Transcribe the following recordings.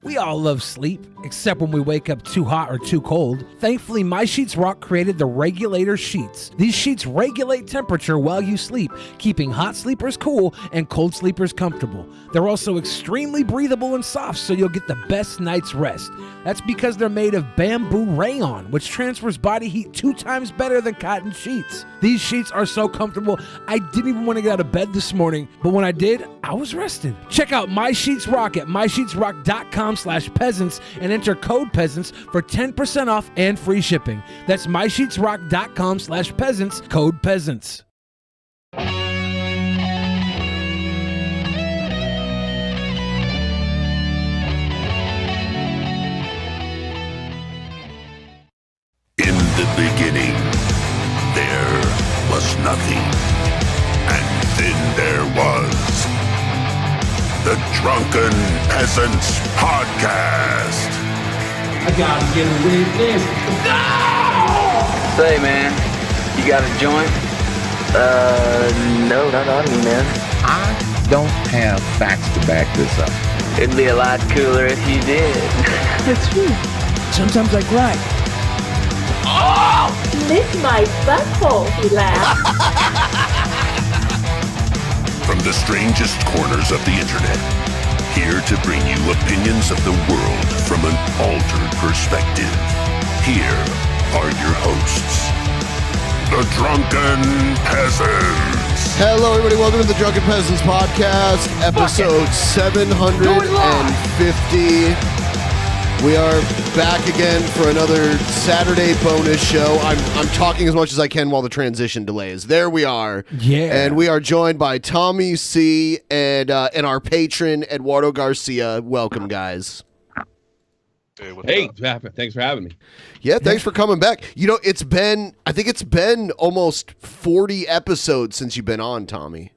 We all love sleep, except when we wake up too hot or too cold. Thankfully, My Sheets Rock created the Regulator Sheets. These sheets regulate temperature while you sleep, keeping hot sleepers cool and cold sleepers comfortable. They're also extremely breathable and soft, so you'll get the best night's rest. That's because they're made of bamboo rayon, which transfers body heat 2 times better than cotton sheets. These sheets are so comfortable, I didn't even want to get out of bed this morning, but when I did, I was rested. Check out My Sheets Rock at mysheetsrock.com/peasants and enter code peasants for 10% off and free shipping. That's mysheetsrock.com/peasants, code peasants. In the beginning, there was nothing. And then there was the Drunken Peasants Podcast. I gotta get a witness. No! Say, man, you got a joint? No, not on me, man. I don't have facts to back this up. It'd be a lot cooler if you did. That's true. Sometimes I cry. Oh! Lick my butthole, he laughed. From the strangest corners of the internet, here to bring you opinions of the world from an altered perspective. Here are your hosts, the Drunken Peasants. Hello, everybody. Welcome to the Drunken Peasants Podcast, episode 750. We are back again for another Saturday bonus show. I'm talking as much as I can while the transition delays. There we are. Yeah. And we are joined by Tommy C. and our patron, Eduardo Garcia. Welcome, guys. Hey, thanks for having me. Yeah, thanks for coming back. You know, I think it's been almost 40 episodes since you've been on, Tommy.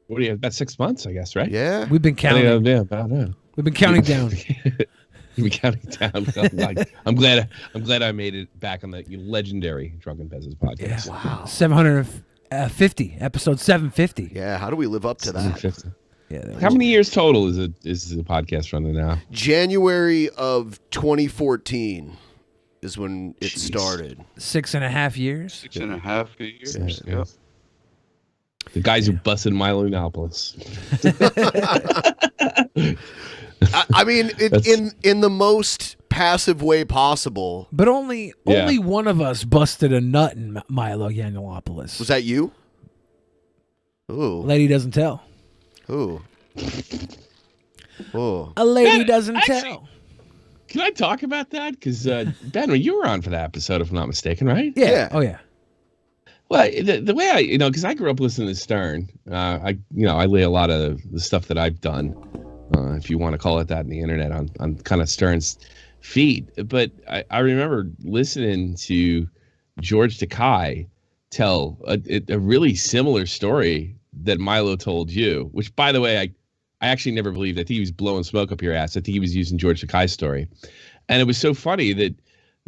What do you have? About 6 months, I guess, right? Yeah. We've been counting. Yeah, about that. We've been counting down. You've been counting down. I'm glad I made it back on the legendary Drunken Peasants Podcast. Yeah. Wow. 750, episode 750. Yeah, how do we live up to that? Yeah. How many years total is the podcast running now? January of 2014 is when it started. 6.5 years. 6.5 years. Yeah. The guys who busted Milo Yiannopoulos. I mean, in the most passive way possible. But only one of us busted a nut in Milo Yiannopoulos. Was that you? Ooh. Lady doesn't tell. Ooh. Ooh. A lady doesn't tell. Can I talk about that? Because Ben, you were on for that episode, if I'm not mistaken, right? Yeah. Oh yeah. Well, the way because I grew up listening to Stern. I lay a lot of the stuff that I've done, if you want to call it that, in the internet on kind of Stern's feed. But I remember listening to George Takei tell a really similar story that Milo told you, which, by the way, I actually never believed. I think he was blowing smoke up your ass. I think he was using George Takei's story. And it was so funny that,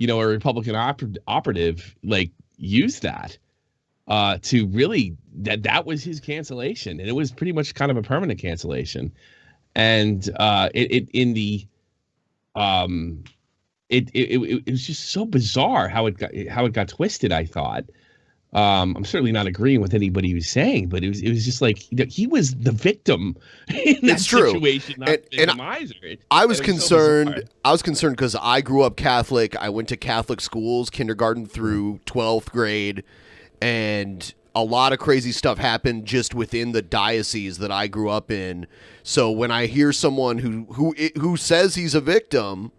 a Republican operative used that to really, that was his cancellation. And it was pretty much kind of a permanent cancellation. And it was just so bizarre how it got twisted, I thought. I'm certainly not agreeing with anybody who's saying, but it was just like he was the victim in that situation, not the victimizer. I was concerned. I was concerned because I grew up Catholic. I went to Catholic schools, kindergarten through 12th grade, and a lot of crazy stuff happened just within the diocese that I grew up in. So when I hear someone who says he's a victim,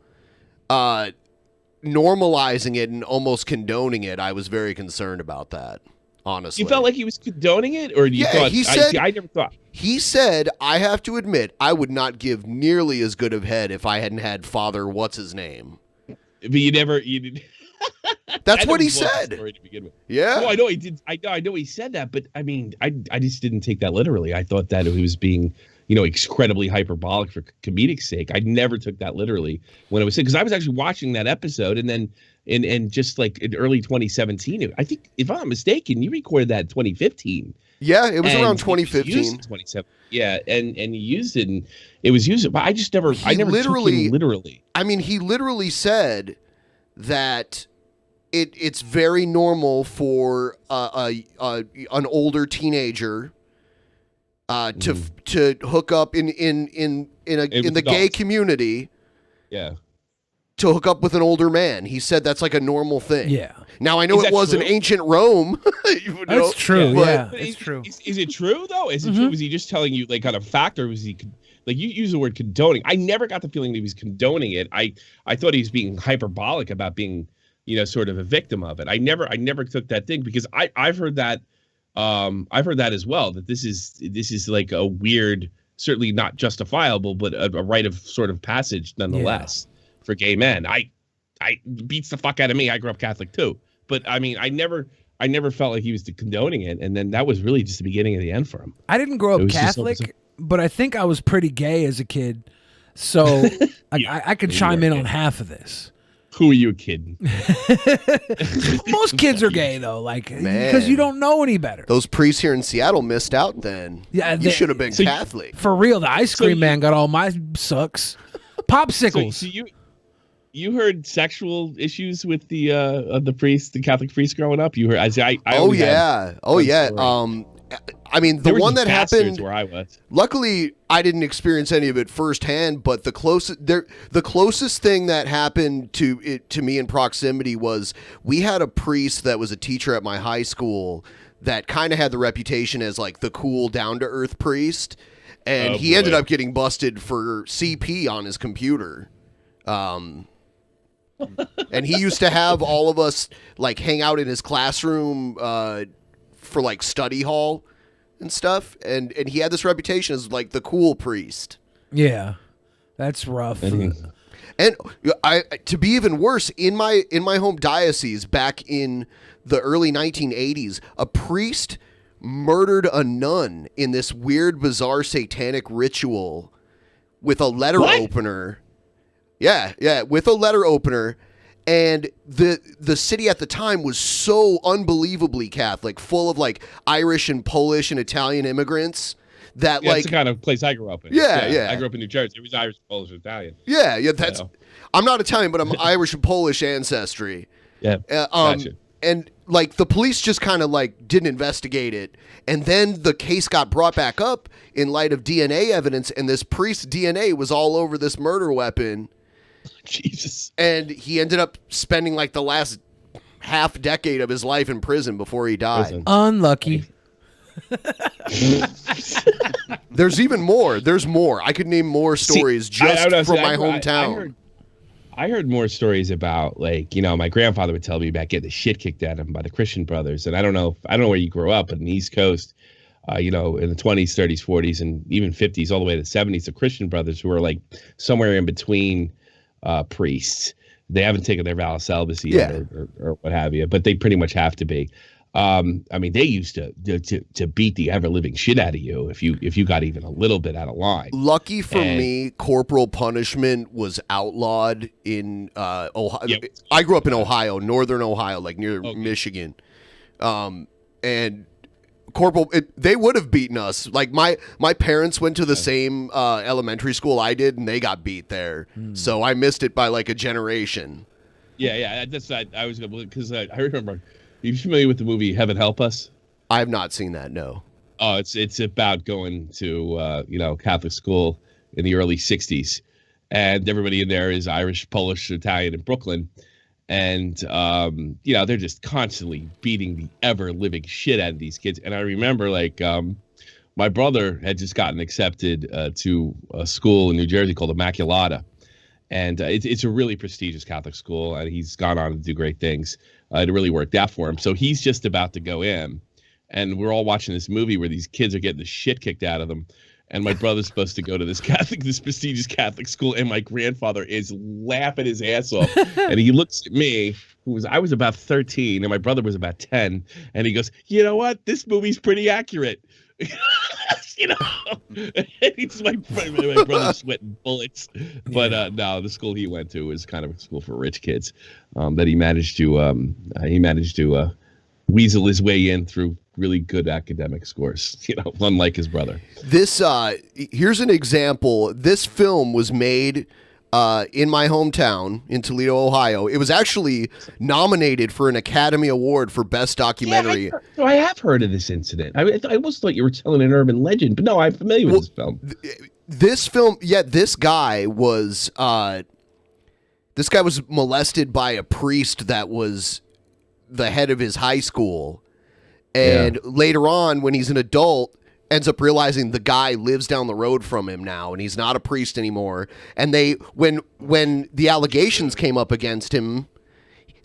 normalizing it and almost condoning it, I was very concerned about that, honestly. You felt like he was condoning it, or you thought? He said, I never thought. He said, "I have to admit, I would not give nearly as good of head if I hadn't had Father what's his name." But you did. That's what he said. To begin with. Yeah. No, I know he did. I know he said that, but I mean, I just didn't take that literally. I thought that he was being, incredibly hyperbolic for comedic sake. I never took that literally when it was said, because I was actually watching that episode, and then and just like in early 2017, I think, if I'm not mistaken, you recorded that in 2015. Yeah, it was And around it was used 2015. in 2017. Yeah, and you used it, and it was used, but I never took him literally. I mean, he literally said that it's very normal for an older teenager to hook up in the gay community. Yeah. To hook up with an older man. He said that's like a normal thing. Yeah. Now, I know it was in ancient Rome. That's true. But It's true. Is it true, though? Is it true? Was he just telling you, like, on a fact, or was he, like, you use the word condoning? I never got the feeling that he was condoning it. I thought he was being hyperbolic about being, sort of a victim of it. I never took that thing, because I've heard that. I've heard that as well, that this is like a weird, certainly not justifiable, but a rite of sort of passage nonetheless for gay men. I beats the fuck out of me. I grew up Catholic too, but I mean, I never felt like he was condoning it, and then that was really just the beginning of the end for him. I didn't grow up Catholic, but I think I was pretty gay as a kid, so I could chime in on half of this. Who are you kidding? Most kids are gay though, because you don't know any better. Those priests here in Seattle missed out then. Yeah, you should have been Catholic. For real, the ice cream man got all my sucks. Popsicles. So you heard sexual issues with the priest, the Catholic priest growing up? You heard? Oh yeah. I mean, the one that happened where I was. Luckily, I didn't experience any of it firsthand, but the closest thing that happened to me in proximity was we had a priest that was a teacher at my high school that kind of had the reputation as like the cool, down to earth priest, and he ended up getting busted for CP on his computer. And he used to have all of us like hang out in his classroom for like study hall and stuff, and he had this reputation as like the cool priest. Yeah, that's rough. And to be even worse, in my home diocese back in the early 1980s, a priest murdered a nun in this weird, bizarre satanic ritual with a letter opener. Yeah, with a letter opener. And the city at the time was so unbelievably Catholic, full of like Irish and Polish and Italian immigrants that that's the kind of place I grew up in. Yeah. I grew up in New Jersey. It was Irish, Polish, and Italian. Yeah. That's. I'm not Italian, but I'm Irish and Polish ancestry. Yeah. Gotcha. And like the police just kind of like didn't investigate it, and then the case got brought back up in light of DNA evidence, and this priest's DNA was all over this murder weapon. Jesus. And he ended up spending like the last half decade of his life in prison before he died. Unlucky. There's even more. There's more. I could name more stories from my hometown. I heard more stories about, like, my grandfather would tell me about getting the shit kicked out of him by the Christian Brothers. And I don't know where you grew up, but in the East Coast, in the 20s, 30s, 40s, and even 50s, all the way to the 70s, the Christian Brothers, who were like somewhere in between priests. They haven't taken their vow of celibacy yet, or what have you, but they pretty much have to be. I mean, they used to beat the ever living shit out of you if you got even a little bit out of line. Lucky for me, corporal punishment was outlawed in Ohio. Yep. I grew up in Ohio, northern Ohio, like near Michigan, and corporal, they would have beaten us. Like my parents went to the same elementary school I did, and they got beat there. So I missed it by like a generation. Yeah. That's I was because I remember. Are you familiar with the movie Heaven Help Us? I have not seen that. No. Oh, it's about going to Catholic school in the early '60s, and everybody in there is Irish, Polish, Italian, in Brooklyn. And, they're just constantly beating the ever living shit out of these kids. And I remember, like, my brother had just gotten accepted to a school in New Jersey called Immaculata. And it's a really prestigious Catholic school. And he's gone on to do great things. It really worked out for him. So he's just about to go in. And we're all watching this movie where these kids are getting the shit kicked out of them. And my brother's supposed to go to this prestigious Catholic school, and my grandfather is laughing his ass off. And he looks at me, I was about 13, and my brother was about 10, and he goes, "You know what? This movie's pretty accurate." you know. It's my brother's sweating bullets. But no, the school he went to was kind of a school for rich kids. That he managed to weasel his way in through really good academic scores, you know, unlike his brother. This here's an example. This film was made in my hometown in Toledo, Ohio. It was actually nominated for an Academy Award for Best Documentary. Yeah, I have heard of this incident. I almost thought you were telling an urban legend, but no, I'm familiar with this film. This film, this guy was molested by a priest that was the head of his high school. And later on, when he's an adult, ends up realizing the guy lives down the road from him now, and he's not a priest anymore. And when the allegations came up against him,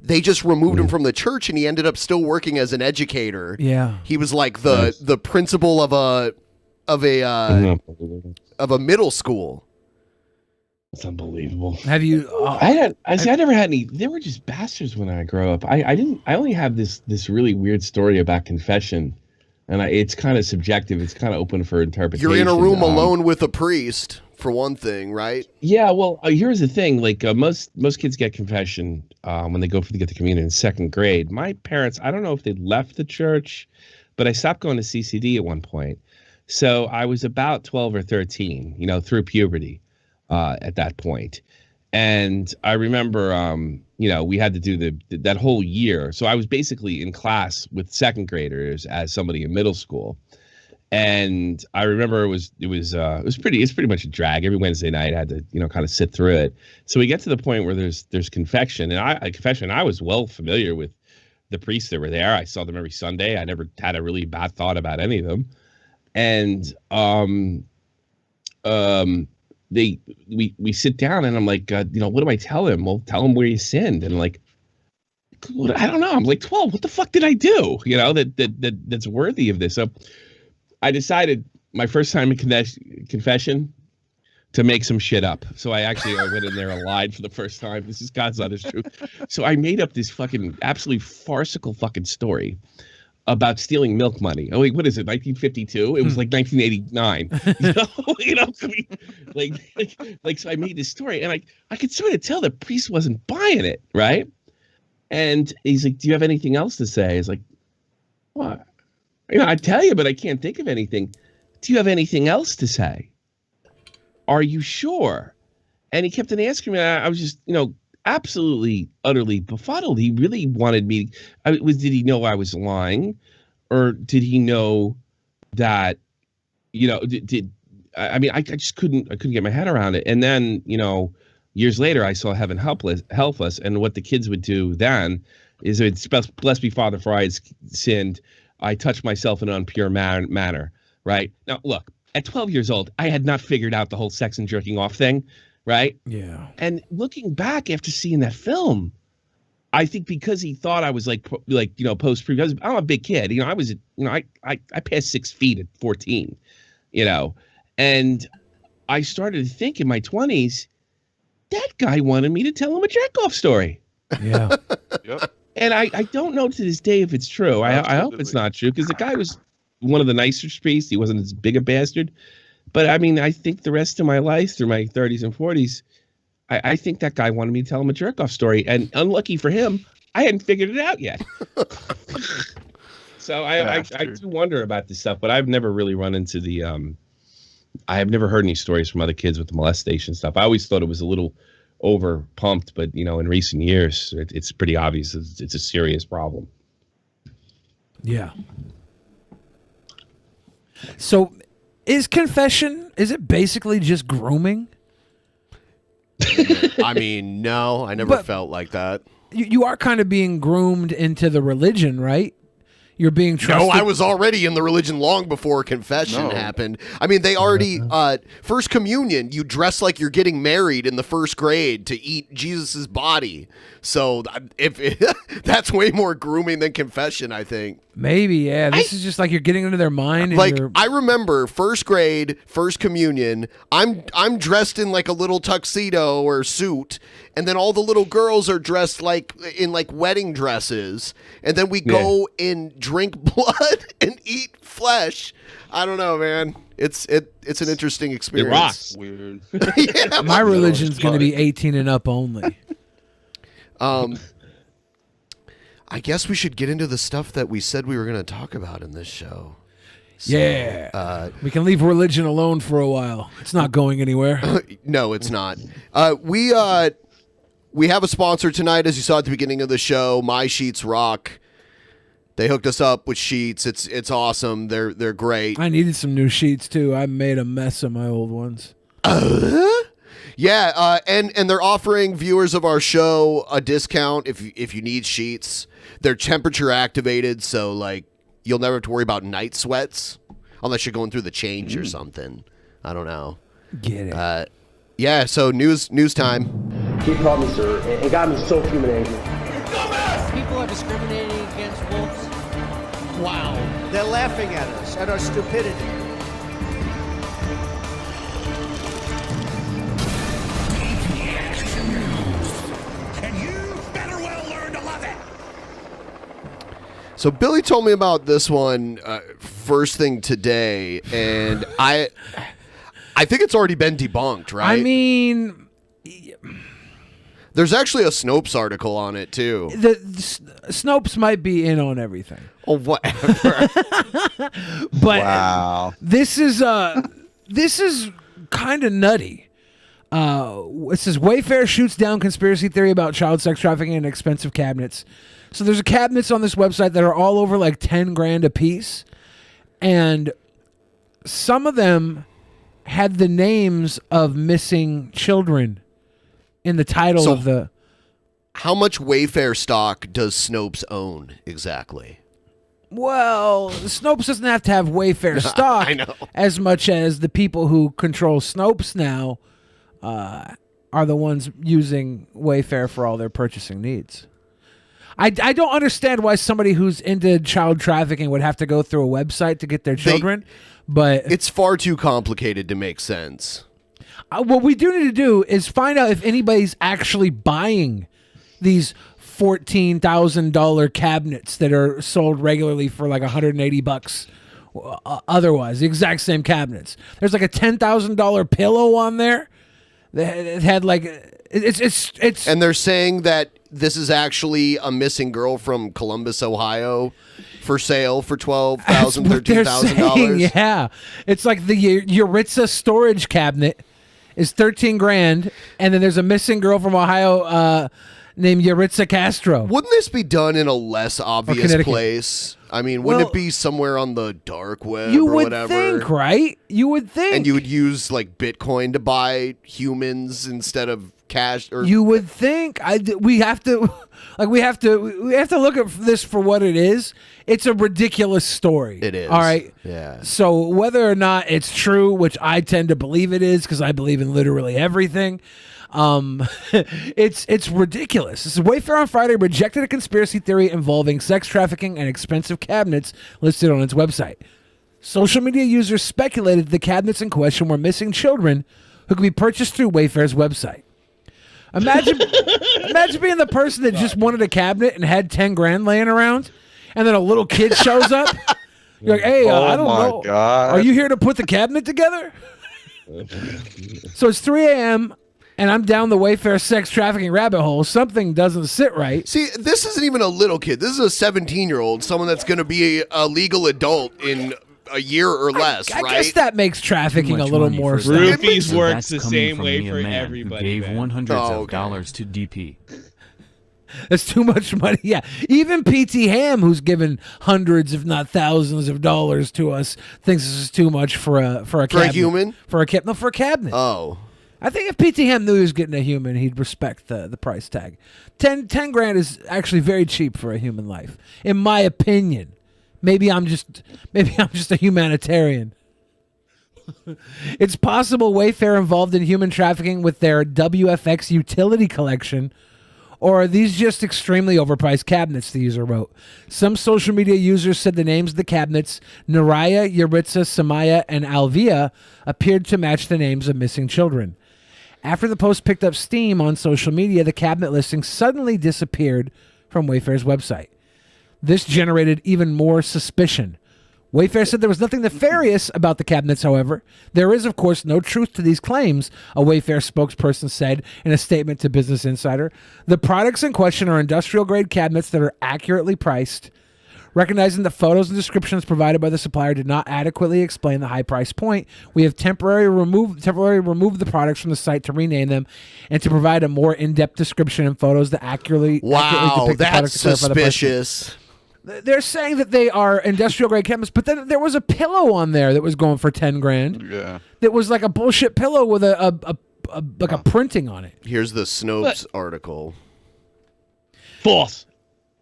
they just removed him from the church, and he ended up still working as an educator. Yeah, he was like the principal of a middle school. That's unbelievable. Have you? I never had any. They were just bastards when I grew up. I only have this really weird story about confession. And it's kind of subjective. It's kind of open for interpretation. You're in a room alone with a priest, for one thing, right? Yeah. Well, here's the thing. Like most kids get confession when they go to get the communion in second grade. My parents, I don't know if they left the church, but I stopped going to CCD at one point. So I was about 12 or 13, you know, through puberty at that point. And I remember, you know, we had to do that whole year. So I was basically in class with second graders as somebody in middle school. And I remember it's pretty much a drag. Every Wednesday night I had to, you know, kind of sit through it. So we get to the point where there's confession, and I was well familiar with the priests that were there. I saw them every Sunday. I never had a really bad thought about any of them. And we sit down, and I'm like, you know, what do I tell him? Well, tell him where you sinned. And like, I don't know. I'm like 12. What the fuck did I do? You know, that's worthy of this. So I decided my first time in confession to make some shit up. So I went in there and lied for the first time. This is God's honest truth. So I made up this fucking absolutely farcical fucking story about stealing milk money. Oh wait, what is it? 1952? It was like 1989. You know, so I made this story, and I could sort of tell the priest wasn't buying it, right? And he's like, "Do you have anything else to say?" He's like, "What? You know, I'd tell you, but I can't think of anything. Do you have anything else to say? Are you sure?" And he kept on asking me. I was just, you know, absolutely, utterly befuddled. He really wanted me. Did he know I was lying, or did he know that, you know, I mean, I just couldn't get my head around it. And then, you know, years later, I saw Heaven Helpless, and what the kids would do then is, it's blessed be Father, for I had sinned. I touched myself in an impure manner. Right now, look, at 12 years old, I had not figured out the whole sex and jerking off thing. Right. Yeah. And looking back after seeing that film, I think because he thought I was like, you know, because I'm a big kid, you know, I passed 6 feet at 14, you know, and I started to think in my 20s, that guy wanted me to tell him a jerk off story. Yeah. Yep. And I don't know to this day if it's true. I hope it's not true, because the guy was one of the nicer priests. He wasn't as big a bastard. But I mean, I think the rest of my life, through my 30s and 40s, I think that guy wanted me to tell him a jerk-off story. And unlucky for him, I hadn't figured it out yet. So I do wonder about this stuff, but I've never really run into the I have never heard any stories from other kids with the molestation stuff. I always thought it was a little over pumped, but you know, in recent years, it's pretty obvious it's a serious problem. Yeah. So is confession, is it basically just grooming? I mean, no, I never felt like that. You are kind of being groomed into the religion, right? You're being trusted. No, I was already in the religion long before confession happened. I mean, they already, first communion, you dress like you're getting married in the first grade to eat Jesus's body. So if that's way more grooming than confession, I think. Maybe, yeah. This is just like you're getting into their mind. And Like I remember first grade, first communion. I'm dressed in like a little tuxedo or suit, and then all the little girls are dressed like in like wedding dresses, and then we go and drink blood and eat flesh. I don't know, man. It's an interesting experience. It rocks. Weird. Yeah, my religion's going to be 18 and up only. I guess we should get into the stuff that we said we were going to talk about in this show. So, yeah. We can leave religion alone for a while. It's not going anywhere. No, it's not. We have a sponsor tonight, as you saw at the beginning of the show. My Sheets rock. They hooked us up with sheets. It's awesome. They're great. I needed some new sheets too. I made a mess of my old ones. Yeah, and they're offering viewers of our show a discount if you need sheets. They're temperature activated, so like you'll never have to worry about night sweats unless you're going through the change or something. I don't know. Get it? Yeah. So news time. He called me sir. It got me so fuming angry. People are discriminating against wolves. Wow. They're laughing at us, at our stupidity. So Billy told me about this one first thing today, and I think it's already been debunked, right? I mean, there's actually a Snopes article on it too. the Snopes might be in on everything. Oh, whatever. But this is kind of nutty. It says Wayfair shoots down conspiracy theory about child sex trafficking and expensive cabinets. So there's cabinets on this website that are all over like 10 grand a piece, and some of them had the names of missing children in the title of the. How much Wayfair stock does Snopes own exactly? Well, Snopes doesn't have to have Wayfair stock I know. as much as the people who control Snopes now are the ones using Wayfair for all their purchasing needs. I don't understand why somebody who's into child trafficking would have to go through a website to get their children, but it's far too complicated to make sense. What we do need to do is find out if anybody's actually buying these $14,000 cabinets that are sold regularly for like $180 otherwise, the exact same cabinets. There's like a $10,000 pillow on there that had like it's and they're saying that this is actually a missing girl from Columbus, Ohio, for sale for $12,000, $13,000. Yeah, it's like the Yuritsa storage cabinet is 13 grand, and then there's a missing girl from Ohio named Yuritsa Castro. Wouldn't this be done in a less obvious place? I mean, wouldn't it be somewhere on the dark web you or would whatever? think, right? You would think. And you would use like Bitcoin to buy humans instead of cash. Or you would think. We have to look at this for what it is. It's a ridiculous story. It is. All right. Yeah. So whether or not it's true, which I tend to believe it is because I believe in literally everything. It's ridiculous. This is Wayfair on Friday rejected a conspiracy theory involving sex trafficking and expensive cabinets listed on its website. Social media users speculated the cabinets in question were missing children who could be purchased through Wayfair's website. Imagine being the person that just wanted a cabinet and had 10 grand laying around, and then a little kid shows up. You're like, hey, I don't know. God. Are you here to put the cabinet together? So it's 3 a.m., and I'm down the Wayfair sex trafficking rabbit hole. Something doesn't sit right. See, this isn't even a little kid. This is a 17-year-old, someone that's going to be a legal adult in a year or less, I right? guess that makes trafficking a little more. Roofies works the same way for everybody. Gave hundreds of dollars to DP. That's too much money. Yeah, even PT Ham, who's given hundreds, if not thousands, of dollars to us, thinks this is too much for a cabinet. a human? For a cabinet. Oh. I think if PT Ham knew he was getting a human, he'd respect the price tag. 10 grand is actually very cheap for a human life, in my opinion. Maybe I'm just a humanitarian. It's possible Wayfair involved in human trafficking with their WFX utility collection, Or are these just extremely overpriced cabinets, the user wrote. Some social media users said the names of the cabinets, Naraya, Yuritsa, Samaya, and Alvia, appeared to match the names of missing children. After the post picked up steam on social media, the cabinet listing suddenly disappeared from Wayfair's website. This generated even more suspicion. Wayfair said there was nothing nefarious about the cabinets, however. There is, of course, no truth to these claims, a Wayfair spokesperson said in a statement to Business Insider. The products in question are industrial-grade cabinets that are accurately priced. Recognizing that photos and descriptions provided by the supplier did not adequately explain the high price point, we have temporarily removed the products from the site to rename them and to provide a more in-depth description and photos that accurately depict the products. That's suspicious. They're saying that they are industrial grade cabinets, but then there was a pillow on there that was going for $10,000. Yeah, that was like a bullshit pillow with a printing on it. Here's the Snopes article. False.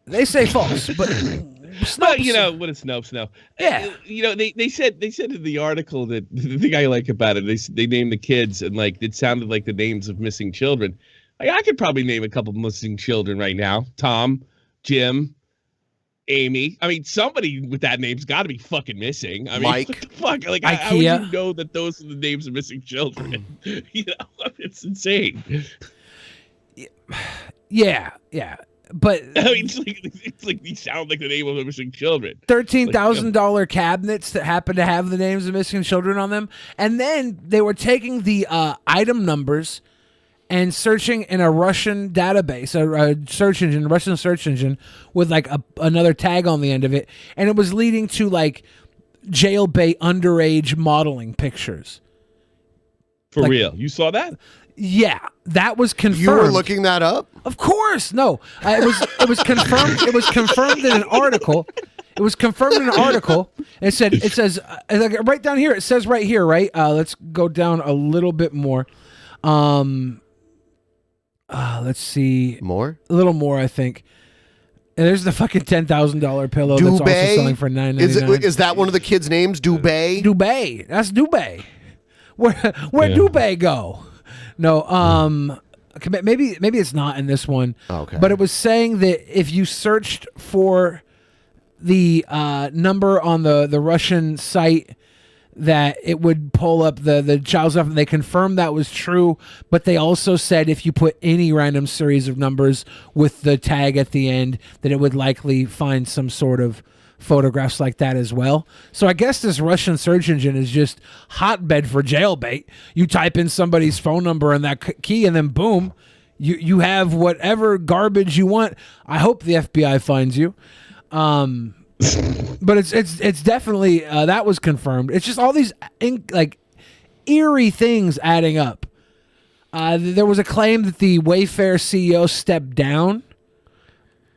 They say false, but Snopes, what does Snopes know? Yeah, they said in the article that the thing I like about it, they named the kids and like it sounded like the names of missing children. Like I could probably name a couple missing children right now: Tom, Jim, Amy. I mean, somebody with that name's got to be fucking missing. I mean, Mike. What the fuck? Like, how would you know that those are the names of missing children? It's insane. Yeah. But I mean, it's like these sound like the name of the missing children. $13,000 cabinets that happen to have the names of missing children on them, and then they were taking the item numbers and searching in a Russian database, a Russian search engine with like another tag on the end of it, and it was leading to like jailbait underage modeling pictures. For real, you saw that? Yeah, that was confirmed. You were looking that up? Of course, no. It was confirmed. It was confirmed in an article. It was confirmed in an article. It says like right down here. It says right here, right? Let's go down a little bit more. Let's see. More? A little more, I think. And there's the fucking $10,000 pillow that's also selling for $9.99. Is that one of the kids' names? Dubay? Dubay. That's Dubay. Where Dubay go? No, maybe it's not in this one. Okay. But it was saying that if you searched for the number on the Russian site, that it would pull up the child stuff, and they confirmed that was true. But they also said if you put any random series of numbers with the tag at the end, that it would likely find some sort of photographs like that as well. So I guess this Russian search engine is just hotbed for jailbait. You type in somebody's phone number and that key, and then boom, you have whatever garbage you want. I hope the FBI finds you. But it's definitely that was confirmed. It's just all these eerie things adding up. There was a claim that the Wayfair CEO stepped down.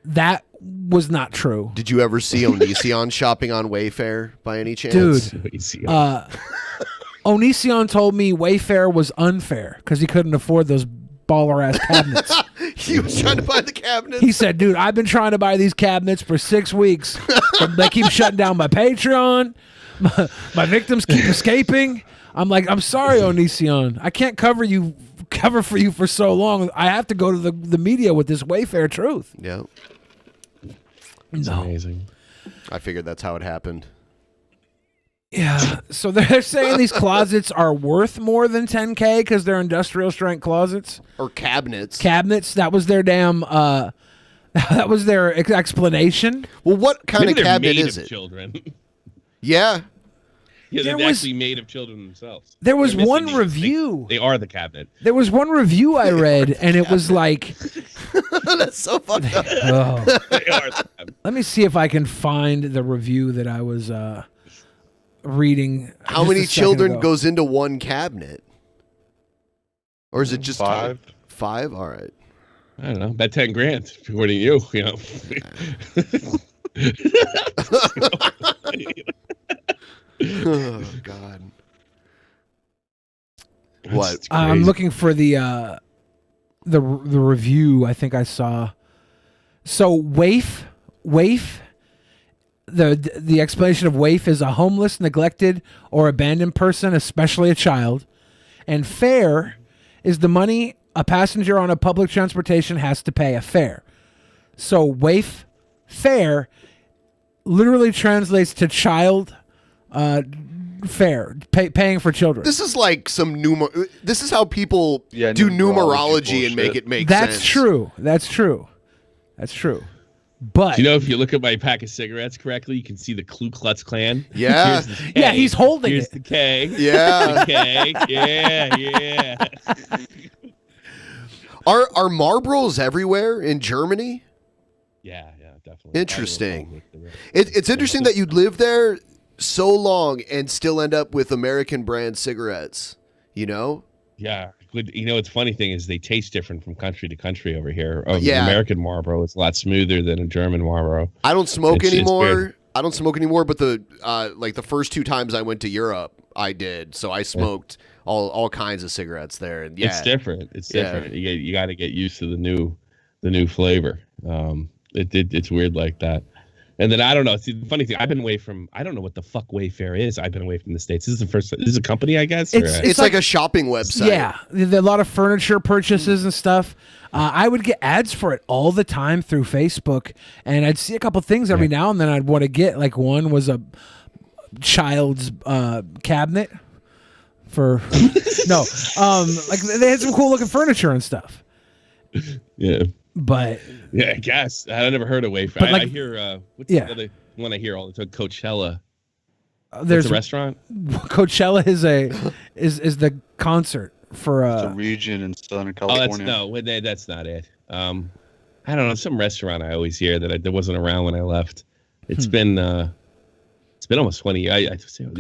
That was not true. Did you ever see Onision shopping on Wayfair by any chance? Dude, Onision told me Wayfair was unfair because he couldn't afford those baller ass cabinets. He was trying to buy the cabinets. He said, dude, I've been trying to buy these cabinets for 6 weeks. They keep shutting down my Patreon. My victims keep escaping. I'm like, I'm sorry, Onision. I can't cover for you for so long. I have to go to the media with this Wayfair truth. Yeah. It's amazing. I figured that's how it happened. Yeah. So they're saying these closets are worth more than $10,000 because they're industrial strength closets or cabinets. Cabinets. That was their damn. That was their explanation. Well, what kind Maybe of cabinet made is of it? Children. Yeah. Yeah, they're actually made of children themselves. There was one review. They are the cabinet. There was one review I read, and it was like. That's so fucked up. Oh. They are the cabinet. Let me see if I can find the review that I was reading. How many children goes into one cabinet? Or is it just 5? 5? All right. I don't know. About $10,000, according to you. You know. Oh God. What? I'm looking for the review. I think I saw. So Waif. The explanation of waif is a homeless, neglected, or abandoned person, especially a child. And fair is the money a passenger on a public transportation has to pay a fare. So Wayfair literally translates to child fare, paying for children. This is like some this is how people do numerology and make it make sense. That's true. That's true. That's true. But Do you know, if you look at my pack of cigarettes correctly, you can see the Ku Klux Klan. Yeah. Here's the K. Yeah, he's holding Here's it. the K. Yeah. The K. Yeah. Are Marlboros everywhere in Germany? Yeah, definitely. Interesting. It's interesting that you'd live there so long and still end up with American brand cigarettes, you know? Yeah. You know, it's funny thing is they taste different from country to country over here. Yeah. American Marlboro is a lot smoother than a German Marlboro. I don't smoke anymore. weird. I don't smoke anymore, but the like the first 2 times I went to Europe, I did. So I smoked all kinds of cigarettes there, and It's different. It's different. You got to get used to the new flavor. It's weird like that. And then I don't know. See, the funny thing, I've been away from. I don't know what the fuck Wayfair is. I've been away from the States. This is a company, I guess. It's like a shopping website. Yeah, a lot of furniture purchases and stuff. I would get ads for it all the time through Facebook, and I'd see a couple things every now and then I'd want to get. Like one was a child's cabinet for like they had some cool looking furniture and stuff. Yeah. But yeah, I guess I never heard of Wayfair. I hear what's the other one I hear all the time? Coachella. There's a restaurant. Coachella is the concert for it's a region in Southern California. That's not it. I don't know, some restaurant I always hear that wasn't around when I left. It's been almost 20 years.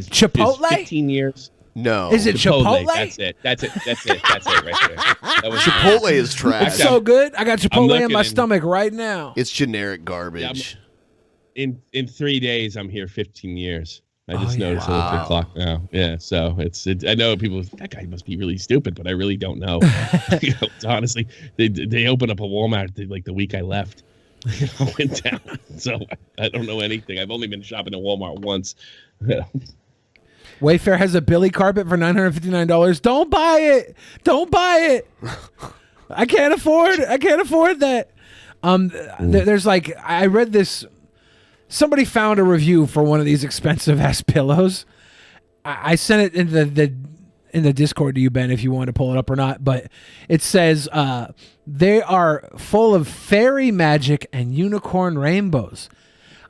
Chipotle? 15 years. No. Is it Chipotle? That's it right there. Chipotle is trash. It's so good. I got Chipotle in my stomach right now. It's generic garbage. In 3 days, I'm here 15 years. I just noticed the clock now. Yeah, so I know people. That guy must be really stupid, but I really don't know. Honestly, they opened up a Walmart like the week I left. Went down. So I don't know anything. I've only been shopping at Walmart once. Wayfair has a Billy carpet for $959. Don't buy it. Don't buy it. I can't afford that. There's like, I read this. Somebody found a review for one of these expensive ass pillows. I sent it in the Discord to you, Ben, if you want to pull it up or not. But it says they are full of fairy magic and unicorn rainbows.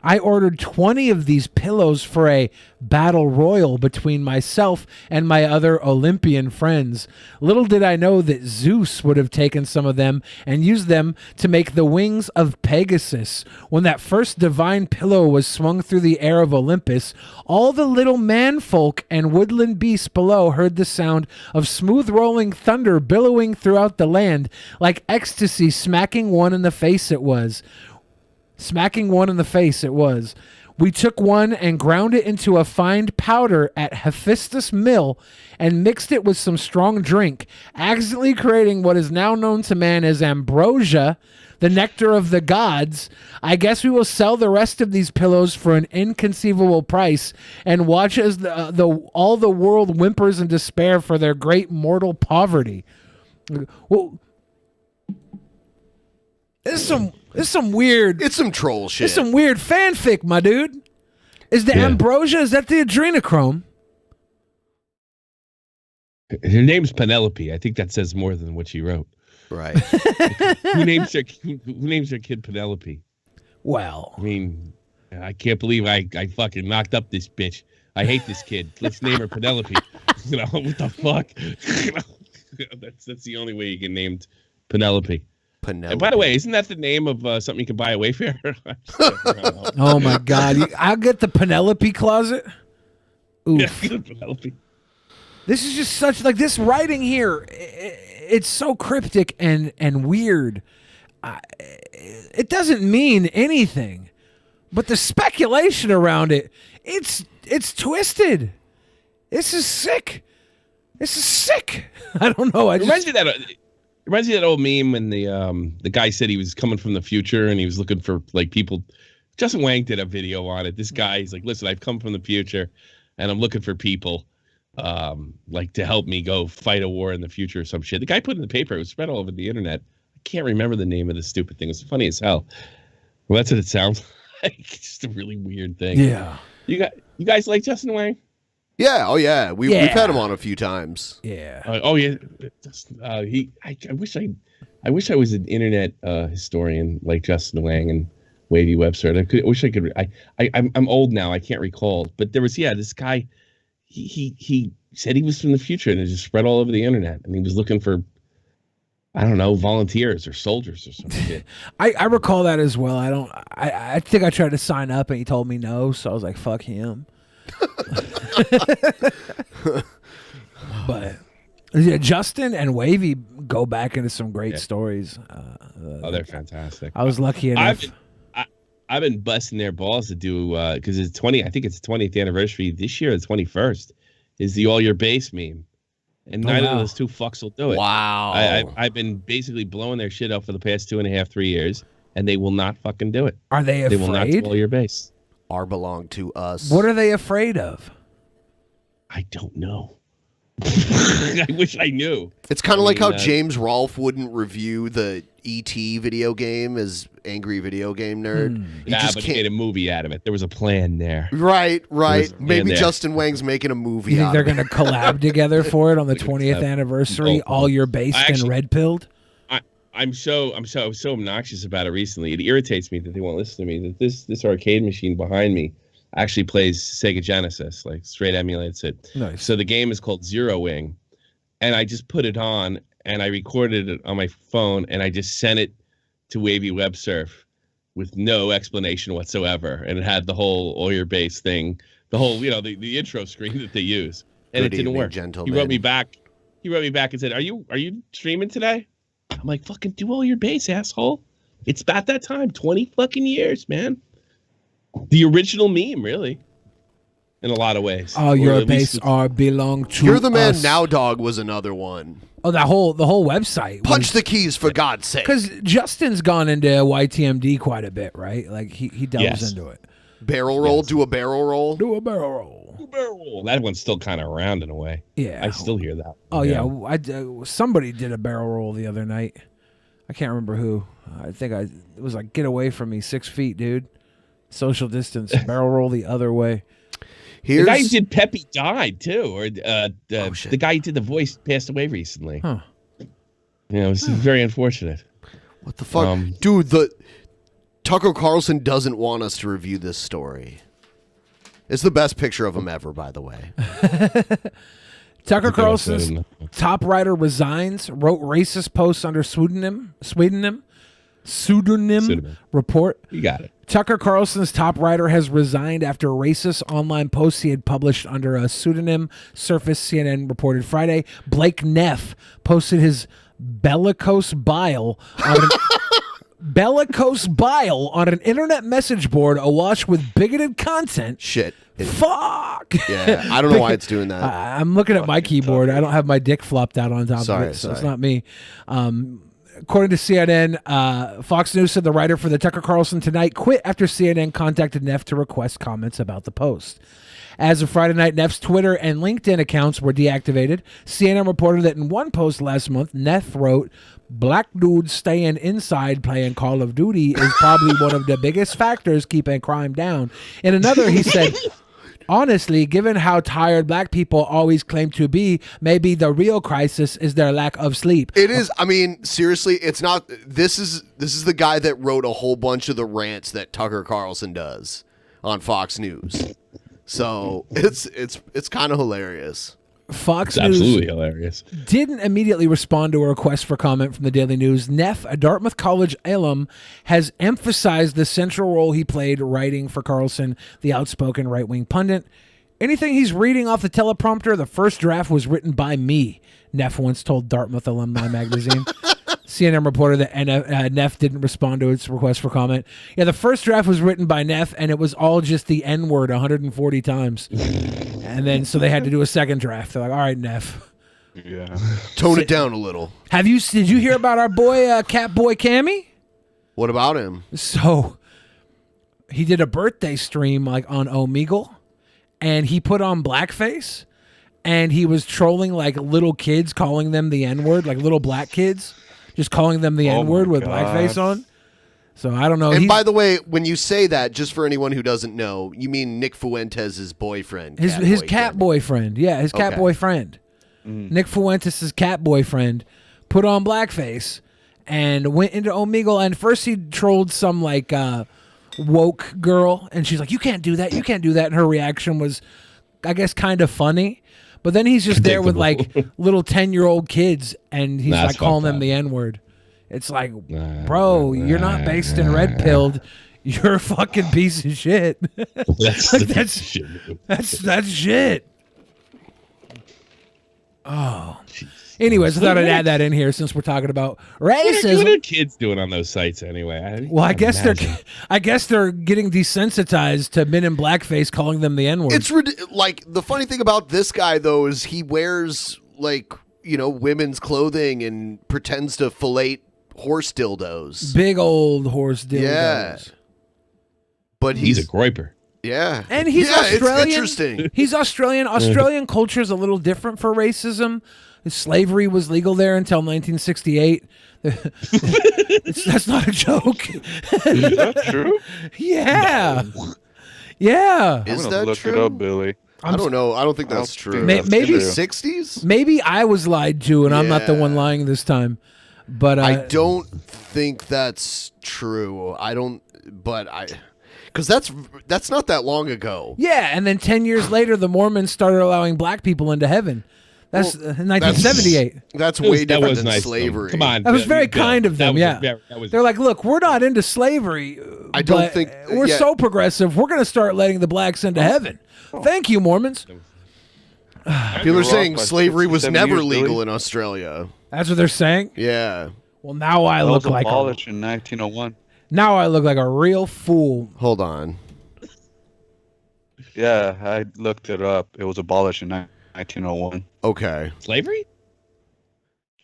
I ordered 20 of these pillows for a battle royal between myself and my other Olympian friends. Little did I know that Zeus would have taken some of them and used them to make the wings of Pegasus. When that first divine pillow was swung through the air of Olympus, all the little manfolk and woodland beasts below heard the sound of smooth rolling thunder billowing throughout the land, like ecstasy smacking one in the face it was. We took one and ground it into a fine powder at Hephaestus Mill and mixed it with some strong drink, accidentally creating what is now known to man as ambrosia, the nectar of the gods. I guess we will sell the rest of these pillows for an inconceivable price and watch as all the world whimpers in despair for their great mortal poverty. Well, It's some weird. It's some troll shit. It's some weird fanfic, my dude. Is the ambrosia? Is that the adrenochrome? Her name's Penelope. I think that says more than what she wrote. Right. Who names their kid Penelope? Well, I mean, I can't believe I fucking knocked up this bitch. I hate this kid. Let's name her Penelope. What the fuck? That's the only way you can name Penelope. And by the way, isn't that the name of something you can buy at Wayfair? Oh my God! I'll get the Penelope closet. Oof. Yeah, Penelope. This is just such like this writing here. It's so cryptic and weird. It doesn't mean anything, but the speculation around it's twisted. This is sick. I don't know. It reminds me of that old meme when the guy said he was coming from the future and he was looking for like people. Justin Wang did a video on it. This guy, he's like, listen, I've come from the future and I'm looking for people. like to help me go fight a war in the future or some shit. The guy put in the paper, it was spread all over the internet. I can't remember the name of the stupid thing. It's funny as hell. Well, that's what it sounds like. It's just a really weird thing. Yeah. You guys like Justin Wang? Yeah. Oh yeah. We've had him on a few times. Yeah. Oh yeah. I wish I was an internet historian like Justin Wang and Wavy Webster. I wish I could. I'm old now. I can't recall. But there was this guy. He said he was from the future, and it just spread all over the internet. And he was looking for, I don't know, volunteers or soldiers or something. I recall that as well. I think I tried to sign up, and he told me no. So I was like, fuck him. But yeah, Justin and Wavy go back into some great stories. They're fantastic. I was lucky enough. I've been busting their balls to do because it's 20. I think it's the 20th anniversary this year. The 21st is the All Your Base meme, and neither of those two fucks will do it. Wow. I've been basically blowing their shit up for the past 2.5, 3 years, and they will not fucking do it. Are they afraid? They will not do All Your Base. Our belong to us. What are they afraid of? I don't know. I wish I knew. It's kind of like how James Rolfe wouldn't review the E.T. video game as Angry Video Game Nerd. But he made a movie out of it. There was a plan there. Right. Maybe Justin Wang's making a movie. You think they're going to collab together for it on the 20th anniversary? All Your Based and Red Pilled. I'm so obnoxious about it recently. It irritates me that they won't listen to me. That this arcade machine behind me actually plays Sega Genesis, like straight emulates it. Nice. So the game is called Zero Wing, and I just put it on and I recorded it on my phone and I just sent it to Wavy Web Surf with no explanation whatsoever, and it had the whole All Your Base thing, the whole the intro screen that they use, and Good it didn't evening, work. gentlemen. He wrote me back and said, "Are you streaming today?" I'm like, "Fucking do All Your Base, asshole! It's about that time, 20 fucking years, man." The original meme, really, in a lot of ways. All Your Base belong to You're the Man us. Now Dog was another one. Oh, the whole website. Punch the keys, for God's sake. Because Justin's gone into YTMD quite a bit, right? Like he delves into it. Barrel roll, do a barrel roll. Do a barrel roll. Do a barrel roll. That one's still kind of around in a way. Yeah. I still hear that. Oh, yeah. Somebody did a barrel roll the other night. I can't remember who. I think it was like, get away from me, 6 feet, dude. Social distance, barrel roll the other way. The guy who did Peppy died too, or the guy who did the voice passed away recently. Huh. It was very unfortunate. What the fuck, dude? Tucker Carlson doesn't want us to review this story. It's the best picture of him ever, by the way. Tucker Carlson's top writer resigns, wrote racist posts under pseudonym report. You got it. Tucker Carlson's top writer has resigned after racist online posts he had published under a pseudonym surfaced, CNN reported Friday. Blake Neff posted his bellicose bile on an internet message board awash with bigoted content. Shit. Fuck. Yeah, I don't know why it's doing that. I'm looking at my keyboard. I don't have my dick flopped out on top of it, so it's not me. According to CNN, Fox News said the writer for the Tucker Carlson Tonight quit after CNN contacted Neff to request comments about the post. As of Friday night, Neff's Twitter and LinkedIn accounts were deactivated. CNN reported that in one post last month, Neff wrote, "Black dudes staying inside playing Call of Duty is probably one of the biggest factors keeping crime down." In another, he said, "Honestly, given how tired black people always claim to be, maybe the real crisis is their lack of sleep." It is. I mean, seriously, it's not. This is the guy that wrote a whole bunch of the rants that Tucker Carlson does on Fox News. So it's kind of hilarious. Fox News absolutely hilarious. Didn't immediately respond to a request for comment from the Daily News. Neff, a Dartmouth College alum, has emphasized the central role he played writing for Carlson, the outspoken right-wing pundit. "Anything he's reading off the teleprompter, the first draft was written by me," Neff once told Dartmouth Alumni Magazine. CNN reported that Neff didn't respond to its request for comment. Yeah, the first draft was written by Neff, and it was all just the N-word 140 times. And then, so they had to do a second draft. They're like, all right, Neff. Yeah. Tone it down a little. Did you hear about our boy, Catboy Cammy? What about him? So, he did a birthday stream, like, on Omegle, and he put on blackface. and he was trolling like little kids, calling them the N-word, like little black kids, just calling them the N-word with blackface on. So I don't know. And by the way, when you say that, just for anyone who doesn't know, you mean Nick Fuentes' boyfriend. His cat boyfriend. Yeah, his cat boyfriend. Nick Fuentes' cat boyfriend put on blackface and went into Omegle. And first he trolled some like woke girl. And she's like, you can't do that. You can't do that. And her reaction was, I guess, kind of funny. But then he's just there with like little 10-year-old kids. And he's like calling them the N-word. It's like, bro, you're not based in red pilled. You're a fucking piece of shit. That's shit. Oh. Anyways, I thought I'd add that in here since we're talking about racism. What are kids doing on those sites anyway? Well, I guess they're getting desensitized to men in blackface calling them the N-word. It's like the funny thing about this guy though is he wears like, you know, women's clothing and pretends to fillet horse dildos. Big old horse dildos. Yeah. But he's a groiper. Yeah. And he's Australian. It's interesting. He's Australian. Australian culture is a little different for racism. Slavery was legal there until 1968. That's not a joke. Is that true? Yeah. Yeah. Is I'm that look true? It up, Billy. I don't know. I don't think that's true. Maybe 60s? Maybe I was lied to and I'm not the one lying this time. But I don't think that's true. Because that's not that long ago. Yeah, and then 10 years later, the Mormons started allowing black people into heaven. That's 1978. That's way different than slavery. Come on. That was very kind of them, yeah. They're like, look, we're not into slavery. I don't think... We're so progressive, we're going to start letting the blacks into heaven. Thank you, Mormons. People are saying slavery was never legal in Australia. That's what they're saying? Yeah. Well, now I look like... It was abolished in 1901. Now I look like a real fool. Hold on. Yeah, I looked it up. It was abolished in 1901. Okay. Slavery?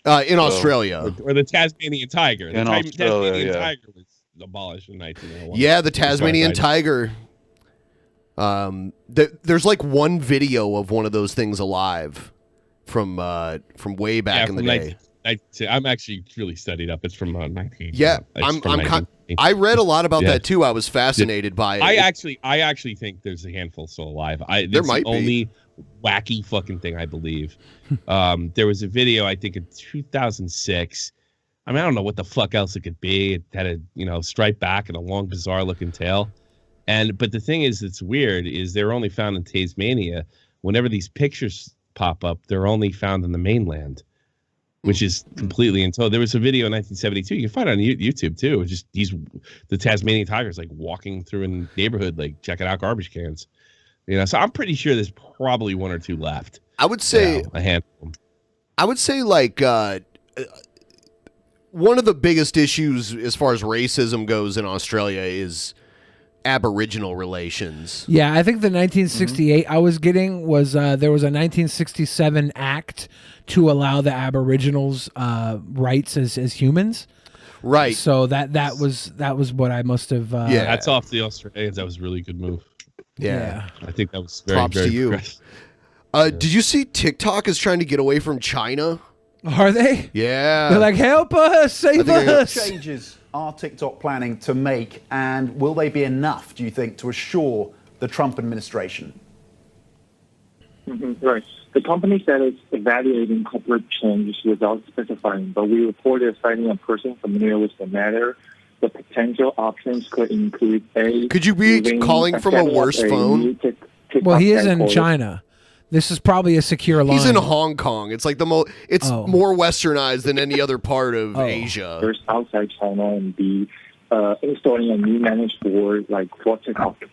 In Australia. Or the Tasmanian tiger. The Australia, Tasmanian tiger was abolished in 1901. Yeah, the Tasmanian tiger. There's like one video of one of those things alive from way back in the day. I'm actually really studied up. It's from 19. Yeah, I read a lot about that too. I was fascinated by it. I actually think there's a handful still alive. There might be. Only wacky fucking thing I believe. There was a video I think in 2006. I mean, I don't know what the fuck else it could be. It had a striped back and a long, bizarre looking tail. But the thing is, that's weird is they're only found in Tasmania. Whenever these pictures pop up, they're only found in the mainland, which is completely untold. There was a video in 1972. You can find it on YouTube too. It's just the Tasmanian tigers like walking through a neighborhood, like checking out garbage cans. So I'm pretty sure there's probably one or two left. I would say a handful. I would say like one of the biggest issues as far as racism goes in Australia is Aboriginal relations. Yeah, I think the 1968 I was getting was there was a 1967 act to allow the Aboriginals rights as humans. Right. So that was what I must have. Yeah, that's off the Australians. That was a really good move. Yeah. I think that was very, props very to you. Did you see TikTok is trying to get away from China? Are they? Yeah. They're like, help us, save us. Changes are TikTok planning to make, and will they be enough, do you think, to assure the Trump administration? Right. The company said it's evaluating corporate changes without specifying, but we reported citing a person familiar with the matter. The potential options could include Could you be calling from a worse phone? Well, he is in China. This is probably a secure line. He's in Hong Kong. It's like it's more westernized than any other part of Asia. First outside China and be installing a new managed board like for TikTok.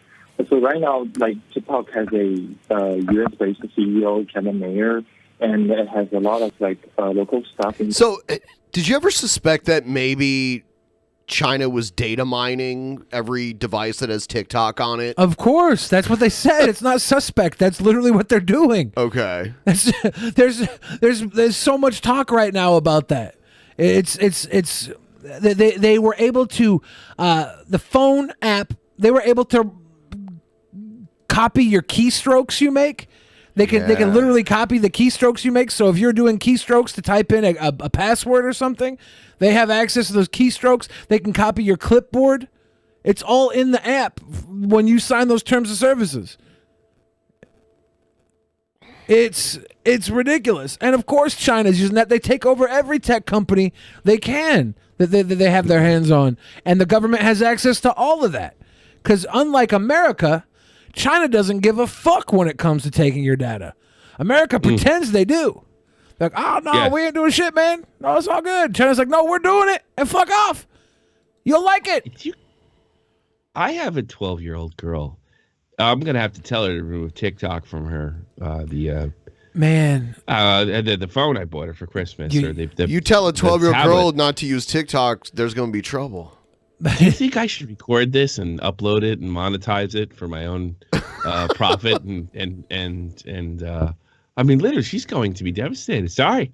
So right now, like TikTok has a US-based CEO, Kevin Mayer, and it has a lot of like local stuff. So, did you ever suspect that maybe China was data mining every device that has TikTok on it? Of course, that's what they said. It's not suspect. That's literally what they're doing. Okay. There's so much talk right now about that. They were able to the phone app. They were able to copy your keystrokes you make. They can literally copy the keystrokes you make. So if you're doing keystrokes to type in a password or something, they have access to those keystrokes. They can copy your clipboard. It's all in the app when you sign those terms of services. It's ridiculous. And of course China's using that. They take over every tech company they can that they have their hands on. And the government has access to all of that. Because unlike America, China doesn't give a fuck when it comes to taking your data. America pretends they do. Like, oh, no, we ain't doing shit, man. No, it's all good. China's like, no, we're doing it. And fuck off. You'll like it. I have a 12-year-old girl. I'm going to have to tell her to remove TikTok from her. The phone I bought her for Christmas. You tell a 12-year-old girl not to use TikTok, there's going to be trouble. You think I should record this and upload it and monetize it for my own profit? And I mean, literally, she's going to be devastated. Sorry.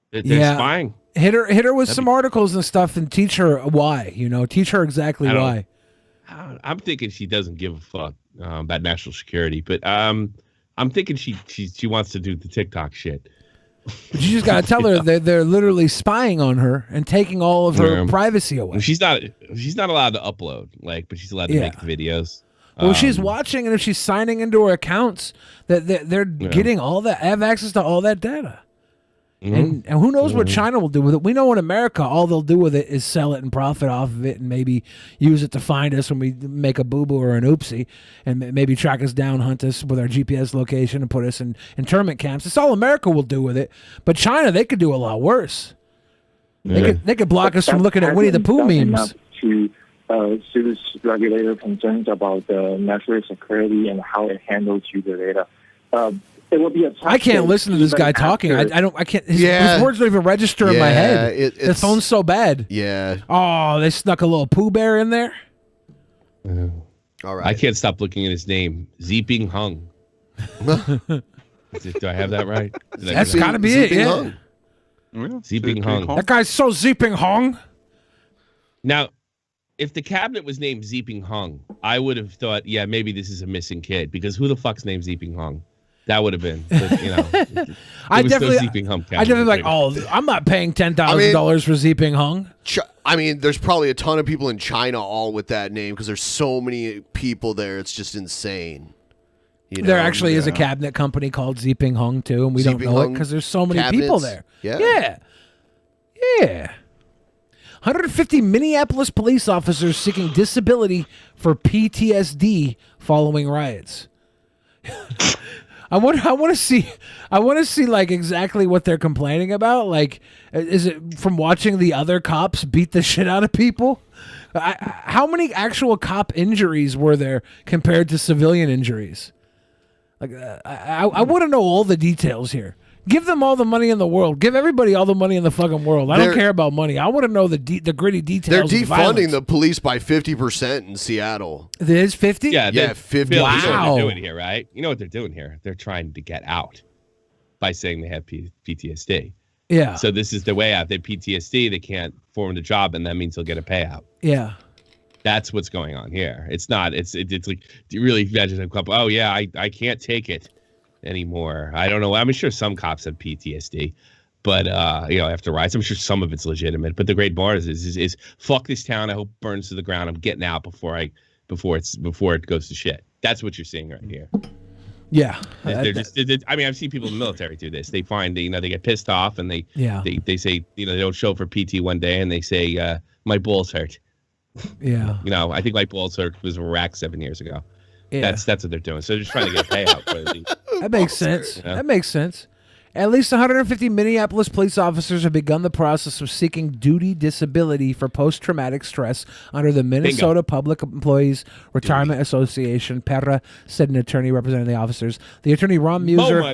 They're spying. Hit her with some articles and stuff and teach her why. Teach her exactly why. I'm thinking she doesn't give a fuck about national security, but I'm thinking she wants to do the TikTok shit. But you just gotta tell her they're literally spying on her and taking all of her privacy away. She's not allowed to upload, but she's allowed to make the videos. Well, she's watching, and if she's signing into her accounts, that they're getting all that, have access to all that data. And who knows what China will do with it? We know in America, all they'll do with it is sell it and profit off of it, and maybe use it to find us when we make a boo-boo or an oopsie, and maybe track us down, hunt us with our GPS location, and put us in internment camps. That's all America will do with it. But China, they could do a lot worse. They could block us from looking at Winnie the Pooh memes. To serious regulator concerns about the national security and how it handles user data. It will be I can't listen to this guy talking. I can't. His words don't even register in my head. The phone's so bad. Yeah. Oh, they snuck a little Pooh Bear in there. All right. I can't stop looking at his name, Zeeping Hung. Do I have that right? That's got to be it. Yeah. Zeeping Hung. That guy's so Zeeping Hung. Now, if the cabinet was named Zeeping Hung, I would have thought, yeah, maybe this is a missing kid, because who the fuck's named Zeeping Hung? That would have been, I definitely like, I'm not paying $10,000 for Zeeping Hung. I mean, there's probably a ton of people in China all with that name because there's so many people there. It's just insane. There actually is a cabinet company called Zeeping Hung too, and we don't know it because there's so many people there. Yeah. 150 Minneapolis police officers seeking disability for PTSD following riots. I want to see like exactly what they're complaining about. Like, is it from watching the other cops beat the shit out of people? How many actual cop injuries were there compared to civilian injuries? Like, I want to know all the details here. Give them all the money in the world. Give everybody all the money in the fucking world. I don't care about money. I want to know the gritty details. They're defunding the police by 50% in Seattle. It is 50? Yeah, 50. Wow. You know what they're doing here, right? You know what they're doing here? They're trying to get out by saying they have PTSD. Yeah. So this is the way out. They have PTSD. They can't perform the job, and that means they'll get a payout. Yeah. That's what's going on here. It's not. It's like, do you really imagine a couple? Oh yeah, I can't take it anymore. I don't know. I'm sure some cops have PTSD, but after riots, I'm sure some of it's legitimate. But the great bar is fuck this town. I hope it burns to the ground. I'm getting out before it goes to shit. That's what you're seeing right here. Yeah, I've seen people in the military do this. They find they get pissed off and they say they don't show up for PT one day and they say my balls hurt. Yeah. I think my balls hurt was Iraq 7 years ago. Yeah. That's what they're doing. So they're just trying to get a payout. That makes sense. That makes sense. At least 150 Minneapolis police officers have begun the process of seeking duty disability for post-traumatic stress under the Minnesota Public Employees Retirement Association, PERA, said an attorney representing the officers. The attorney, Ron Muser.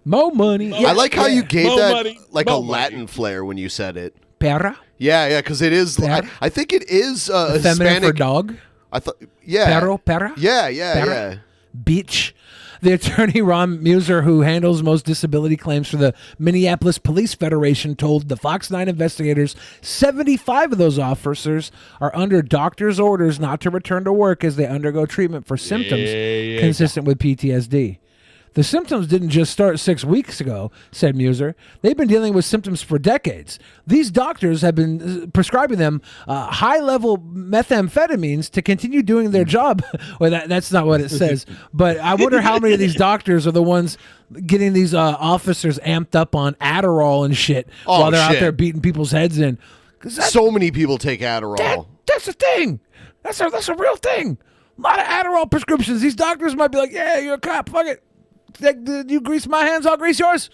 Mo money. I like how you gave that like a Latin flair when you said it. PERA? Yeah, because it is. I think it is a Hispanic for dog. I thought, yeah. Perro? Yeah. Bitch. The attorney, Ron Muser, who handles most disability claims for the Minneapolis Police Federation, told the Fox 9 investigators 75 of those officers are under doctor's orders not to return to work as they undergo treatment for symptoms consistent with PTSD. The symptoms didn't just start 6 weeks ago, said Muser. They've been dealing with symptoms for decades. These doctors have been prescribing them high-level methamphetamines to continue doing their job. Well, that's not what it says. But I wonder how many of these doctors are the ones getting these officers amped up on Adderall and shit while they're out there beating people's heads in. So many people take Adderall. That's a thing. That's a real thing. A lot of Adderall prescriptions. These doctors might be like, yeah, you're a cop. Fuck it. You grease my hands, I'll grease yours.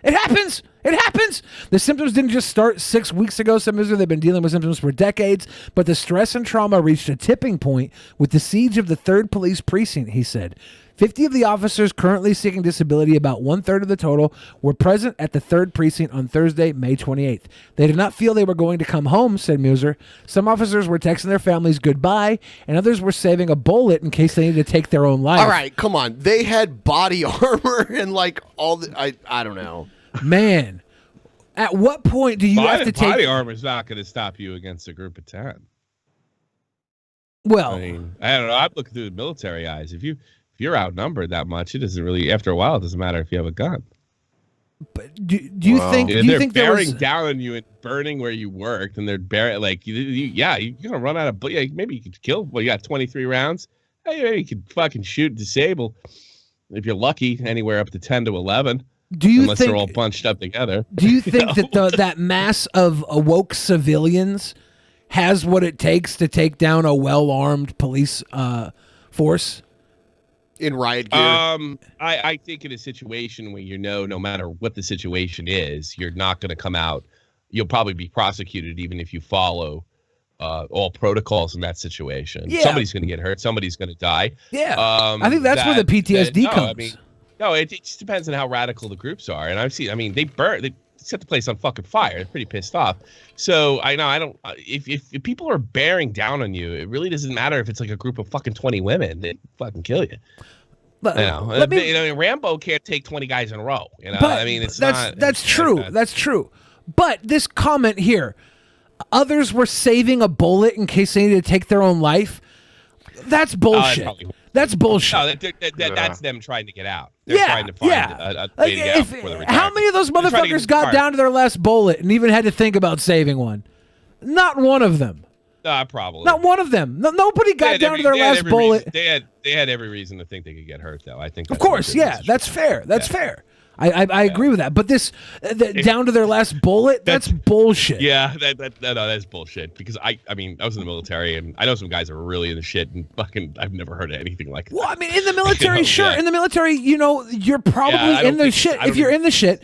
It happens. It happens. The symptoms didn't just start 6 weeks ago, said Miser. They've been dealing with symptoms for decades, but the stress and trauma reached a tipping point with the siege of the 3rd Police Precinct, he said. 50 of the officers currently seeking disability, about 1/3 of the total, were present at the 3rd Precinct on Thursday, May 28th. They did not feel they were going to come home, said Muser. Some officers were texting their families goodbye, and others were saving a bullet in case they needed to take their own life. All right, come on. They had body armor and like all the... I don't know. Man, at what point do you have to take... Body armor is not going to stop you against a group of 10. Well... I mean, I don't know. I'm looking through the military eyes. If you're outnumbered that much, it doesn't really, after a while, it doesn't matter if you have a gun. But do you think bearing down on you and burning where you worked, and they're like, you're gonna run out of, maybe you could kill. Well, you got 23 rounds. Hey, maybe you could fucking shoot, disable, if you're lucky, anywhere up to 10 to 11. Unless they're all bunched up together. Do you think that mass of awoke civilians has what it takes to take down a well-armed police force? In riot gear? I think in a situation where no matter what the situation is, you're not going to come out. You'll probably be prosecuted even if you follow all protocols in that situation. Yeah. Somebody's going to get hurt. Somebody's going to die. Yeah. I think that's where the PTSD comes. It just depends on how radical the groups are. And they set the place on fucking fire. They're pretty pissed off. So I don't. If people are bearing down on you, it really doesn't matter if it's like a group of fucking 20 women. They fucking kill you. Rambo can't take 20 guys in a row. That's true. That's true. But this comment here, others were saving a bullet in case they needed to take their own life. That's bullshit. That's bullshit. No, that's them trying to get out. They're trying to find a way to get out before the how many of those motherfuckers got down to their last bullet and even had to think about saving one? Not one of them. Probably. Not one of them. Nobody got down to their last bullet. They had every reason to think they could get hurt, though. I think. Of course, that's fair. That's fair. I agree with that. But this down to their last bullet, that's bullshit. Yeah, that's bullshit. Because I was in the military, and I know some guys are really in the shit, and fucking I've never heard of anything like that. Well, I mean, in the military, sure. Yeah. In the military, you're probably in the shit. If you're in the shit,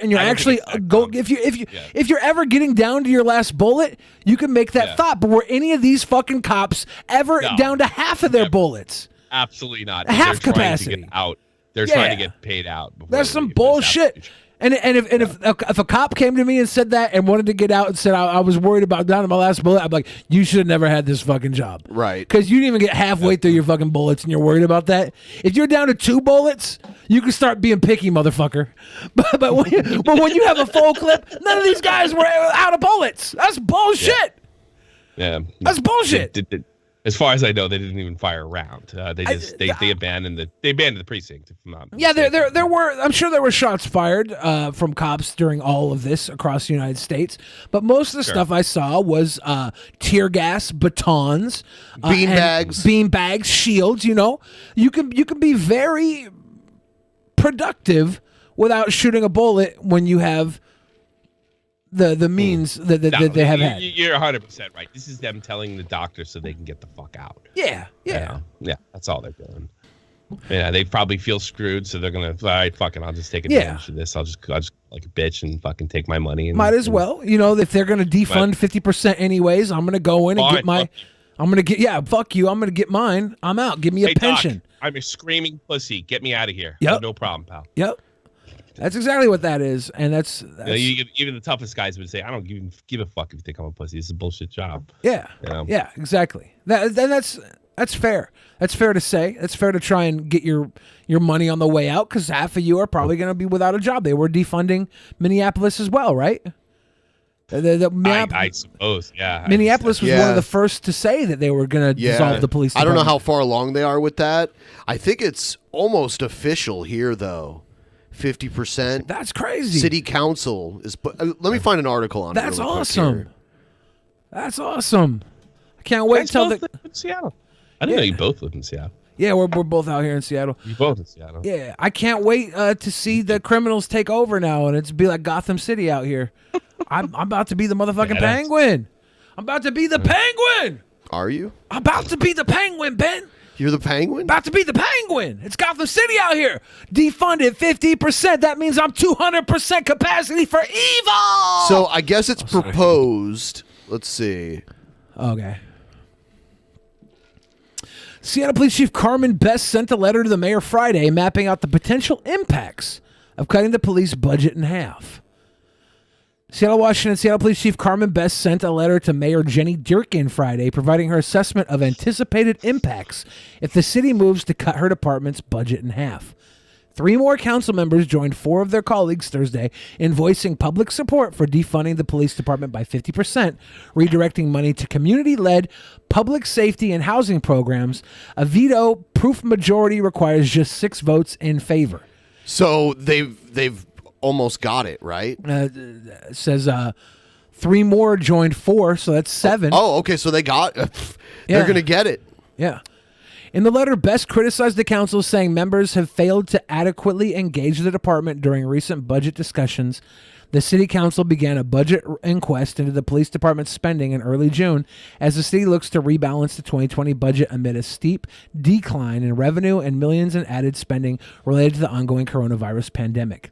and you're actually if you're ever getting down to your last bullet, you can make that thought. But were any of these fucking cops ever down to half of their bullets? Absolutely not. Half capacity. To get out. They're trying to get paid out. That's some bullshit. And if a cop came to me and said that and wanted to get out and said I was worried about down to my last bullet, I'd be like, you should have never had this fucking job. Right. Because you didn't even get halfway through your fucking bullets and you're worried about that. If you're down to 2 bullets, you can start being picky, motherfucker. But when you have a full clip, none of these guys were out of bullets. That's bullshit. Yeah. That's bullshit. As far as I know, they didn't even fire a round. They abandoned the precinct. If I'm not there were. I'm sure there were shots fired from cops during all of this across the United States. But most of the stuff I saw was tear gas, batons, beanbags, shields. You can be very productive without shooting a bullet when you have the means that they have had. You're 100% right. This is them telling the doctor so they can get the fuck out. Yeah. Yeah, that's all they're doing. Yeah, they probably feel screwed, so they're gonna, all right, fucking, I'll just take advantage of this. I'll just like a bitch and fucking take my money. Might as well. If they're gonna defund 50% anyways, I'm gonna go in and get my. I'm gonna get fuck you. I'm gonna get mine. I'm out. Give me a pension. Doc, I'm a screaming pussy. Get me out of here. Yep. No problem, pal. Yep. That's exactly what that is, and that's even the toughest guys would say, "I don't give a fuck if you think I'm a pussy. This is a bullshit job." Yeah, yeah, exactly. That's fair. That's fair to say. That's fair to try and get your money on the way out because half of you are probably going to be without a job. They were defunding Minneapolis as well, right? I suppose, yeah. Minneapolis was one of the first to say that they were going to dissolve the police department. I don't know how far along they are with that. I think it's almost official here, though. 50%. That's crazy. City council is. Let me find an article on it. That's awesome. That's awesome. I can't wait till live in Seattle. I didn't know you both live in Seattle. Yeah, we're both out here in Seattle. You both in Seattle. Yeah, I can't wait to see the criminals take over now, and it's be like Gotham City out here. I'm about to be the motherfucking Penguin. I'm about to be the Penguin. Are you? I'm about to be the Penguin, Ben. You're the Penguin? About to be the Penguin. It's Gotham City out here. Defunded 50%. That means I'm 200% capacity for evil. So I guess it's proposed. Let's see. Okay. Seattle Police Chief Carmen Best sent a letter to the mayor Friday mapping out the potential impacts of cutting the police budget in half. Seattle, Washington, Seattle Police Chief Carmen Best sent a letter to Mayor Jenny Durkin Friday providing her assessment of anticipated impacts if the city moves to cut her department's budget in half. 3 more council members joined 4 of their colleagues Thursday in voicing public support for defunding the police department by 50%, redirecting money to community-led public safety and housing programs. A veto-proof majority requires just 6 votes in favor. So they've almost got it, right? It says 3 more joined 4, so that's 7. Oh, okay, so they got they're going to get it. Yeah. In the letter, Best criticized the council, saying members have failed to adequately engage the department during recent budget discussions. The city council began a budget inquest into the police department's spending in early June as the city looks to rebalance the 2020 budget amid a steep decline in revenue and millions in added spending related to the ongoing coronavirus pandemic.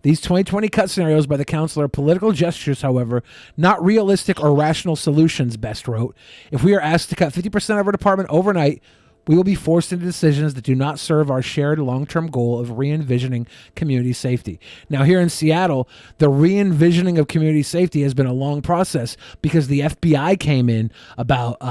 These 2020 cut scenarios by the council are political gestures, however, not realistic or rational solutions, Best wrote. If we are asked to cut 50% of our department overnight, we will be forced into decisions that do not serve our shared long-term goal of re-envisioning community safety. Now, here in Seattle, the re-envisioning of community safety has been a long process because the FBI came in about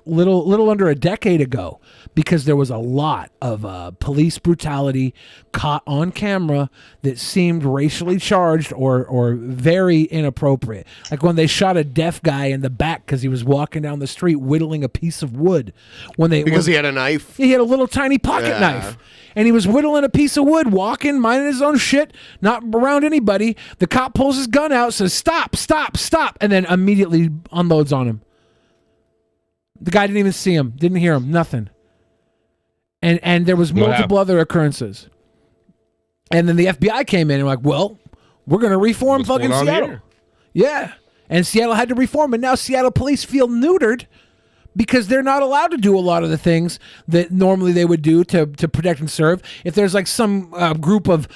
little under a decade ago because there was a lot of police brutality caught on camera that seemed racially charged or very inappropriate. Like when they shot a deaf guy in the back because he was walking down the street whittling a piece of wood. Because he had a knife? He had a little tiny pocket knife. And he was whittling a piece of wood, walking, minding his own shit, not around anybody. The cop pulls his gun out, says, "Stop, stop, stop," and then immediately unloads on him. The guy didn't even see him, didn't hear him, nothing. And there was multiple other occurrences. And then the FBI came in and like, well, we're going to reform fucking Seattle. Here? Yeah. And Seattle had to reform. And now Seattle police feel neutered because they're not allowed to do a lot of the things that normally they would do to protect and serve. If there's like some group of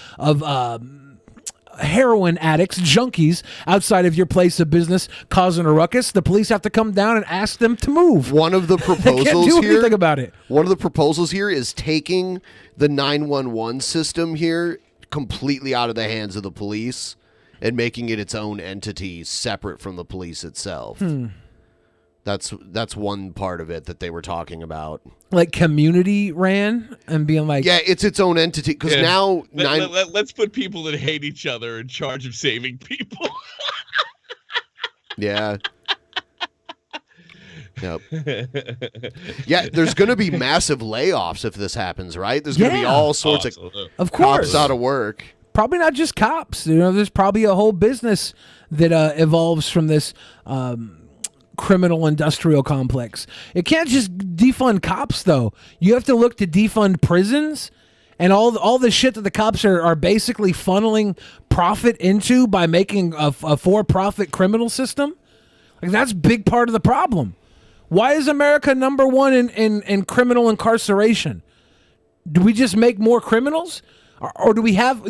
heroin addicts, junkies outside of your place of business causing a ruckus, the police have to come down and ask them to move. One of the proposals they can't do anything about it. One of the proposals here is taking the 911 system here completely out of the hands of the police and making it its own entity separate from the police itself. That's one part of it that they were talking about. Like community ran and being like... Yeah, it's its own entity because now... Let's put people that hate each other in charge of saving people. Yeah. Yep. Yeah, there's going to be massive layoffs if this happens, right? There's going to be all sorts of cops out of work. Probably not just cops. You know, there's probably a whole business that evolves from this criminal industrial complex. It can't just defund cops, though. You have to look to defund prisons and all the shit that the cops are basically funneling profit into by making a for-profit criminal system. Like, that's a big part of the problem. Why is America number one in criminal incarceration? Do we just make more criminals? Or do we have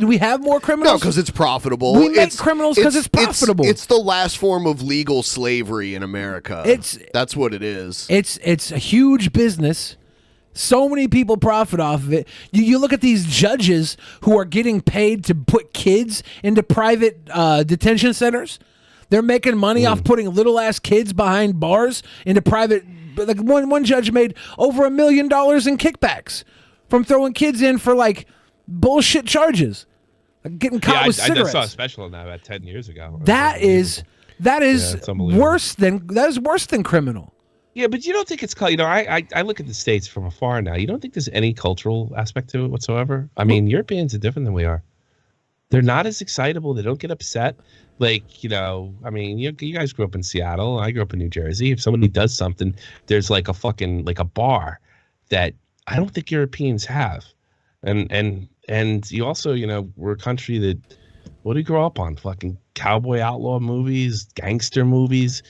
more criminals? No, because it's profitable. We make criminals because it's profitable. It's the last form of legal slavery in America. That's what it is. It's a huge business. So many people profit off of it. You look at these judges who are getting paid to put kids into private detention centers. They're making money off putting little ass kids behind bars into private. Like one judge made over $1 million in kickbacks from throwing kids in for like bullshit charges, like getting caught with cigarettes. I saw a special on that about 10 years ago. That is That is worse than criminal. Yeah, but you don't think it's called? I look at the States from afar now. You don't think there's any cultural aspect to it whatsoever? I mean, Europeans are different than we are. They're not as excitable. They don't get upset. Like, I mean, you guys grew up in Seattle. I grew up in New Jersey. If somebody does something, there's like a bar that I don't think Europeans have. And you also, we're a country that, what do you grow up on? Fucking cowboy outlaw movies, gangster movies,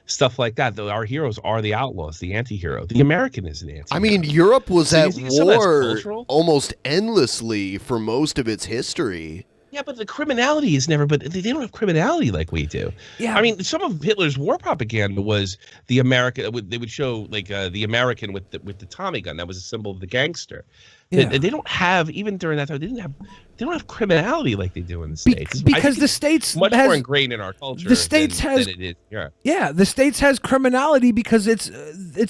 stuff like that. Our heroes are the outlaws, the anti-hero. The American is an anti-hero. I mean, Europe was at war almost endlessly for most of its history. Yeah, but the criminality is never. But they don't have criminality like we do. Yeah, I mean, some of Hitler's war propaganda was the American. They would show like the American with the Tommy gun. That was a symbol of the gangster. Yeah. They don't have, even during that time. They don't have criminality like they do in the States. Because the States much more ingrained in our culture. The States than it is. Yeah, the States has criminality because it's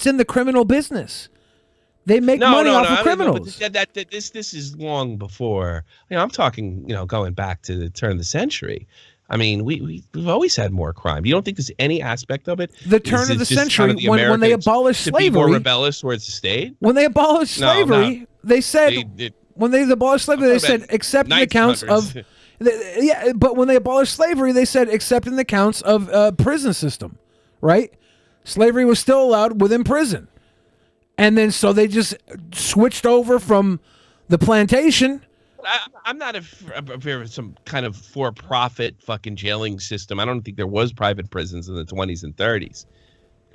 in the criminal business. They make money off of criminals. This is long before. I'm talking. Going back to the turn of the century. I mean, we've always had more crime. You don't think there's any aspect of it? The turn of the century, when they abolished slavery, to be more rebellious towards the state. When they abolished slavery, they said when they abolished slavery, they said except in the counts of. Yeah, but when they abolished slavery, they said except in the counts of prison system, right? Slavery was still allowed within prison. And then so they just switched over from the plantation. I'm not a fan of some kind of for-profit fucking jailing system. I don't think there was private prisons in the 20s and 30s.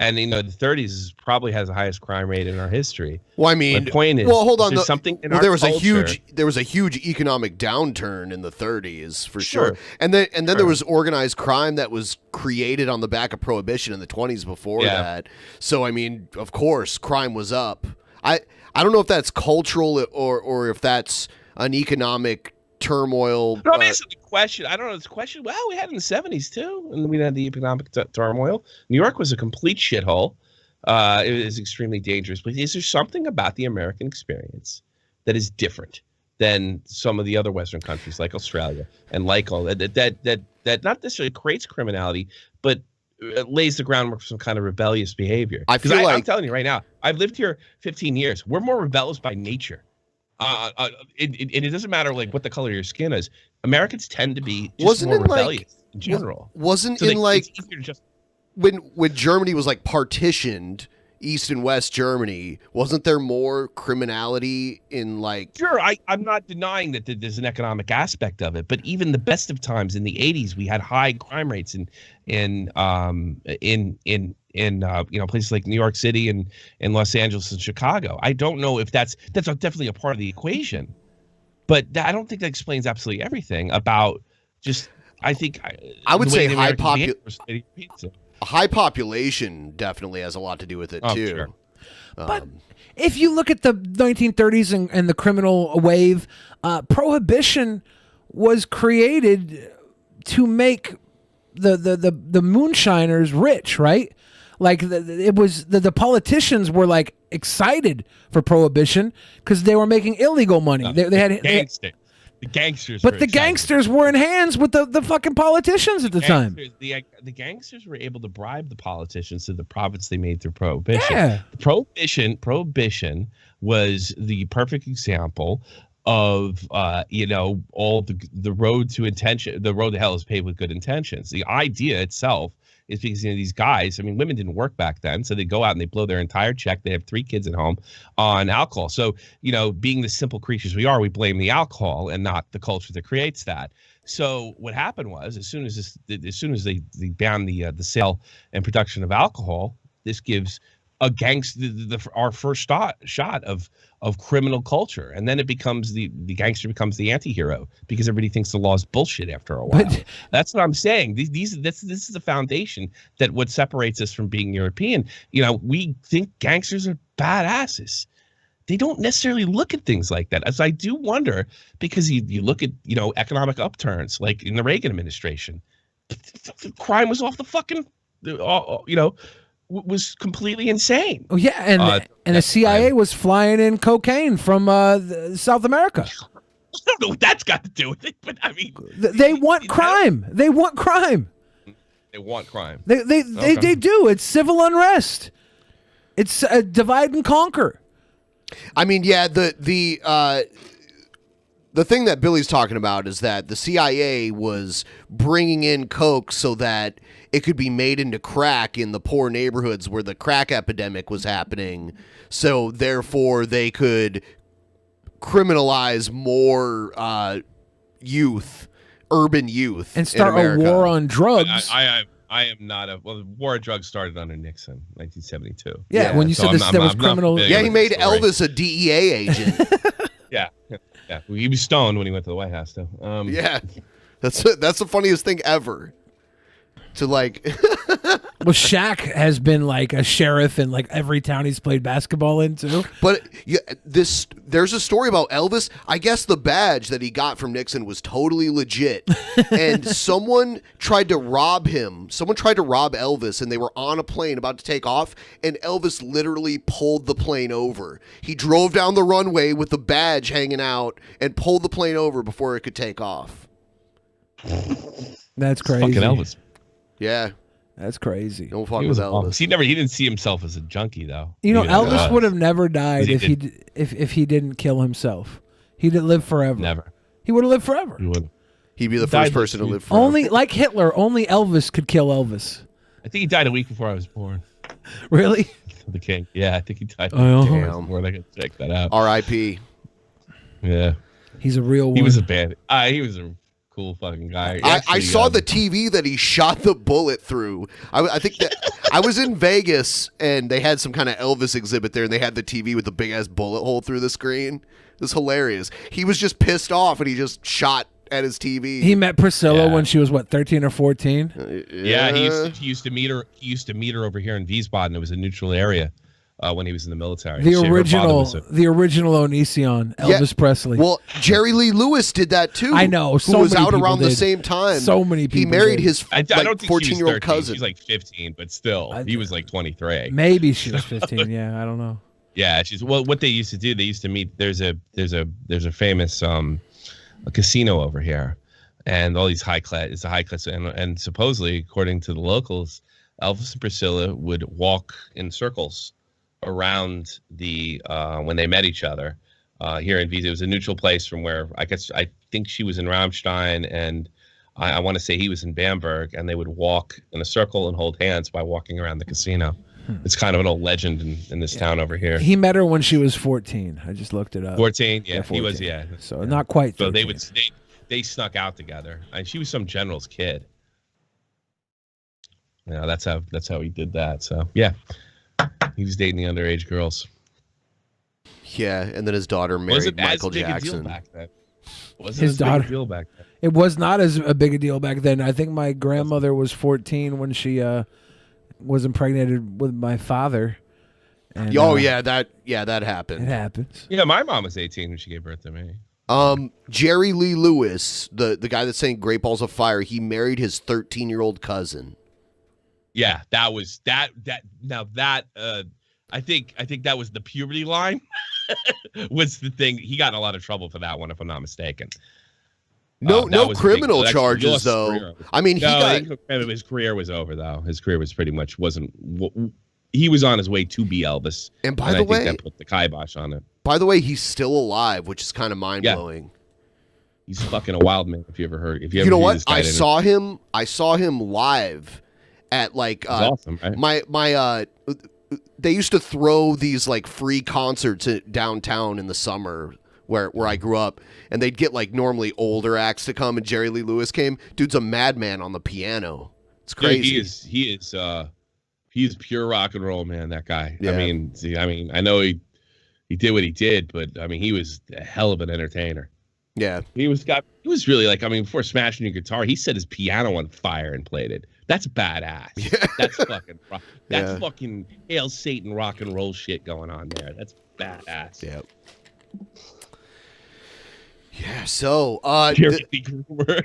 And, the 30s probably has the highest crime rate in our history. Well, I mean, the point is, hold on. Something in there our was culture. there was a huge economic downturn in the 30s for sure. And then there was organized crime that was created on the back of Prohibition in the 20s before that. So, I mean, of course, crime was up. I don't know if that's cultural or if that's an economic turmoil. No, I'm asking the question. I don't know. It's a question. Well, we had it in the 70s too, and we had the economic turmoil. New York was a complete shithole. It was extremely dangerous. But is there something about the American experience that is different than some of the other Western countries, like Australia, and like all that not necessarily creates criminality, but lays the groundwork for some kind of rebellious behavior? I'm telling you right now, I've lived here 15 years. We're more rebellious by nature. It doesn't matter like what the color of your skin is. Americans tend to be just more rebellious in general. When Germany was like partitioned, East and West Germany, wasn't there more criminality in like? Sure, I'm not denying that there's an economic aspect of it, but even the best of times in the 80s, we had high crime rates in places like New York City and Los Angeles and Chicago. I don't know if that's definitely a part of the equation, but I don't think that explains absolutely everything about just. I think I would say high population definitely has a lot to do with it too. Sure. But if you look at the 1930s and the criminal wave, prohibition was created to make the moonshiners rich, right? Like it was the politicians were like excited for prohibition because they were making illegal money. They had the gangsters. But the gangsters were in hands with the fucking politicians at the time. The gangsters were able to bribe the politicians to the profits they made through prohibition. Yeah. Prohibition was the perfect example of all the road to intention. The road to hell is paved with good intentions. The idea itself is because these guys, I mean, women didn't work back then, so they go out and they blow their entire check. They have 3 kids at home on alcohol. So, being the simple creatures we are, we blame the alcohol and not the culture that creates that. So what happened was, as soon as they banned the sale and production of alcohol, this gives a our first shot of criminal culture, and then it becomes the gangster becomes the anti-hero because everybody thinks the law is bullshit after a while. That's what I'm saying. This is the foundation that what separates us from being European. We think gangsters are badasses. They don't necessarily look at things like that. As I do wonder, because you look at economic upturns like in the Reagan administration, crime was off the fucking was completely insane. Oh yeah, and the CIA was flying in cocaine from South America. I don't know what that's got to do with it, but I mean, they want crime. They want crime. They They want crime. They do. It's civil unrest. It's divide and conquer. I mean, yeah, the thing that Billy's talking about is that the CIA was bringing in coke so that it could be made into crack in the poor neighborhoods where the crack epidemic was happening. So therefore, they could criminalize more urban youth, and start a war on drugs. I am not a the war on drugs started under Nixon, 1972. Yeah, when you said there was criminal. Yeah, he made Elvis a DEA agent. Yeah. He was stoned when he went to the White House, though. Yeah, that's the funniest thing ever. To like, well, Shaq has been like a sheriff in like every town he's played basketball in too. But there's a story about Elvis. I guess the badge that he got from Nixon was totally legit, and someone tried to rob him. Someone tried to rob Elvis, and they were on a plane about to take off, and Elvis literally pulled the plane over. He drove down the runway with the badge hanging out and pulled the plane over before it could take off. That's crazy. Fucking Elvis. Yeah, that's crazy. Don't fuck with Elvis. He didn't see himself as a junkie though. You know, Elvis would have never died if he didn't kill himself. He'd live forever. Never. He would have lived forever. He would. He'd be the first person to live forever. Only like Hitler. Only Elvis could kill Elvis. I think he died a week before I was born. Really? The king. Yeah, I think he died. Damn. I could check that out. R.I.P. Yeah. He's a real one. He was a bad. He was a cool fucking guy. I saw the TV that he shot the bullet through. I think that I was in Vegas and they had some kind of Elvis exhibit there, and they had the TV with the big ass bullet hole through the screen. It was hilarious. He was just pissed off and he just shot at his TV. He met Priscilla when she was 13 or 14. Yeah, he used to meet her. He used to meet her over here in Wiesbaden. It was a neutral area. When he was in the military. The original Onision, Elvis Presley. Well, Jerry Lee Lewis did that too. I know. Who was out around the same time. So many people. He married his I don't think 14-year-old cousin. She's like 15, but still, he was like 23. Maybe she was 15. Yeah, I don't know. Yeah, what they used to do. They used to meet. There's a famous a casino over here, and all these high class. And supposedly, according to the locals, Elvis and Priscilla would walk in circles around the when they met each other here in Wiesbaden. It was a neutral place from where I think she was in Rammstein, and I want to say he was in Bamberg, and they would walk in a circle and hold hands by walking around the casino. It's kind of an old legend in this town over here. He met her when she was 14. I just looked it up. 14, yeah, 14. He was, So not quite 13. So they snuck out together, and she was some general's kid. Yeah, that's how he did that. So yeah. He was dating the underage girls. Yeah, and then his daughter married Michael Jackson. His daughter. It was not as a big a deal back then. I think my grandmother was 14 when she was impregnated with my father. And, that happened. It happens. Yeah, my mom was 18 when she gave birth to me. Jerry Lee Lewis, the guy that sang Great Balls of Fire, he married his 13-year-old cousin. Yeah, that was that. Now that I think that was the puberty line. Was the thing he got in a lot of trouble for that one, if I'm not mistaken. No criminal charges though. I mean, his career was over though. His career was pretty much wasn't. He was on his way to be Elvis. And by the way, I think that put the kibosh on it. By the way, he's still alive, which is kind of mind blowing. He's fucking a wild man. If you ever heard, you know what? I saw him live. At like awesome, right? They used to throw these like free concerts downtown in the summer where I grew up, and they'd get like normally older acts to come, and Jerry Lee Lewis came. Dude's a madman on the piano. It's crazy. Dude, he is pure rock and roll, man. That guy. Yeah. I mean, I know he did what he did, but I mean, he was a hell of an entertainer. Yeah, he was really like, I mean, before smashing your guitar, he set his piano on fire and played it. That's badass. Yeah. That's fucking rock. That's fucking Hail Satan rock and roll shit going on there. That's badass. Yep. Yeah. So, Jerry Lee Groomer.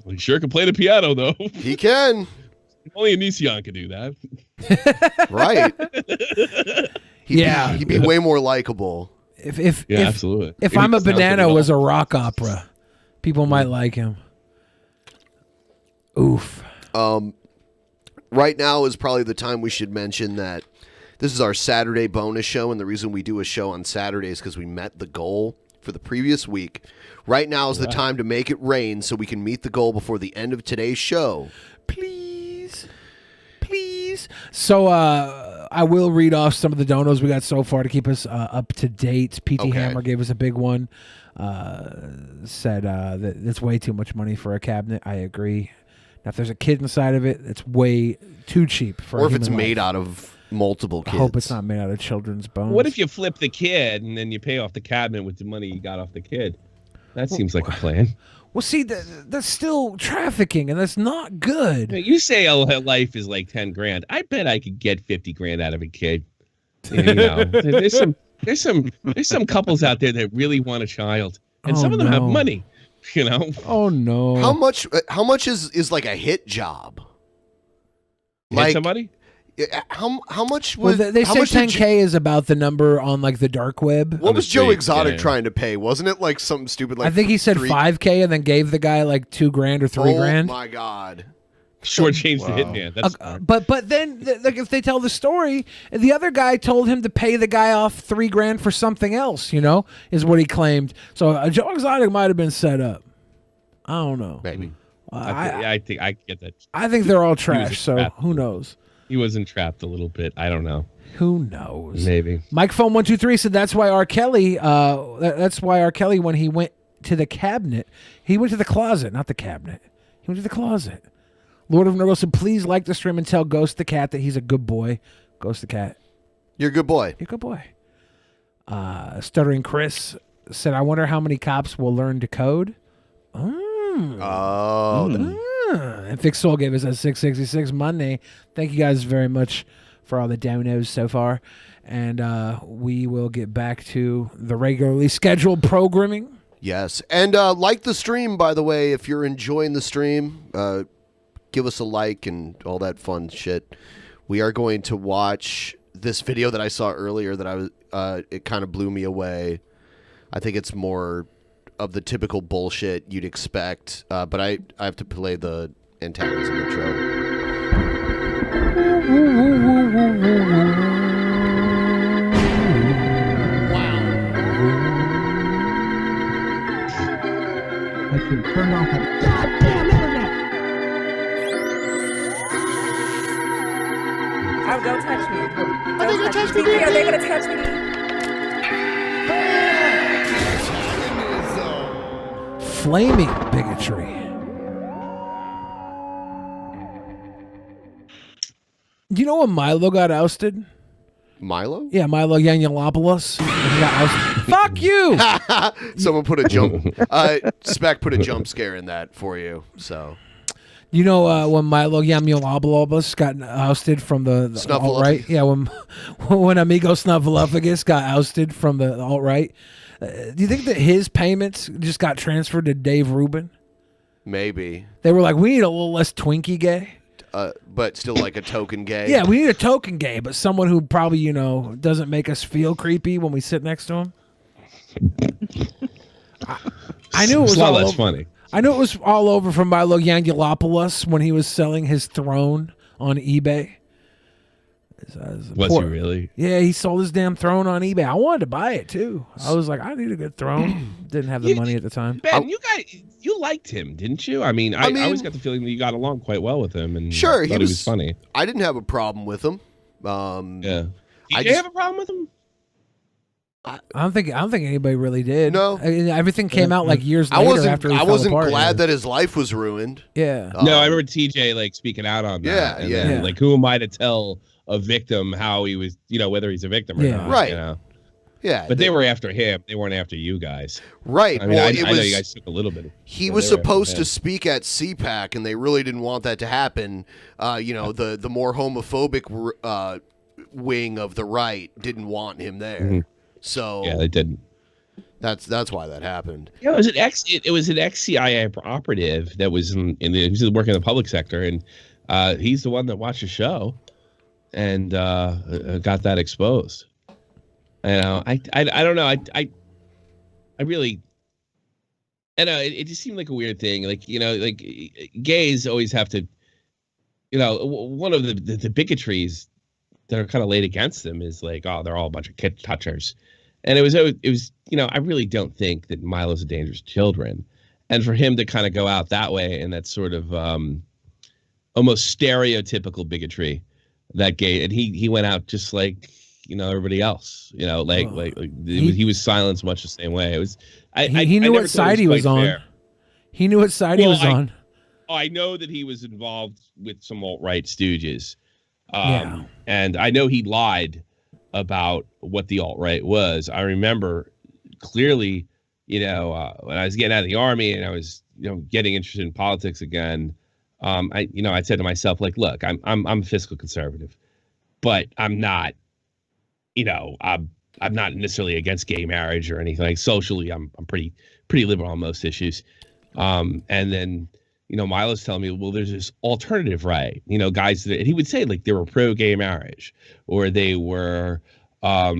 He sure can play the piano though. He can. Only Onision could do that. Right. He'd be way more likable. If absolutely. If I'm a Banana was a rock opera, People might like him. Oof. Right now is probably the time we should mention that this is our Saturday bonus show, and the reason we do a show on Saturday is because we met the goal for the previous week. Right now is the time to make it rain so we can meet the goal before the end of today's show. Please. So I will read off some of the donos we got so far to keep us up to date. PT Hammer gave us a big one. Said that it's way too much money for a cabinet. I agree. Now, if there's a kid inside of it, it's way too cheap for Or a if it's human made life. out of multiple kids. I hope it's not made out of children's bones. What if you flip the kid and then you pay off the cabinet with the money you got off the kid? That seems like a plan. Well, see, that's still trafficking, and that's not good. You say a life is like 10 grand. I bet I could get 50 grand out of a kid. You know, there's some couples out there that really want a child, and some of them have money. You know. Oh no. How much is like a hit job? Hit somebody? How much Well, was they how say much did 10K is about the number on like the dark web. What was Joe Exotic trying to pay? Wasn't it like something stupid like I think he said 5K and then gave the guy like $2 grand or $3 grand. Oh my god. Shortchanged the hitman. That's but then like if they tell the story, the other guy told him to pay the guy off $3 grand for something else, is what he claimed. So Joe Exotic might have been set up. I don't know. Maybe. I think I get that. I think they're all trash, so who knows? He was entrapped a little bit. I don't know. Who knows? Maybe. Mike Phone 123 said that's why R. Kelly. That's why R. Kelly, when he went to the cabinet, he went to the closet, not the cabinet. He went to the closet. Lord of Nurgle said, please like the stream and tell Ghost the Cat that he's a good boy. Ghost the Cat. You're a good boy. You're a good boy. Stuttering Chris said, I wonder how many cops will learn to code. And Fix Soul gave us a 666 Monday. Thank you guys very much for all the donos so far. And we will get back to the regularly scheduled programming. Yes. And like the stream, by the way, if you're enjoying the stream, give us a like and all that fun shit. We are going to watch this video that I saw earlier that I was it kind of blew me away. I think it's more of the typical bullshit you'd expect, but I have to play the antagonism intro. I can turn off the goddamn internet. Oh, don't touch me. Don't touch me. Yeah, they're gonna touch me. Flaming bigotry. Do you know when Milo got ousted? Milo? Yeah, Milo Yiannopoulos. He got ousted. Fuck you! Someone put a jump. Spec put a jump scare in that for you. So, you know when Milo Yiannopoulos got ousted from the alt-right? Yeah, when Amigo Snuffleupagus got ousted from the alt-right. Do you think that his payments just got transferred to Dave Rubin? Maybe. They were like, we need a little less Twinkie gay. But still like a token gay. Yeah, we need a token gay, but someone who probably, doesn't make us feel creepy when we sit next to him. I knew it was all over. Funny. I knew it was all over for Milo Yiannopoulos when he was selling his throne on eBay. Was he really? Yeah, he sold his damn throne on eBay. I wanted to buy it too. I was like, I need a good throne. Didn't have the money at the time. Ben, you liked him, didn't you? I mean, I always got the feeling that you got along quite well with him, and sure, he was funny. I didn't have a problem with him. Yeah. Did you have a problem with him? I don't think anybody really did. No, everything came out like years later after he I fell wasn't apart, glad that his life was ruined. Yeah. No, I remember TJ like speaking out on that. Yeah. Like, who am I to tell a victim how he was, whether he's a victim or not? Right. Yeah. But they were after him. They weren't after you guys. Right. I mean, I know you guys took a little bit. He was supposed to speak at CPAC, and they really didn't want that to happen. The more homophobic wing of the right didn't want him there. Mm-hmm. So yeah, they didn't. That's why that happened. Yeah, it was an ex-CIA operative that was he was working in the public sector, and he's the one that watched the show and got that exposed. I don't know. I really And it just seemed like a weird thing. Like, like gays always have to, one of the bigotries that are kind of laid against them is like, oh, they're all a bunch of kid touchers. And it was, I really don't think that Milo's a dangerous children. And for him to kind of go out that way and that sort of almost stereotypical bigotry that gay, and he went out just like, everybody else, he was silenced much the same way. It was, he knew what side he was on. He knew what side he was on. I know that he was involved with some alt-right stooges. And I know he lied about what the alt-right was. I remember clearly, when I was getting out of the army and I was, getting interested in politics again, I said to myself, like, look, I'm a fiscal conservative, but I'm not, I'm not necessarily against gay marriage or anything. Like socially, I'm pretty liberal on most issues. And then, Milo's telling me, well, there's this alternative right. Guys that, and he would say like they were pro-gay marriage or they were at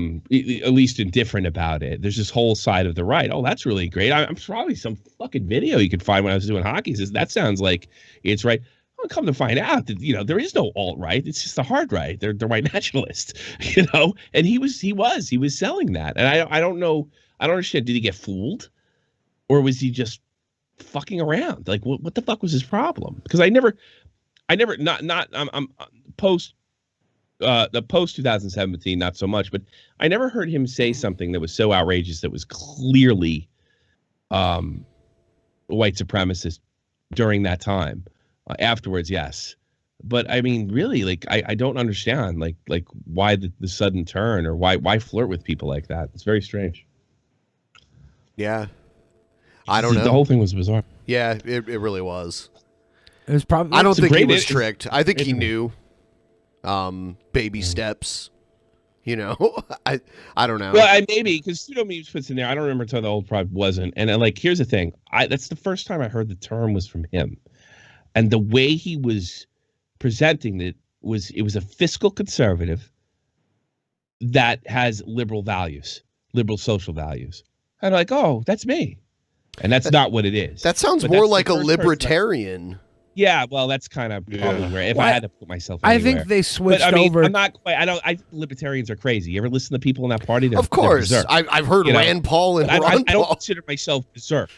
least indifferent about it. There's this whole side of the right. Oh, that's really great. I'm probably some fucking video you could find when I was doing hockey says that sounds like it's right. I'll come to find out that there is no alt-right. It's just the hard right. They're white nationalists, And he was selling that. And I don't know. I don't understand. Did he get fooled, or was he just fucking around? Like what the fuck was his problem? Because I'm post the post 2017 not so much, but I never heard him say something that was so outrageous that was clearly white supremacist during that time. Afterwards, yes, but I mean, really, like I don't understand like why the sudden turn, or why flirt with people like that. It's very strange. Yeah, I don't know. The whole thing was bizarre. Yeah, it really was. It was probably. I don't think he was tricked. I think he knew. Baby steps. I don't know. Well, maybe because pseudo memes puts in there. I don't remember until the old pride wasn't. And like, here's the thing. That's the first time I heard the term was from him. And the way he was presenting it was a fiscal conservative that has liberal values, liberal social values. And I'm like, oh, that's me. And that's not what it is. That sounds more like a libertarian. Yeah, well, that's kind of probably where if I had to put myself anywhere. I think they switched over. I'm not quite. Libertarians are crazy. You ever listen to people in that party? Of course. I've heard Rand Paul and Ron Paul. I don't consider myself berserk.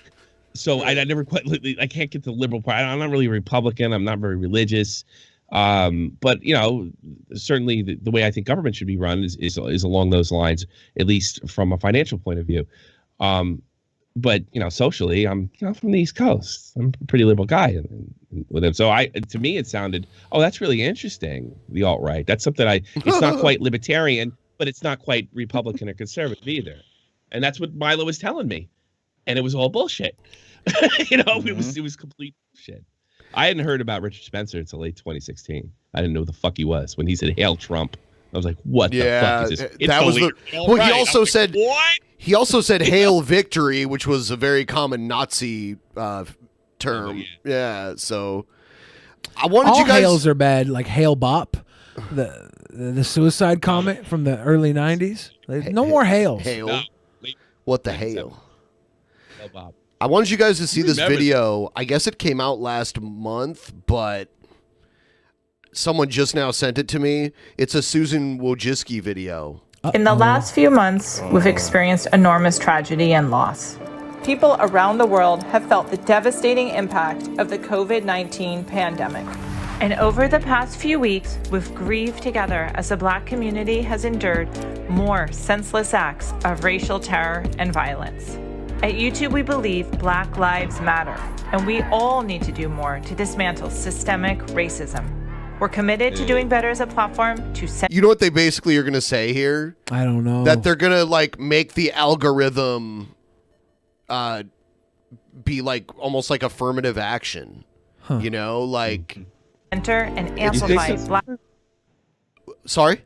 So I never quite. I can't get the liberal part. I'm not really a Republican. I'm not very religious. But certainly the way I think government should be run is along those lines, at least from a financial point of view. But socially, I'm from the East Coast. I'm a pretty liberal guy with him. So to me, it sounded, oh, that's really interesting. The alt-right. That's something it's not quite libertarian, but it's not quite Republican or conservative either. And that's what Milo was telling me, and it was all bullshit. It was complete bullshit. I hadn't heard about Richard Spencer until late 2016. I didn't know who the fuck he was when he said "Hail Trump." I was like, "What the fuck is this?" That was he also said. What? He also said "Hail Victory," which was a very common Nazi term. Yeah. So I wanted you guys. All hails are bad, like Hail Bop, the suicide comet from the early '90s. No more hails. Hail. No. What the hail? Hail Bop. I wanted you guys to see this video. I guess it came out last month, but someone just now sent it to me. It's a Susan Wojcicki video. In the last few months, we've experienced enormous tragedy and loss. People around the world have felt the devastating impact of the COVID-19 pandemic. And over the past few weeks, we've grieved together as the Black community has endured more senseless acts of racial terror and violence. At YouTube, we believe Black lives matter, and we all need to do more to dismantle systemic racism. We're committed to doing better as a platform to set. You know what they basically are going to say here? I don't know. That they're going to make the algorithm be almost like affirmative action. Huh. Enter and amplify Black. Sorry?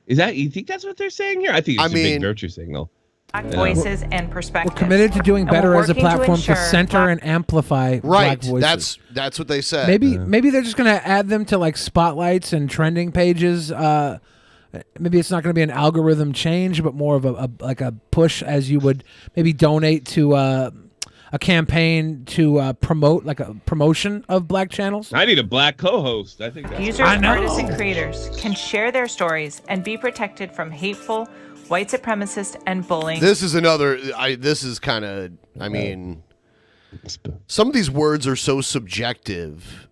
Is that, you think that's what they're saying here? I think it's a big virtue signal. Black voices and perspectives. We're committed to doing better as a platform to center and amplify Black voices. That's what they said. Maybe they're just going to add them to spotlights and trending pages. Maybe it's not going to be an algorithm change, but more of a push, as you would maybe donate to a campaign to promote, like a promotion of black channels. I need a black co-host. I think that's Users, artists, and creators can share their stories and be protected from hateful, white supremacist, and bullying. This is another. This is kind of. I mean, some of these words are so subjective.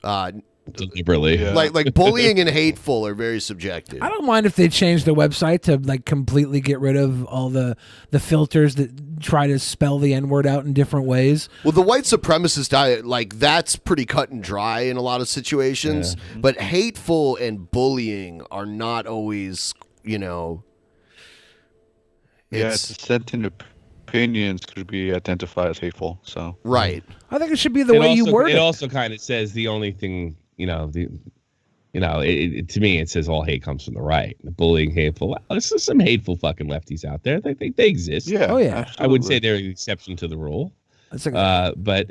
Deliberately, like bullying and hateful are very subjective. I don't mind if they change the website to like completely get rid of all the filters that try to spell the N-word out in different ways. Well, the white supremacist diet, like that's pretty cut and dry in a lot of situations. Yeah. But hateful and bullying are not always, It's dissenting opinions could be identified as hateful. So right. I think it should be the way you word it. It also kind of says the only thing, to me, it says all hate comes from the right. The bullying, hateful. Well, there's some hateful fucking lefties out there. They exist. Yeah. Oh yeah. Absolutely. I would say they're an exception to the rule. But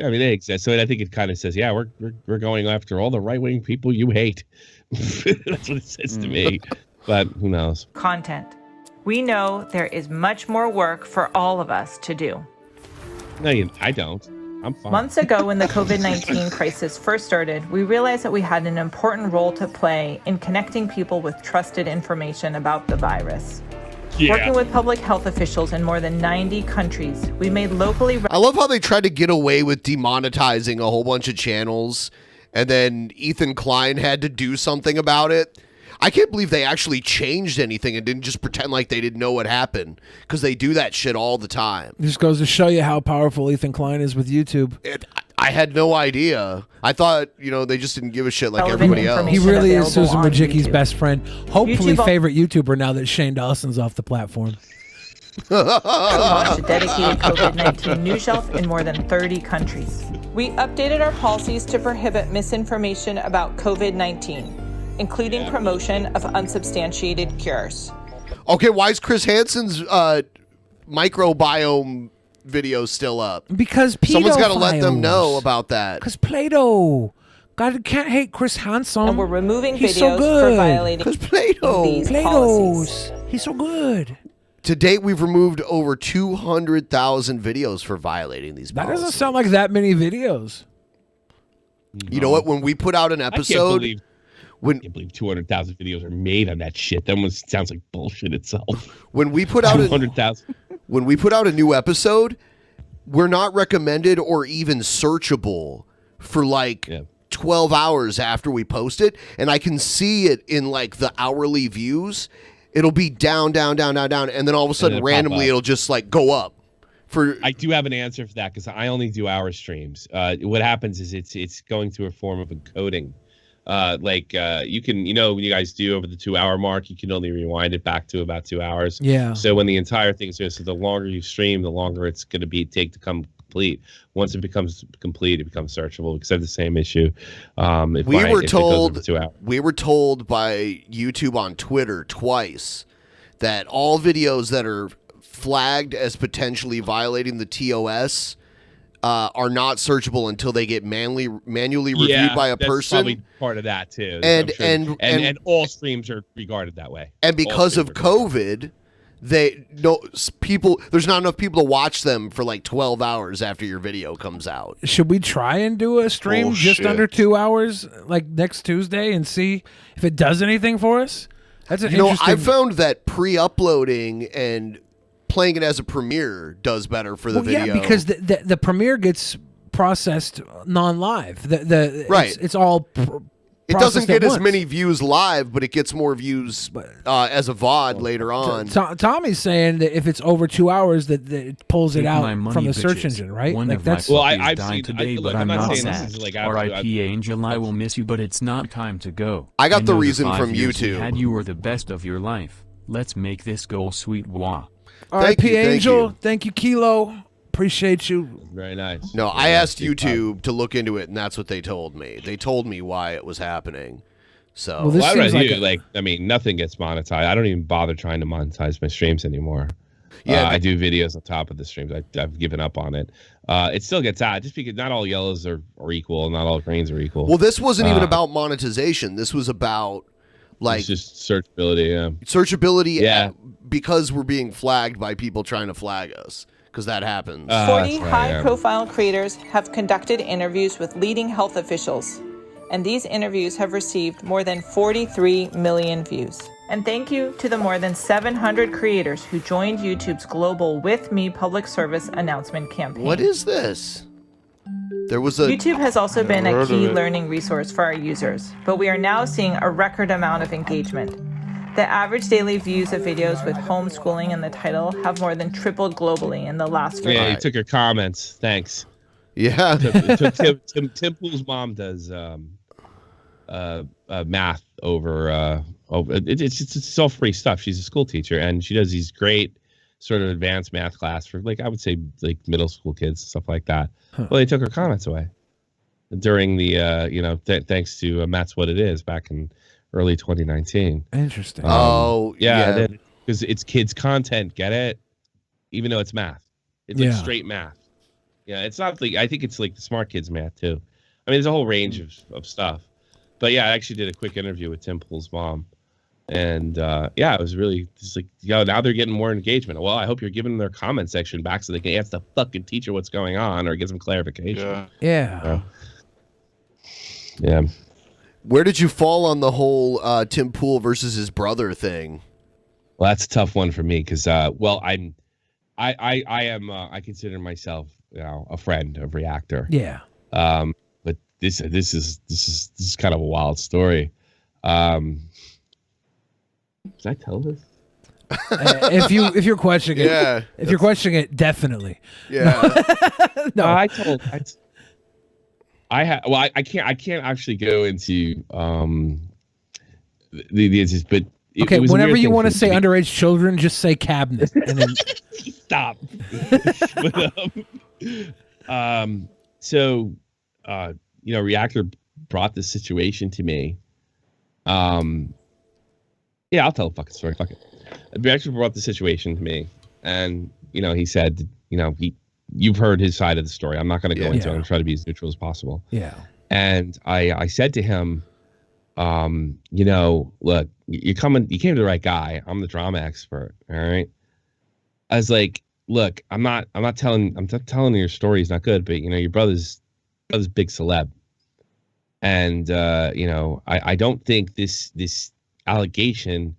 I mean, they exist. So I think it kind of says, yeah, we're going after all the right wing people you hate. That's what it says to me. But who knows? Content. We know there is much more work for all of us to do. No, I don't. I'm fine. Months ago, when the COVID-19 crisis first started, we realized that we had an important role to play in connecting people with trusted information about the virus. Yeah. Working with public health officials in more than 90 countries, we made locally... I love how they tried to get away with demonetizing a whole bunch of channels, and then Ethan Klein had to do something about it. I can't believe they actually changed anything and didn't just pretend like they didn't know what happened, because they do that shit all the time. It just goes to show you how powerful Ethan Klein is with YouTube. I had no idea. I thought, they just didn't give a shit like everybody else. He really is Susan Wojcicki's best friend. Hopefully YouTube- favorite YouTuber now that Shane Dawson's off the platform. launched a dedicated COVID-19 news shelf in more than 30 countries. We updated our policies to prohibit misinformation about COVID-19, including promotion of unsubstantiated cures. Okay, why is Chris Hansen's microbiome video still up? Because someone's got to let them know about that. Because Plato. God, can't hate Chris Hansen. And we're removing He's videos so good. for violating Because Plato. these policies. He's so good. To date, we've removed over 200,000 videos for violating these That policies. doesn't sound like that many videos. You know what? When we put out an episode... I can't believe 200,000 videos are made on that shit. That one sounds like bullshit itself. When we put out 200,000. When we put out a new episode, we're not recommended or even searchable for 12 hours after we post it, and I can see it in the hourly views. It'll be down, and then all of a sudden randomly it'll just go up. I do have an answer for that because I only do hour streams. What happens is it's going through a form of encoding. You can, when you guys do over the 2 hour mark, you can only rewind it back to about 2 hours. Yeah. So when the entire thing's there, so the longer you stream, the longer it's going to take to come complete. Once it becomes complete, it becomes searchable because I have the same issue. We were told by YouTube on Twitter twice that all videos that are flagged as potentially violating the TOS are not searchable until they get manually reviewed by a person. Probably part of that too. And all streams are regarded that way. And because of COVID, there's not enough people to watch them for 12 hours after your video comes out. Should we try and do a stream just under 2 hours next Tuesday and see if it does anything for us? That's an interesting... I found that pre-uploading and playing it as a premiere does better for the video. Yeah, because the premiere gets processed non-live. Right. It's all it doesn't get as once. many views live, but it gets more views as a VOD later on. Tommy's saying that if it's over 2 hours, that it pulls it out from the search engine, right? One of that's my puppies died today, but I'm not sad. R.I.P. Angel, I will miss you, but it's not time to go. I got the know reason 5 from years we YouTube. had you were the best of your life. Let's make this go, sweet wah. R.I.P. Angel. Thank you, Kilo. Appreciate you. Very nice. No, I asked YouTube to look into it, and that's what they told me. They told me why it was happening. So, Well, this Well, seems nothing gets monetized. I don't even bother trying to monetize my streams anymore. Yeah, I do videos on top of the streams. I've given up on it. It still gets out just because not all yellows are equal, not all greens are equal. well, this wasn't even about monetization. This was about it's just searchability. searchability. Yeah. Because we're being flagged by people trying to flag us. because that happens. 40 high-profile creators have conducted interviews with leading health officials, and these interviews have received more than 43 million views. And thank you to the more than 700 creators who joined YouTube's global With Me public service announcement campaign. What is this? There was a... YouTube has also been a key learning resource for our users, but we are now seeing a record amount of engagement. The average daily views of videos with homeschooling in the title have more than tripled globally in the last few Yeah, months. you took your comments. Thanks. Yeah. Tim Pool's mom does math over it's all free stuff. She's a school teacher, and she does these great sort of advanced math class for, like, I would say, like, middle school kids, stuff like that. Well, they took her comments away during the thanks to Matt's What It Is back in early 2019. Interesting. Yeah, because it's kids content, get it? Even though it's math. It's like straight math. Yeah, it's not like, I think it's like the smart kids math too. I mean, there's a whole range of stuff. But yeah, I actually did a quick interview with Tim Pool's mom. And it was really just like, now they're getting more engagement. Well, I hope you're giving them their comment section back so they can ask the fucking teacher what's going on or get some clarification. Yeah. Yeah. Where did you fall on the whole Tim Pool versus his brother thing? Well, that's a tough one for me because, I consider myself, a friend of Reactor. Yeah. But this is kind of a wild story. Did I tell this? If you're questioning it, if you're questioning it, definitely. Yeah. No, I can't actually go into the answers, but okay. Whenever you want to say underage children, just say cabinet, and then stop. So Reactor brought this situation to me. Yeah, I'll tell a fucking story. Fuck it. Reactor brought the situation to me, and he said, you've heard his side of the story. I'm not going to go into it. I'm trying to be as neutral as possible. Yeah. And I said to him, look, you came to the right guy. I'm the drama expert. All right. I was like, look, I'm not telling you your story is not good, but your brother's big celeb. And I don't think this allegation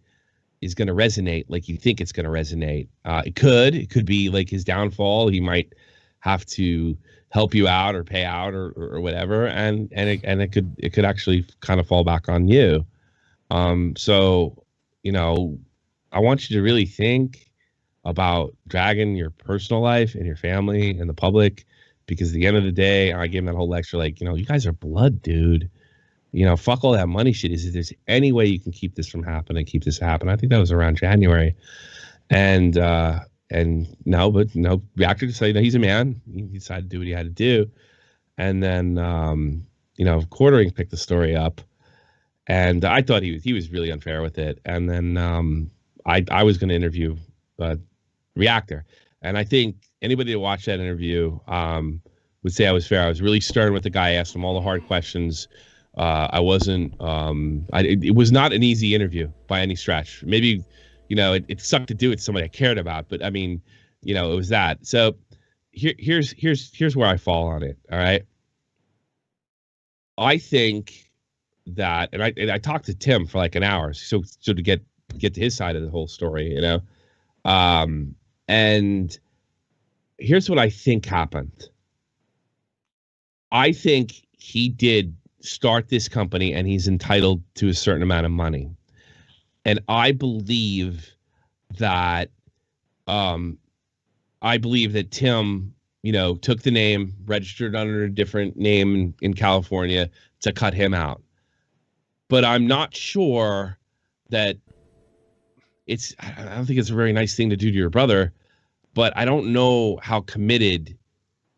is going to resonate like you think it's going to resonate. It could be like his downfall. He might have to help you out or pay out or whatever, and it could actually kind of fall back on you. So I want you to really think about dragging your personal life and your family and the public, because at the end of the day, I gave him that whole lecture like, you guys are blood, dude. Fuck all that money shit. Is if there's any way you can keep this from happening, keep this happening. I think that was around January. And Reactor decided, he's a man. He decided to do what he had to do. And then, Quartering picked the story up. And I thought he was really unfair with it. And then I was going to interview Reactor. And I think anybody that watched that interview would say I was fair. I was really stern with the guy. I asked him all the hard questions. I wasn't. It was not an easy interview by any stretch. Maybe, it sucked to do it with somebody I cared about, but I mean, it was that. So here's where I fall on it. All right. I think that, and I talked to Tim for like an hour, so to get to his side of the whole story, and here's what I think happened. I think he did start this company and he's entitled to a certain amount of money. And I believe that Tim, took the name, registered under a different name in California to cut him out. But I'm not sure that I don't think it's a very nice thing to do to your brother, but I don't know how committed.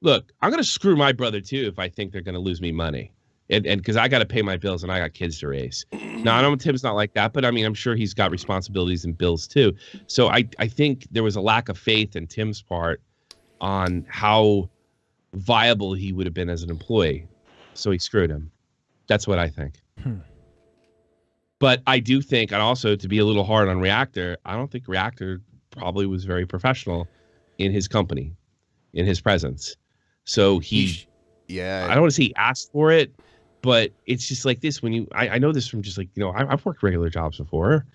Look, I'm going to screw my brother too if I think they're going to lose me money. And because I got to pay my bills and I got kids to raise. Now, I know Tim's not like that, but I mean, I'm sure he's got responsibilities and bills too. So I think there was a lack of faith in Tim's part on how viable he would have been as an employee. So he screwed him. That's what I think. But I do think, and also to be a little hard on Reactor, I don't think Reactor probably was very professional in his company. in his presence. So I don't want to say he asked for it, but it's just like this. When I know this from just like, I've worked regular jobs before,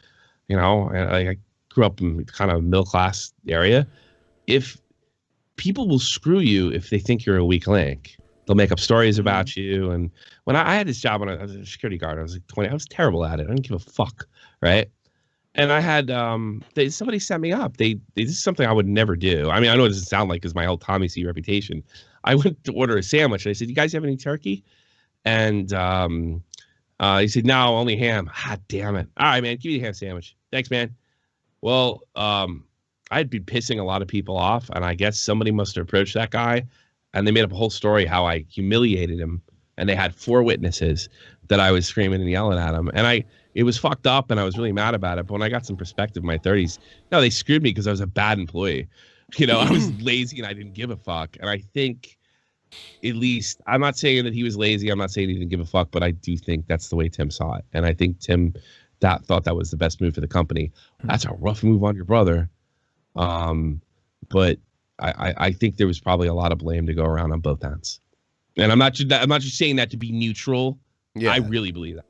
and I grew up in kind of a middle class area. If people will screw you if they think you're a weak link, they'll make up stories about you. And when I had this job when I was a security guard, I was like 20. I was terrible at it. I didn't give a fuck, right? And I had somebody set me up. This is something I would never do. I mean, I know it doesn't sound like, because my whole Tommy C reputation. I went to order a sandwich, and I said, "You guys have any turkey?" And he said, "No, only ham." Ah, damn it! All right, man, give me a ham sandwich. Thanks, man. Well, I'd been pissing a lot of people off, and I guess somebody must have approached that guy, and they made up a whole story how I humiliated him, and they had 4 witnesses that I was screaming and yelling at him, and it was fucked up, and I was really mad about it. But when I got some perspective in my 30s, no, they screwed me because I was a bad employee. I was lazy and I didn't give a fuck. And I think, at least, I'm not saying that he was lazy. I'm not saying he didn't give a fuck, but I do think that's the way Tim saw it. And I think Tim thought that was the best move for the company. That's a rough move on your brother. But I think there was probably a lot of blame to go around on both ends. And I'm not just saying that to be neutral. Yeah. I really believe that.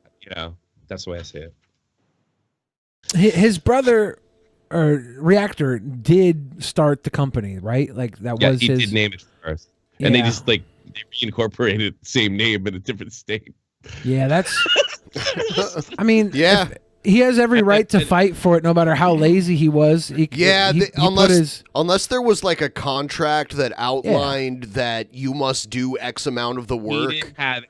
That's the way I say it. His brother or Reactor did start the company, right? Like that was he his. Did name it first, and they just they reincorporated the same name in a different state. Yeah, that's. I mean, he has every right to fight for it, no matter how lazy he was. Unless there was like a contract that outlined that you must do X amount of the work. He didn't have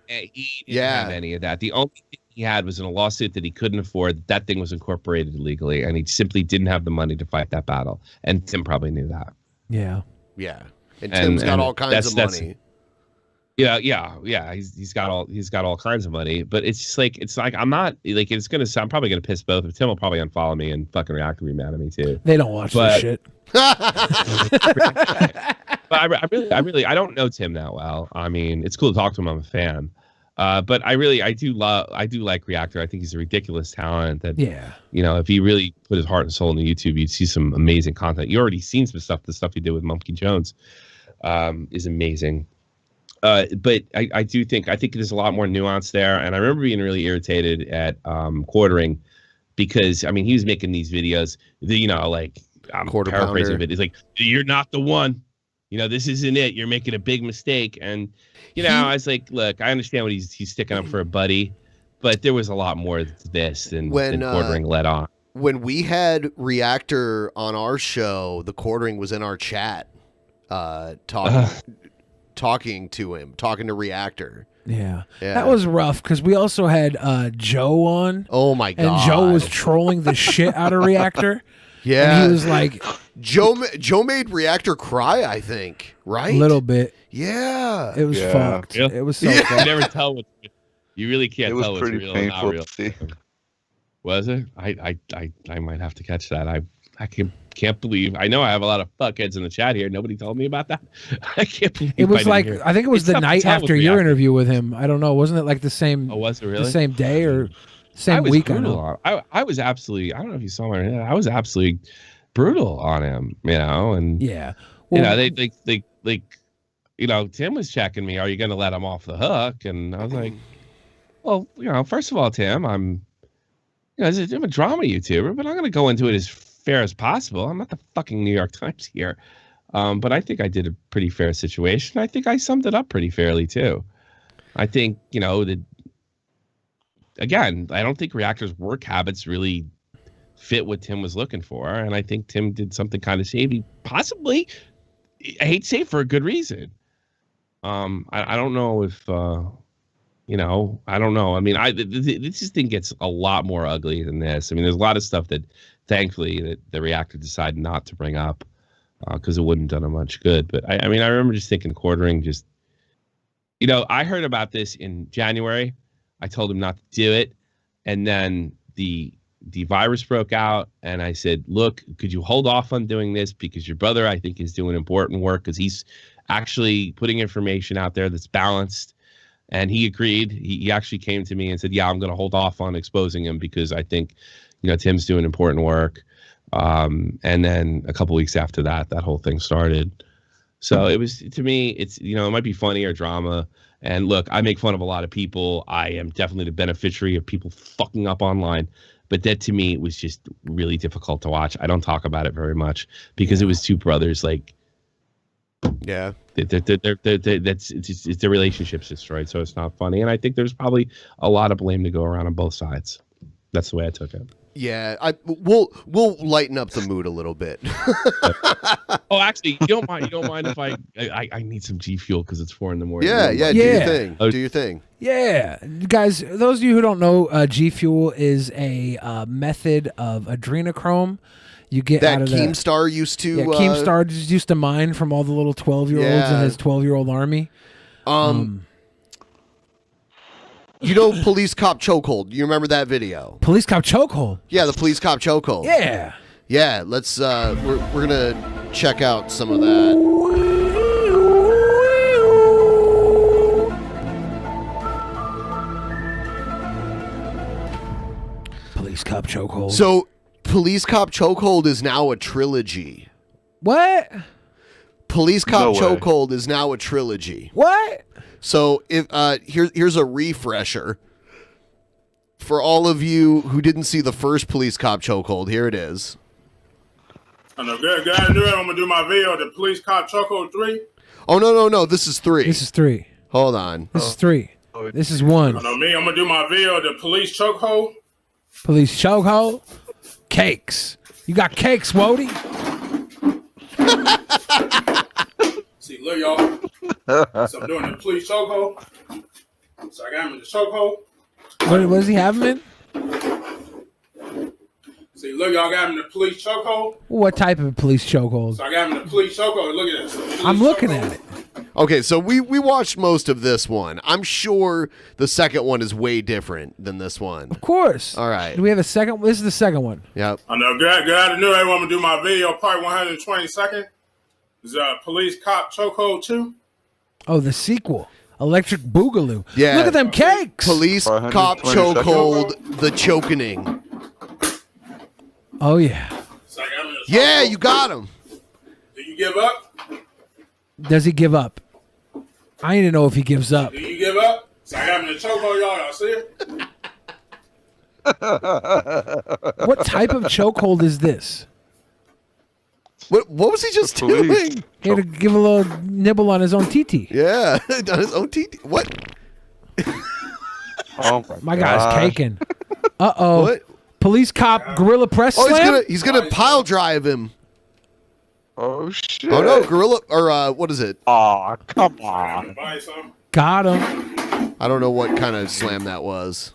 any of that. The only thing he had was in a lawsuit that he couldn't afford. That thing was incorporated illegally, and he simply didn't have the money to fight that battle. And Tim probably knew that. Yeah. Yeah. And Tim's got all kinds of money. Yeah. He's got all kinds of money, but it's like I'm not like I'm probably gonna piss both. Tim will probably unfollow me, and fucking Reactor will be mad at me too. They don't watch this shit. But I don't know Tim that well. I mean, it's cool to talk to him. I'm a fan. But I do like Reactor. I think he's a ridiculous talent that, if he really put his heart and soul into YouTube, you'd see some amazing content. You already seen some stuff. The stuff he did with Monkey Jones is amazing. But I think there's a lot more nuance there. And I remember being really irritated at Quartering because, I mean, he was making these videos, I'm paraphrasing it. It's like, "You're not the one. This isn't it. You're making a big mistake." And, I was like, look, I understand what he's sticking up for a buddy, but there was a lot more to this than Quartering let on. When we had Reactor on our show, the Quartering was in our chat talking to Reactor. Yeah. That was rough because we also had Joe on. Oh, my God. And Joe was trolling the shit out of Reactor. Yeah. And he was like... Joe made Reactor cry, I think, right? A little bit. Yeah. It was fucked. Yeah. It was so fucked. You never tell what you really can't tell what's real and not real. Was it? I might have to catch that. I can't believe. I know I have a lot of fuckheads in the chat here. Nobody told me about that. I can't believe it was like I think it was the night after your interview with him. I don't know. Wasn't it like the same? Oh, was it really? The same day or same week? I was absolutely. I don't know if you saw my. I was absolutely brutal on him. And yeah. Well, they Tim was checking me. Are you going to let him off the hook? And I was like, well, first of all, Tim, I'm a drama YouTuber, but I'm going to go into it as fair as possible. I'm not the fucking New York Times here. But I think I did a pretty fair situation. I think I summed it up pretty fairly too. I think, again, I don't think Reactor's work habits really fit what Tim was looking for. And I think Tim did something kind of shady, possibly, I hate to say for a good reason. I don't know if, I don't know. I mean, this thing gets a lot more ugly than this. I mean, there's a lot of stuff that thankfully that the Reactor decided not to bring up because it wouldn't have done him much good. But I remember just thinking Quartering I heard about this in January. I told him not to do it. And then the virus broke out and I said, look, could you hold off on doing this? Because your brother, I think, is doing important work because he's actually putting information out there that's balanced. And he agreed. He actually came to me and said, yeah, I'm going to hold off on exposing him because I think, Tim's doing important work. And then a couple weeks after that whole thing started. So it was, to me, it's, it might be funny or drama. And look, I make fun of a lot of people. I am definitely the beneficiary of people fucking up online. But that, to me, was just really difficult to watch. I don't talk about it very much because it was two brothers. Like, yeah, their relationship's destroyed, so it's not funny. And I think there's probably a lot of blame to go around on both sides. That's the way I took it. Yeah, we'll lighten up the mood a little bit. Oh, actually, you don't mind if I need some G Fuel because it's 4 a.m. Yeah. Do your thing. Do your thing. Yeah, guys. Those of you who don't know, G Fuel is a method of adrenochrome. You get that out of Keemstar used to. Yeah, Keemstar just used to mine from all the little 12-year-olds in his 12-year-old army. You know, Police Cop Chokehold. You remember that video? Police Cop Chokehold. Yeah, the Police Cop Chokehold. Yeah. Yeah. Let's. We're gonna check out some of that. Police Cop Chokehold. So, Police Cop Chokehold is now a trilogy. What? Police Cop Chokehold is now a trilogy. What? So if here's a refresher for all of you who didn't see the first Police Cop Chokehold. Here it is. I know, good. I'm gonna do my video, the Police Cop Chokehold 3. Oh no! This is 3. This is 3. Hold on. This is 3. This is 1. I know me. I'm gonna do my video, the Police Chokehold. Police Chokehold. Cakes. You got cakes, Wody. See, look, y'all. So I'm doing the Police Chokehold. So I got him in the chokehold. What does he have him in? See, look, y'all got him in the Police Chokehold. What type of police chokehold? So I got him in the Police Chokehold. Look at this. I'm looking at it. Okay, so we watched most of this one. I'm sure the second one is way different than this one. Of course. All right. Do we have a second? This is the second one. Yep. I know, good. I knew everyone would do my video, part 122nd. Is Police Cop Chokehold 2. Oh, the sequel. Electric Boogaloo. Yeah. Look at them cakes. Police Cop Chokehold, the Chokening. Oh, yeah. So I got him in the Yeah, chokehold. you got him. Do you give up? Does he give up? I need to know if he gives up. Do you give up? So I got him in the chokehold, y'all. Y'all see it? What type of chokehold is this? What was he just doing? He had to give a little nibble on his own TT. Yeah, on his own TT. What? Oh My guy's caking. Uh-oh. What? Police Cop Gorilla Press Oh, Slam? he's gonna pile drive him. Oh shit! Oh no, Gorilla or what is it? Aw, come on. Got him. I don't know what kind of slam that was.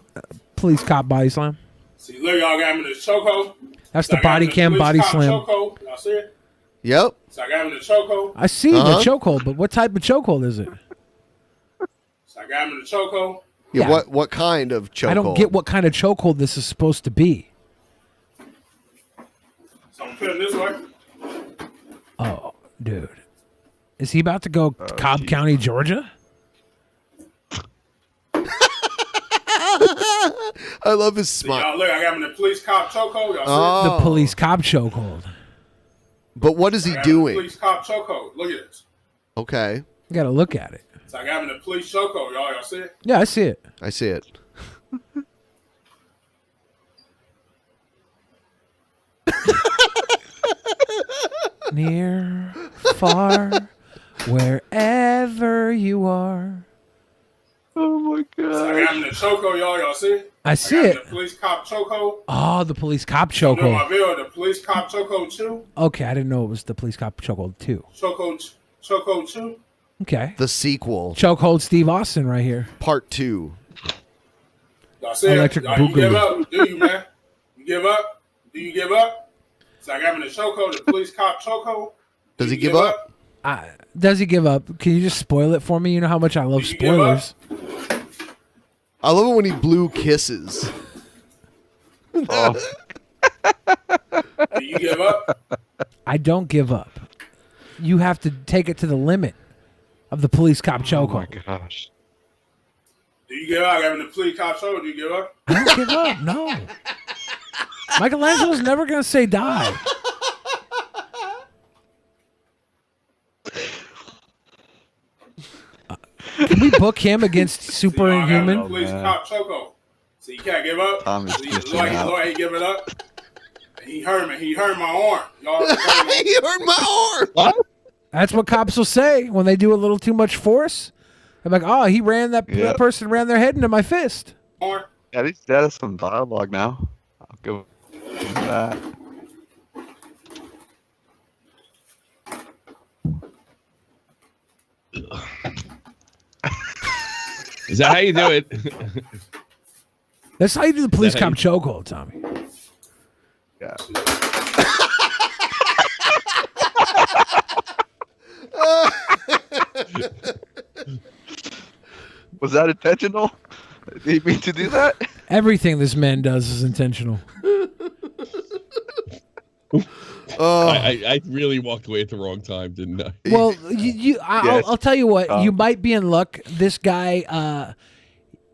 Police Cop Body Slam. See, look, y'all got him in the chokehold. That's So the I got him body in the cam Police body Cop slam. Chokehold. Y'all see it? Yep. So I got him in the chokehold. I see the chokehold, but what type of chokehold is it? So I got him in the chokehold. Yeah. What kind of chokehold? I don't get what kind of chokehold this is supposed to be. So I'm putting this way. Oh, dude. Is he about to go Cobb County, Georgia? I love his See, smile. y'all look, I got him in the Police Cop Chokehold. Y'all see it? The Police Cop Chokehold. But what is he I got him in the doing? Police Cop Chokehold. Look at this. Okay. You got to look at it. So I got him in the Police Chokehold. Y'all see it? Yeah, I see it. I see it. Near, far, wherever you are. Oh my So I got him in the chokehold. Y'all see it? I see got him it. in the Police Cop Chokehold. Oh, the Police Cop I'm doing my Chokehold. video, the Police Cop Chokehold 2. Okay, I didn't know it was the Police Cop Chokehold 2. Chokehold 2. Okay. The sequel. Chokehold Steve Austin right here. Part 2. Y'all see it? Electric Y'all, you give Boogaloo. up? Do you, man? You give up? Do you give up? So I got him in the chokehold, the Police Cop Chokehold. Does Do he you give up? Does he give up? Can you just spoil it for me? You know how much I love Do you give up? spoilers. I love it when he blew kisses. Oh. Do you give up? I don't give up. You have to take it to the limit of the Police Cop Oh Chokehold. my gosh. Do you give up? I got him in the Police Cop Chokehold. Do you give up? I don't give up. No. Michelangelo's never going to say die. Can we book him against Superhuman? Police Cop Chokehold. So you can't give up. He give it up. He hurt me. He hurt my arm. Y'all he hurt my arm. What? That's what cops will say when they do a little too much force. I'm like, oh, that person ran their head into my fist. Arm. At least that is some dialogue now. I'll go with that. Is that how you do it? That's how you do the police cop chokehold, Tommy. Yeah. Was that intentional? Did he mean to do that? Everything this man does is intentional. I really walked away at the wrong time, didn't I? Well, I'll tell you what. You might be in luck. This guy,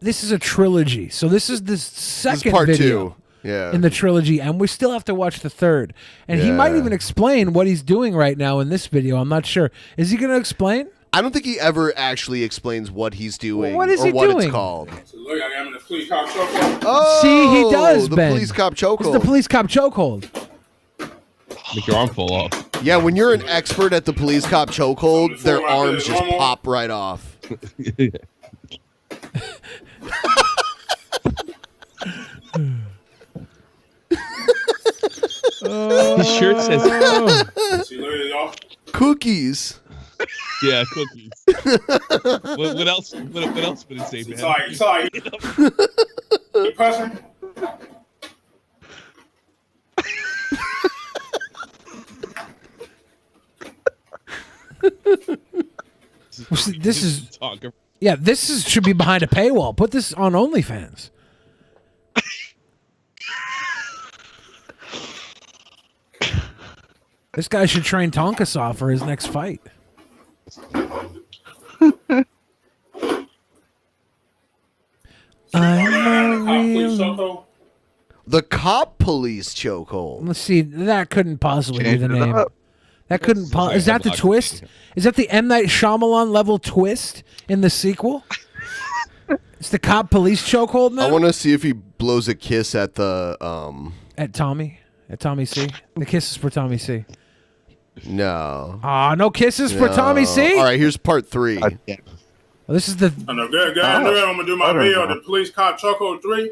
this is a trilogy. So this is the second part video 2. Yeah. in the trilogy, and we still have to watch the third. And he might even explain what he's doing right now in this video. I'm not sure. Is he going to explain? I don't think he ever actually explains what he's doing What is or he what doing? it's called. So look, I got him in the police cop chokehold. Oh, See, he does, the Ben. police cop chokehold. It's the police cop chokehold. Make your arm fall off. Yeah, when you're an expert at the police cop chokehold, their arms just pop right off. His shirt says See, look at y'all. Cookies. Yeah, cookies. what else? What else would it say, man? Sorry. You cussing? This should be behind a paywall. Put this on OnlyFans. This guy should train Tonka Saw for his next fight. The cop police chokehold. Let's see. That couldn't possibly be the name. That couldn't. Is that the twist? Is that the M. Night Shyamalan level twist in the sequel? It's the cop police chokehold now. I want to see if he blows a kiss at the At Tommy C. The kisses for Tommy C. No. No kisses for Tommy C. All right, here's part 3. Well, this is the. I know, good. I'm gonna do my video. The police cop chokehold 3.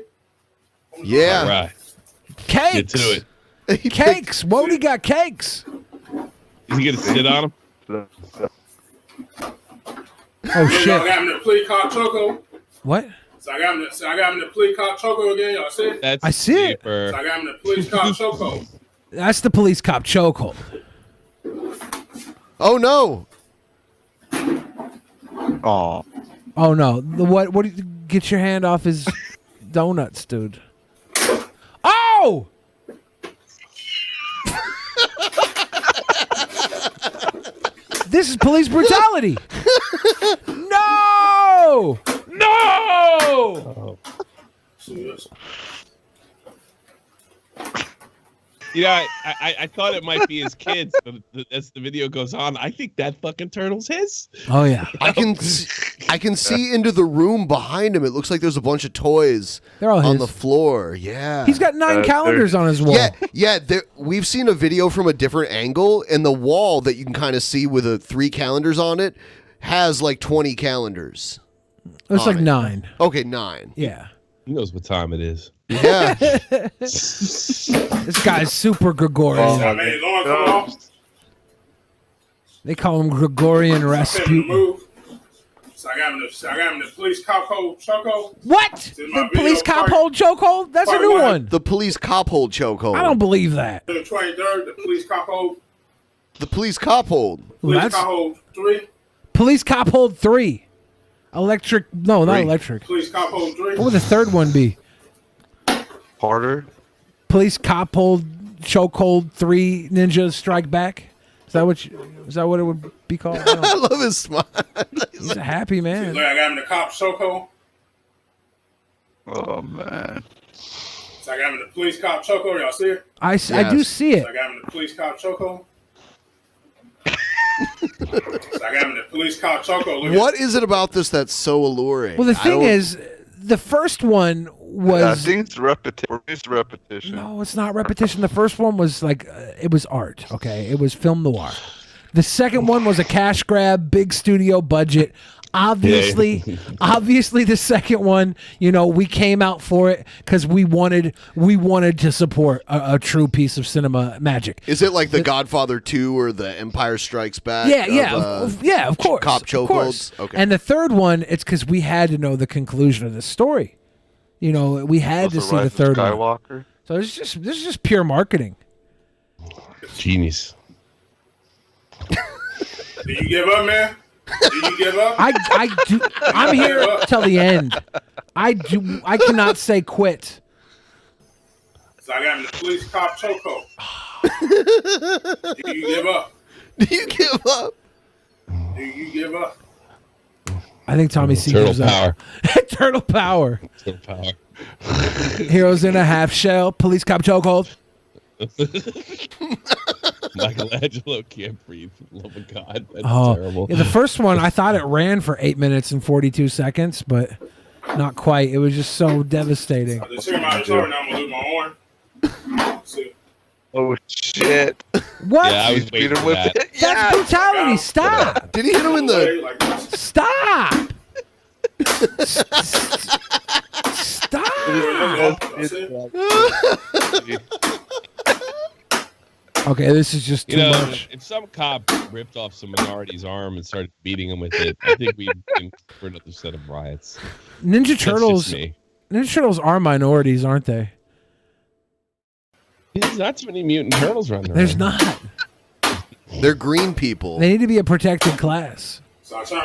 Yeah. All right. Cakes. Get to it. Cakes. Wody got cakes. Is he gonna sit on him? Oh shit! I got him in the police cop chokehold. What? So I got him in the police cop chokehold again. Y'all see it? I see it. So I got him in the police cop chokehold. That's the police cop chokehold. Oh no! Oh. Oh no! What? What? Get your hand off his donuts, dude. Oh! This is police brutality. No! No! You know, I thought it might be his kids, but as the video goes on, I think that fucking turtle's his. Oh yeah, I can see into the room behind him. It looks like there's a bunch of toys They're all on his. the floor. Yeah, He's got 9 calendars on his wall. Yeah. We've seen a video from a different angle, and the wall that you can kind of see with 3 calendars on it has like 20 calendars. It's like 9. Okay, 9. Yeah. He knows what time it is. Yeah. This guy's super Gregorian. They call him Gregorian Rasputin. So I got him the police cop chokehold. What? The police cop hold chokehold? That's a new one. The police cop hold chokehold. I don't believe that. The 23rd, the police cop hold. The police cop hold. Police cop hold 3. Police cop hold 3. Electric. No, not electric. Police cop hold 3. What would the third one be? Harder. Police cop hold chokehold 3 ninjas strike back. Is that what it would be called? I love his smile. He's a happy man. Look, I got him the cop chokehold. Oh man. So I got him the police cop chokehold. Y'all see it? I do see it. So I got him the police cop chokehold. I got him the Police Cop Chokehold. What is it about this that's so alluring? Well, the thing is, the first one was. I think it's repetition. No, it's not repetition. The first one was like it was art. Okay, it was film noir. The second one was a cash grab, big studio budget. Obviously, the second one, we came out for it because we wanted to support a true piece of cinema magic. Is it like The Godfather 2 or The Empire Strikes Back? Yeah, of course. Cop Chokeholds. Okay. And the third one, it's because we had to know the conclusion of the story. We had to see the third one. So this is just pure marketing. Genius. Do you give up, man? Do you give up? I do. I'm here till the end. I cannot say quit. So I got him the Police Cop Chokehold. Do you give up? Do you give up? Do you give up? I think Tommy C gives up. Turtle power. Turtle power. Heroes in a half shell. Police Cop Chokehold. Michelangelo can't breathe. For the love of God, that's terrible. Yeah, the first one, I thought it ran for 8 minutes and 42 seconds, but not quite. It was just so devastating. I just hear my guitar now. I'm gonna lose my arm. Oh shit! What? Yeah, I was waiting for that. That's brutality. Stop. Did he hit him in the? Stop. Stop. Okay, this is just too much. If some cop ripped off some minority's arm and started beating him with it, I think we'd in for another set of riots. Ninja Turtles are minorities, aren't they? There's not too many mutant turtles running around. There's not. They're green people. They need to be a protected class.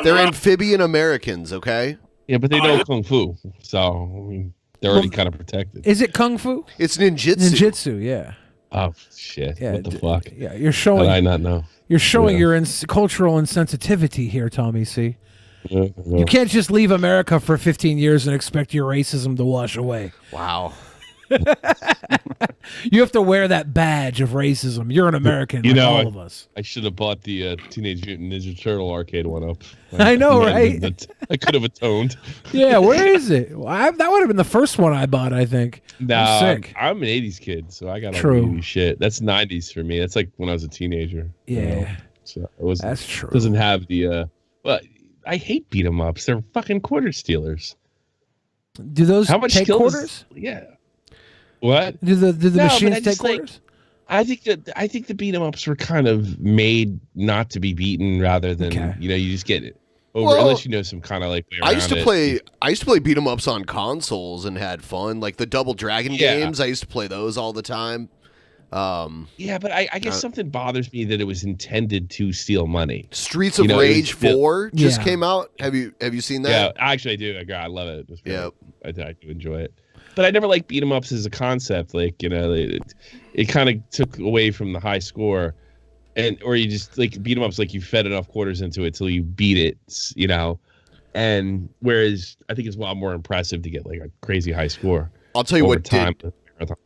They're amphibian Americans, okay? Yeah, but they know kung fu, so they're already kind of protected. Is it kung fu? It's ninjutsu. Ninjutsu, yeah. Oh shit! Yeah, what the fuck? Yeah, you're showing. How did I not know? You're showing your cultural insensitivity here, Tommy C. You can't just leave America for 15 years and expect your racism to wash away. Wow. You have to wear that badge of racism. You're an American, all of us. I should have bought the Teenage Mutant Ninja Turtle arcade one up. I know, right? I could have atoned. Yeah, where is it? That would have been the first one I bought, I think. Nah, sick. I'm an 80s kid, so I got all True. 80s shit. That's 90s for me. That's like when I was a teenager. Yeah. So it was, that's true. Doesn't have the... Well, I hate beat 'em ups. They're fucking quarter stealers. Do those take quarters? Yeah. What? Do the machines take quarters? I think the beat 'em ups were kind of made not to be beaten, rather than you just get it over, unless you know some kind of like way around I used to play beat 'em ups on consoles and had fun, like the Double Dragon games. I used to play those all the time. Yeah, but I guess something bothers me that it was intended to steal money. Streets of Rage 4 just came out. Have you seen that? Yeah, actually I do. I love it. Yeah, I do enjoy it. But I never liked beat 'em ups as a concept. Like, it kind of took away from the high score, or you just like beat 'em ups like you fed enough quarters into it till you beat it, And whereas I think it's a lot more impressive to get like a crazy high score. I'll tell you what time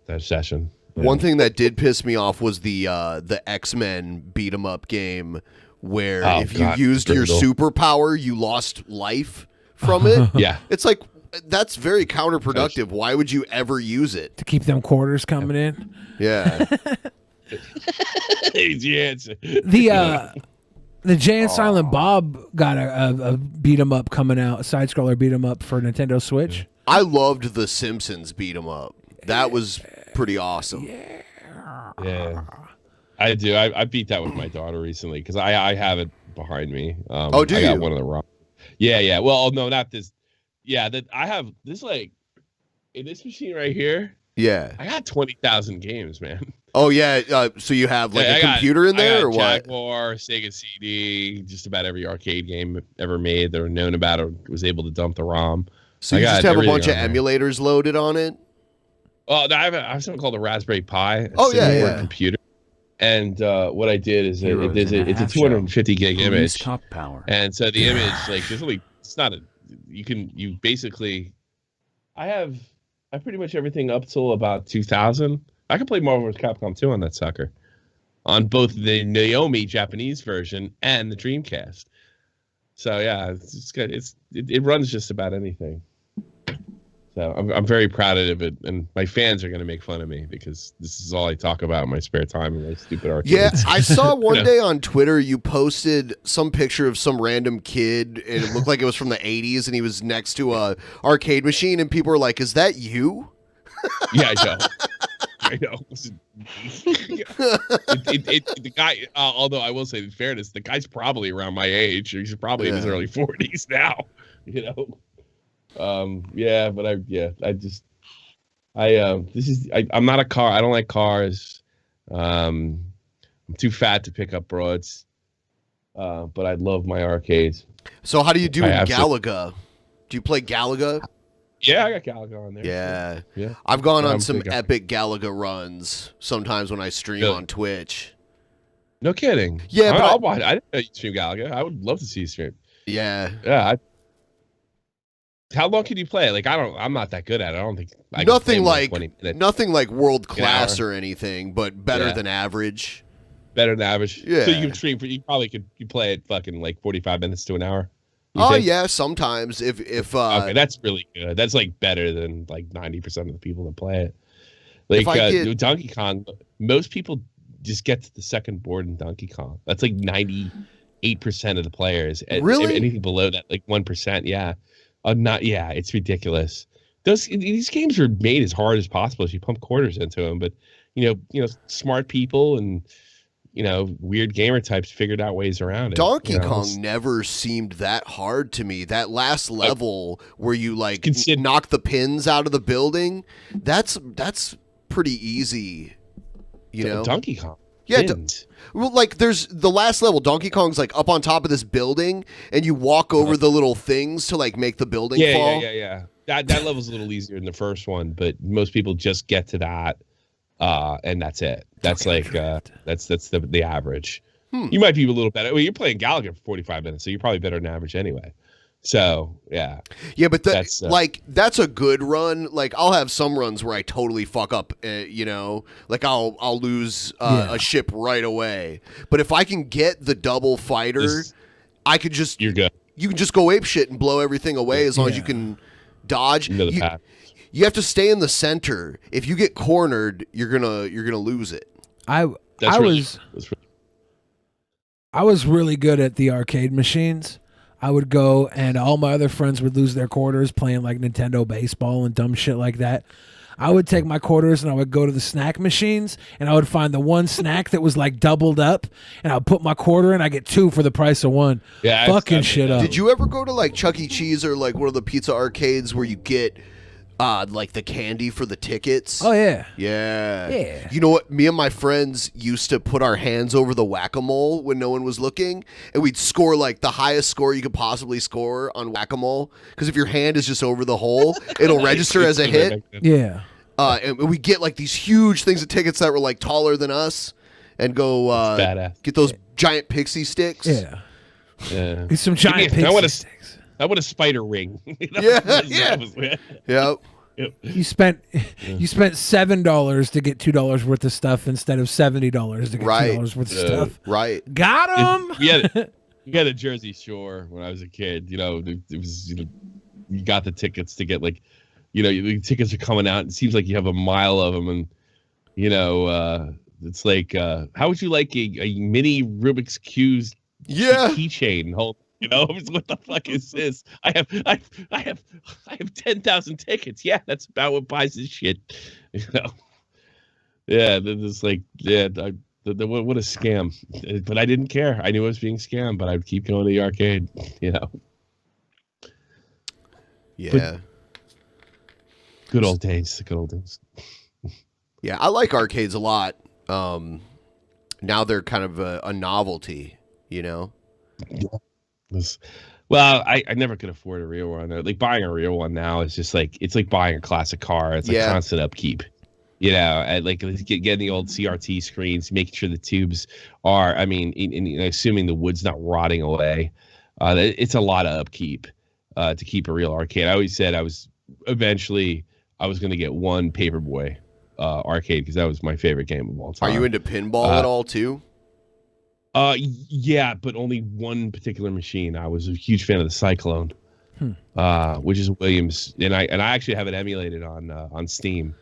that session. One thing that did piss me off was the X-Men beat 'em up game where if you used your superpower, you lost life from it. Yeah, it's like. That's very counterproductive. Why would you ever use it? To keep them quarters coming in? Yeah. Easy answer. The Jay and Silent Bob got a beat 'em up coming out, a side scroller beat 'em up for Nintendo Switch. I loved the Simpsons beat 'em up. That was pretty awesome. Yeah. I do. I beat that with my daughter recently because I have it behind me. Do I got you? one of the wrong. Yeah. Well, no, not this. Yeah, that I have this like in this machine right here. Yeah, I got 20,000 games, man. Oh yeah, so you have like a computer in there, or what? Jaguar, Sega CD, just about every arcade game ever made that are known about or was able to dump the ROM. So you just have a bunch of emulators loaded on it. Oh, I have something called a Raspberry Pi. Yeah. Computer. And what I did is it's a 250 gig image. Cop power. And so the image, like, there's only it's not a. You basically, I pretty much everything up till about 2000. I can play Marvel vs. Capcom 2 on that sucker. on both the Naomi Japanese version and the Dreamcast. So yeah, it's good. It runs just about anything. So I'm very proud of it, and my fans are going to make fun of me because this is all I talk about in my spare time in my stupid arcades. Yeah, I saw one day on Twitter you posted some picture of some random kid, and it looked like it was from the 80s, and he was next to a arcade machine, and people were like, "Is that you?" Yeah, I know. I know. The guy, although I will say in fairness, the guy's probably around my age. He's probably in his early 40s now. Yeah, but I'm not a car. I don't like cars. I'm too fat to pick up broads. But I love my arcades. So how do you do Galaga? Do you play Galaga? Yeah, I got Galaga on there. Yeah. I've gone on some epic Galaga runs sometimes when I stream on Twitch. No kidding. Yeah, I'll watch. I didn't know you stream Galaga. I would love to see you stream. Yeah. Yeah. How long can you play? Like I'm not that good at it. I don't think nothing like world class or anything, but better than average. Better than average. Yeah. So you can stream you probably could play it fucking like 45 minutes to an hour. Oh yeah, sometimes if okay, that's really good. That's like better than like 90% of the people that play it. Like Donkey Kong, most people just get to the second board in Donkey Kong. That's like 98% of the players. Really? Anything below that, like 1%, yeah. It's ridiculous. These games are made as hard as possible if you pump quarters into them, but you know, smart people and weird gamer types figured out ways around it. Donkey Kong never seemed that hard to me. That last level where you like knock the pins out of the building, that's pretty easy. Donkey Kong. Yeah. Well, like there's the last level. Donkey Kong's like up on top of this building, and you walk over the little things to like make the building fall. Yeah. That level's a little easier than the first one, but most people just get to that, and that's it. That's like that's the average. You might be a little better. Well, you're playing Galaga for 45 minutes, so you're probably better than average anyway. So yeah, but that's that's a good run. Like I'll have some runs where I totally fuck up. Like I'll lose a ship right away. But if I can get the double fighter, I could just you're good. You can just go ape shit and blow everything away as long as you can dodge. You have to stay in the center. If you get cornered, you're gonna lose it. I was really good at the arcade machines. I would go and all my other friends would lose their quarters playing like Nintendo baseball and dumb shit like that. I would take my quarters and I would go to the snack machines and I would find the one snack that was like doubled up and I would put my quarter in. I get 2 for the price of 1. Yeah, fucking shit up. Did you ever go to like Chuck E. Cheese or like one of the pizza arcades where you get like the candy for the tickets? Oh yeah. Yeah. You know what? Me and my friends used to put our hands over the whack-a-mole when no one was looking, and we'd score like the highest score you could possibly score on whack-a-mole. Because if your hand is just over the hole, it'll register as a hit. Yeah. And we get like these huge things of tickets that were like taller than us, and go get those giant pixie sticks. Yeah. Yeah. Some giant pixie sticks. I want a spider ring. Yeah. Yep. You spent $7 to get $2 worth of stuff instead of $70 to get $2 worth of stuff. Right. Got him. We had a Jersey Shore when I was a kid. It was you got the tickets to get like, the tickets are coming out. It seems like you have a mile of them, and it's like, how would you like a mini Rubik's Cube keychain? What the fuck is this? I have 10,000 tickets. Yeah, that's about what buys this shit. Yeah, it's like what a scam. But I didn't care. I knew I was being scammed, but I'd keep going to the arcade. Yeah. But good old days. The good old days. Yeah, I like arcades a lot. Now they're kind of a novelty, Yeah. Well, I never could afford a real one. Like buying a real one now is just like it's like buying a classic car. It's like constant upkeep. And like getting the old CRT screens, making sure the tubes are. I mean, assuming the wood's not rotting away. It's a lot of upkeep to keep a real arcade. I always said I was going to get one Paperboy arcade because that was my favorite game of all time. Are you into pinball at all too? Yeah, but only one particular machine. I was a huge fan of the Cyclone, which is Williams, and I actually have it emulated on Steam.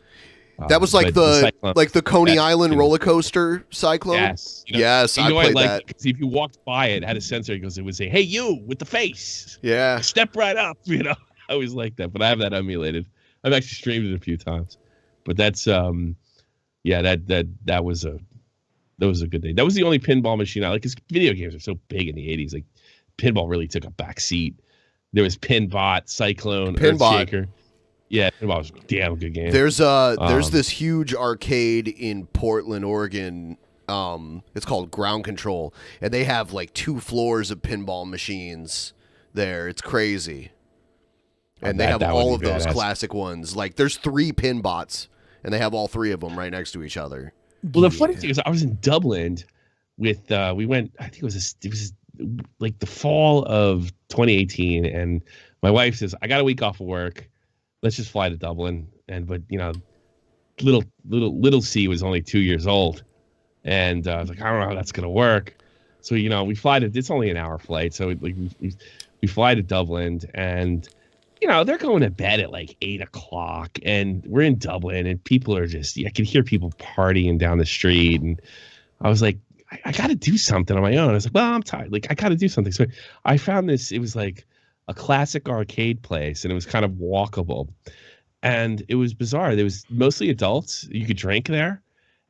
That was like the Coney Island roller coaster Cyclone. Yes, yes, I played that. Because if you walked by it, had a sensor because it would say, "Hey, you with the face, yeah, step right up." I always like that, but I have that emulated. I've actually streamed it a few times, but that's that was a good day. That was the only pinball machine I like. Because video games are so big in the '80s, like pinball really took a back seat. There was Pinbot, Cyclone, Earthshaker. Yeah, pinball was a damn good game. There's this huge arcade in Portland, Oregon. It's called Ground Control, and they have like 2 floors of pinball machines there. It's crazy. And they have all of those classic ones. Like there's 3 Pinbots, and they have all 3 of them right next to each other. Well, the funny thing is, I was in Dublin with we went. I think it was like the fall of 2018, and my wife says, "I got a week off of work. Let's just fly to Dublin." But little C was only 2 years old, and I was like, I don't know how that's gonna work. So we fly to. It's only an hour flight, so we fly to Dublin, and they're going to bed at like 8 o'clock, and we're in Dublin, and people are I can hear people partying down the street, and I was like, I got to do something on my own. I was like, well, I'm tired. Like I got to do something. So I found this. It was like a classic arcade place, and it was kind of walkable, and it was bizarre. There was mostly adults. You could drink there,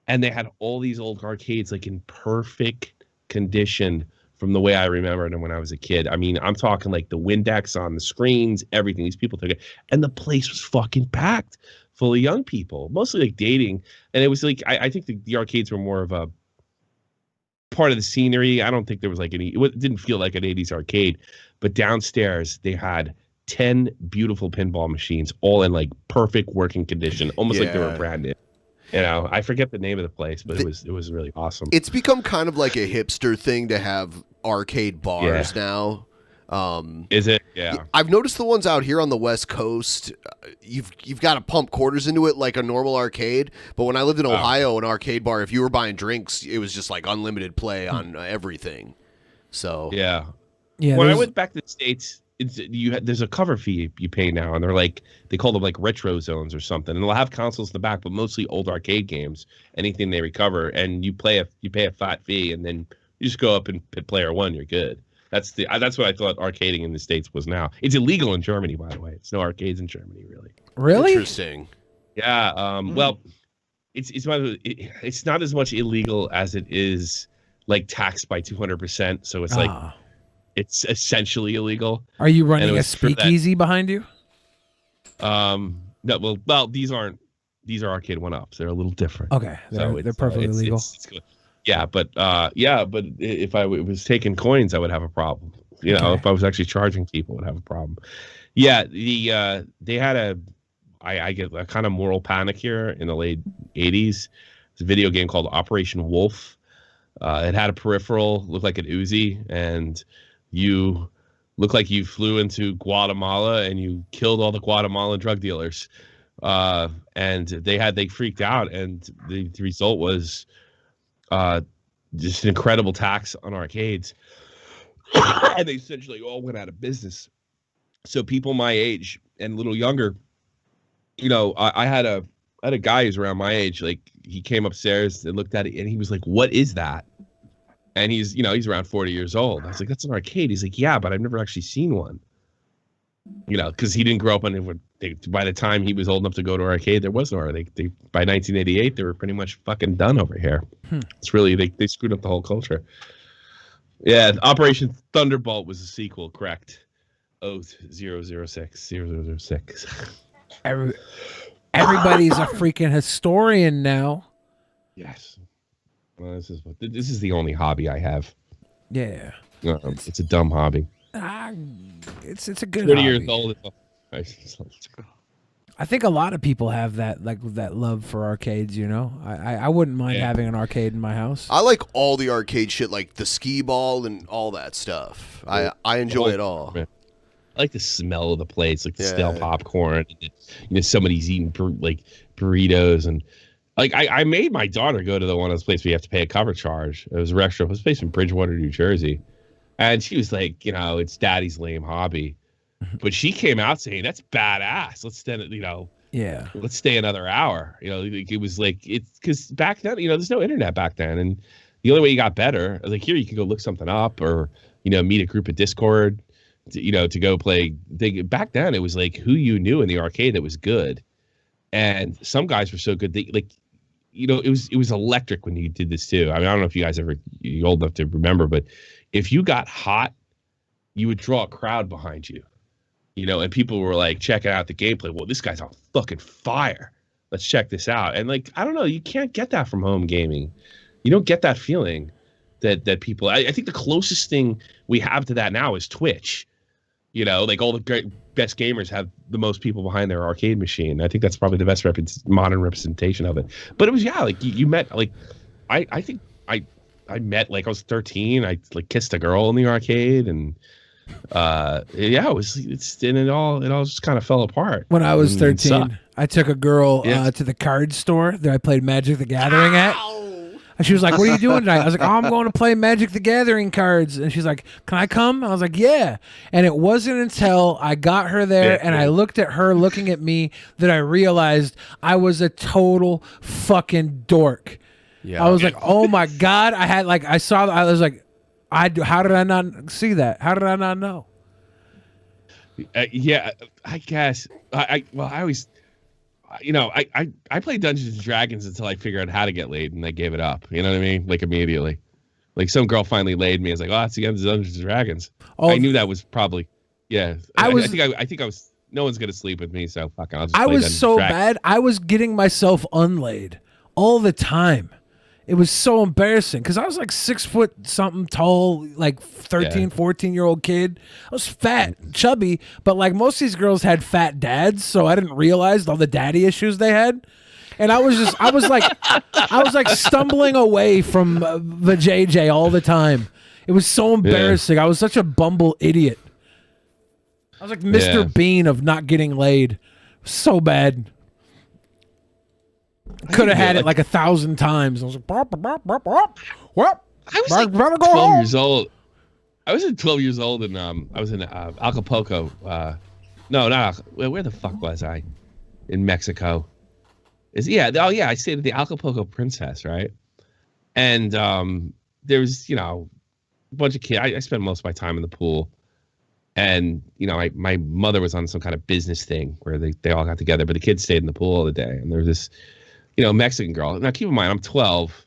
and they had all these old arcades like in perfect condition from the way I remember them when I was a kid. I mean, I'm talking like the Windex on the screens, everything. These people took it, and the place was fucking packed full of young people, mostly like dating. And it was like I think the arcades were more of a part of the scenery. I don't think there was like it didn't feel like an 80s arcade, but downstairs they had 10 beautiful pinball machines, all in like perfect working condition, almost like they were brand new. I forget the name of the place, but it was really awesome. It's become kind of like a hipster thing to have arcade bars now. Is it? Yeah. I've noticed the ones out here on the West Coast, you've got to pump quarters into it like a normal arcade. But when I lived in Ohio, an arcade bar, if you were buying drinks, it was just like unlimited play on everything. So yeah. When I went back to the States, there's a cover fee you pay now, and they call them like retro zones or something, and they'll have consoles in the back, but mostly old arcade games, anything they recover, and you pay a fat fee, and then you just go up and hit player 1, you're good. That's what I thought arcading in the States was now. It's illegal in Germany, by the way. It's no arcades in Germany, really. Really interesting. Yeah. Well, it's not as much illegal as it is like taxed by 200%. So it's like. It's essentially illegal. Are you running a speakeasy behind you? No. Well, these are arcade 1-ups. They're a little different. Okay, they're perfectly legal. Yeah, but if I was taking coins, I would have a problem. If I was actually charging people, I would have a problem. Yeah, they had I get a kind of moral panic here in the late 80s. It's a video game called Operation Wolf. It had a peripheral, looked like an Uzi, and you look like you flew into Guatemala and you killed all the Guatemalan drug dealers. And they freaked out, and the result was just an incredible tax on arcades. And they essentially all went out of business. So people my age and a little younger, I had a guy who's around my age, like he came upstairs and looked at it and he was like, "What is that?" And he's around 40 years old. I was like, "That's an arcade." He's like, "Yeah, but I've never actually seen one." Because he didn't grow up on it. By the time he was old enough to go to an arcade, there was no arcade. By 1988, they were pretty much fucking done over here. It's really, they screwed up the whole culture. Yeah, Operation Thunderbolt was a sequel, correct? Oath 006. Everybody's a freaking historian now. Yes. Well, this is the only hobby I have. Yeah. It's a dumb hobby. It's a good 30 hobby. years old. I think a lot of people have that love for arcades, I wouldn't mind having an arcade in my house. I like all the arcade shit, like the skee ball and all that stuff. I enjoy it all. Man. I like the smell of the place, like the stale popcorn. Somebody's eating like burritos, and Like I made my daughter go to the one of those places where you have to pay a cover charge. It was a restaurant. It was based in Bridgewater, New Jersey. And she was like, it's daddy's lame hobby. But she came out saying, that's badass. Let's stand, yeah. Let's stay another hour. It was like, it's because back then, there's no internet back then. And the only way you got better, like here, you can go look something up or, meet a group at Discord, to go play. Back then, it was like who you knew in the arcade that was good. And some guys were so good. It was electric when you did this too. I mean, I don't know if you guys you're old enough to remember, but if you got hot, you would draw a crowd behind you, and people were like checking out the gameplay. Well, this guy's on fucking fire. Let's check this out. And like, I don't know, you can't get that from home gaming. You don't get that feeling that people, I think the closest thing we have to that now is Twitch. Like all the best gamers have the most people behind their arcade machine. I think that's probably the best modern representation of it. But it was, like you met, like, I think I met, like I was 13. I like kissed a girl in the arcade and it all just kind of fell apart. When I was 13, I took a girl to the card store that I played Magic the Gathering at. And she was like, what are you doing tonight? I was like, I'm going to play Magic the Gathering cards. And she's like, can I come? I was like, yeah. And it wasn't until I got her there and I looked at her looking at me that I realized I was a total fucking dork. Yeah. I was like, oh my God. I was like, how did I not see that? How did I not know? Yeah, I guess. I always... I played Dungeons and Dragons until I figured out how to get laid, and I gave it up. You know what I mean? Like immediately. Like some girl finally laid me. I was like, oh, that's the end of Dungeons and Dragons. Oh, I knew that was probably, yeah. I think I was. No one's gonna sleep with me, so fuck. I'll just play Dungeons so bad. I was getting myself unlaid all the time. It was so embarrassing because I was like 6 foot something tall, like 13, 14-year-old kid. I was fat, chubby, but like most of these girls had fat dads, so I didn't realize all the daddy issues they had. And I was like stumbling away from the JJ all the time. It was so embarrassing. I was such a bumble idiot. I was like Mr. Bean of not getting laid. So bad. Could have had it like 1,000 times. I was like, what? I was like 12 years old. I was 12 years old and I was in Acapulco. No, not where the fuck was I? In Mexico. I stayed at the Acapulco Princess, right? And there was, a bunch of kids. I spent most of my time in the pool. And, my mother was on some kind of business thing where they all got together, but the kids stayed in the pool all the day. And there was this Mexican girl. Now, keep in mind, I'm 12.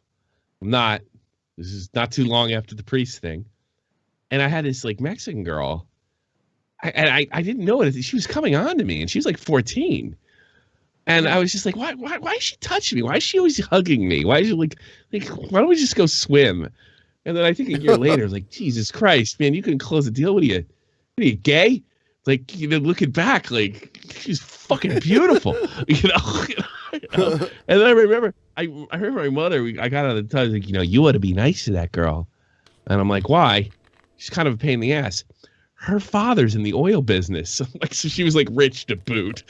This is not too long after the priest thing. And I had this, like, Mexican girl. I didn't know it. She was coming on to me, and she was, like, 14. And I was just like, why is she touching me? Why is she always hugging me? Why is she, like why don't we just go swim? And then I think a year later, I was like, Jesus Christ, man, you couldn't close a deal. What are you gay? Like, looking back, like, she's fucking beautiful, And then I remember my mother. I got out of the tub, like, you ought to be nice to that girl. And I'm like, why? She's kind of a pain in the ass. Her father's in the oil business, like, so she was like rich to boot.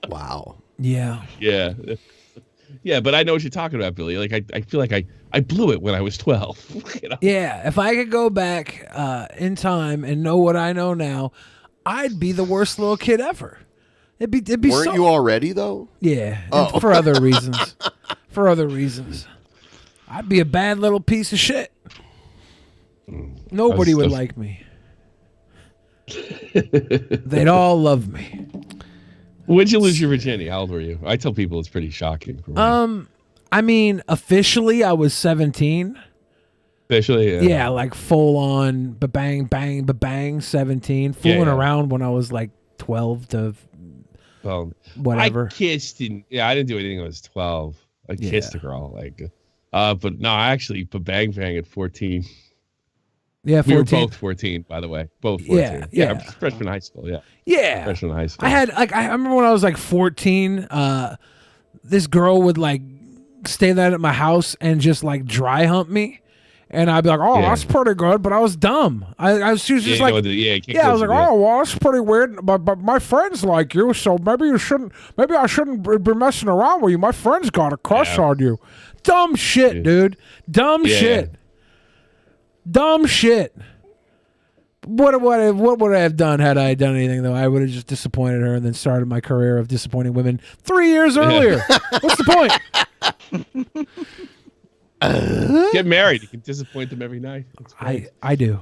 Wow. Yeah. Yeah. Yeah, but I know what you're talking about, Billy. Like, I feel like I blew it when I was 12. Yeah, if I could go back in time and know what I know now, I'd be the worst little kid ever. It'd be Weren't you already, though? Yeah, for other reasons. For other reasons. I'd be a bad little piece of shit. Nobody would like me. They'd all love me. When'd you lose your virginity? How old were you? I tell people it's pretty shocking. For me. I mean, officially, I was 17. Officially, yeah. Yeah, like full on, bang, bang, bang, 17. Fooling around when I was like 12 to whatever. I kissed and I didn't do anything when I was 12. I kissed a girl, like, but no, I actually bang at 14. Yeah, 14. We were both 14, by the way. Both 14. Yeah. Freshman high school, yeah. Yeah. Freshman high school. I remember when I was like 14, this girl would like stay there at my house and just like dry hump me. And I'd be like, oh, that's pretty good, but I was dumb. She was just like, I was like, oh, well, that's pretty weird, but my friends like you, so maybe I shouldn't be messing around with you. My friends got a crush on you. Dumb shit, dude. Dumb shit. Dumb shit. What would I have done had I done anything, though? I would have just disappointed her and then started my career of disappointing women 3 years earlier. What's the point? Get married. You can disappoint them every night. I do.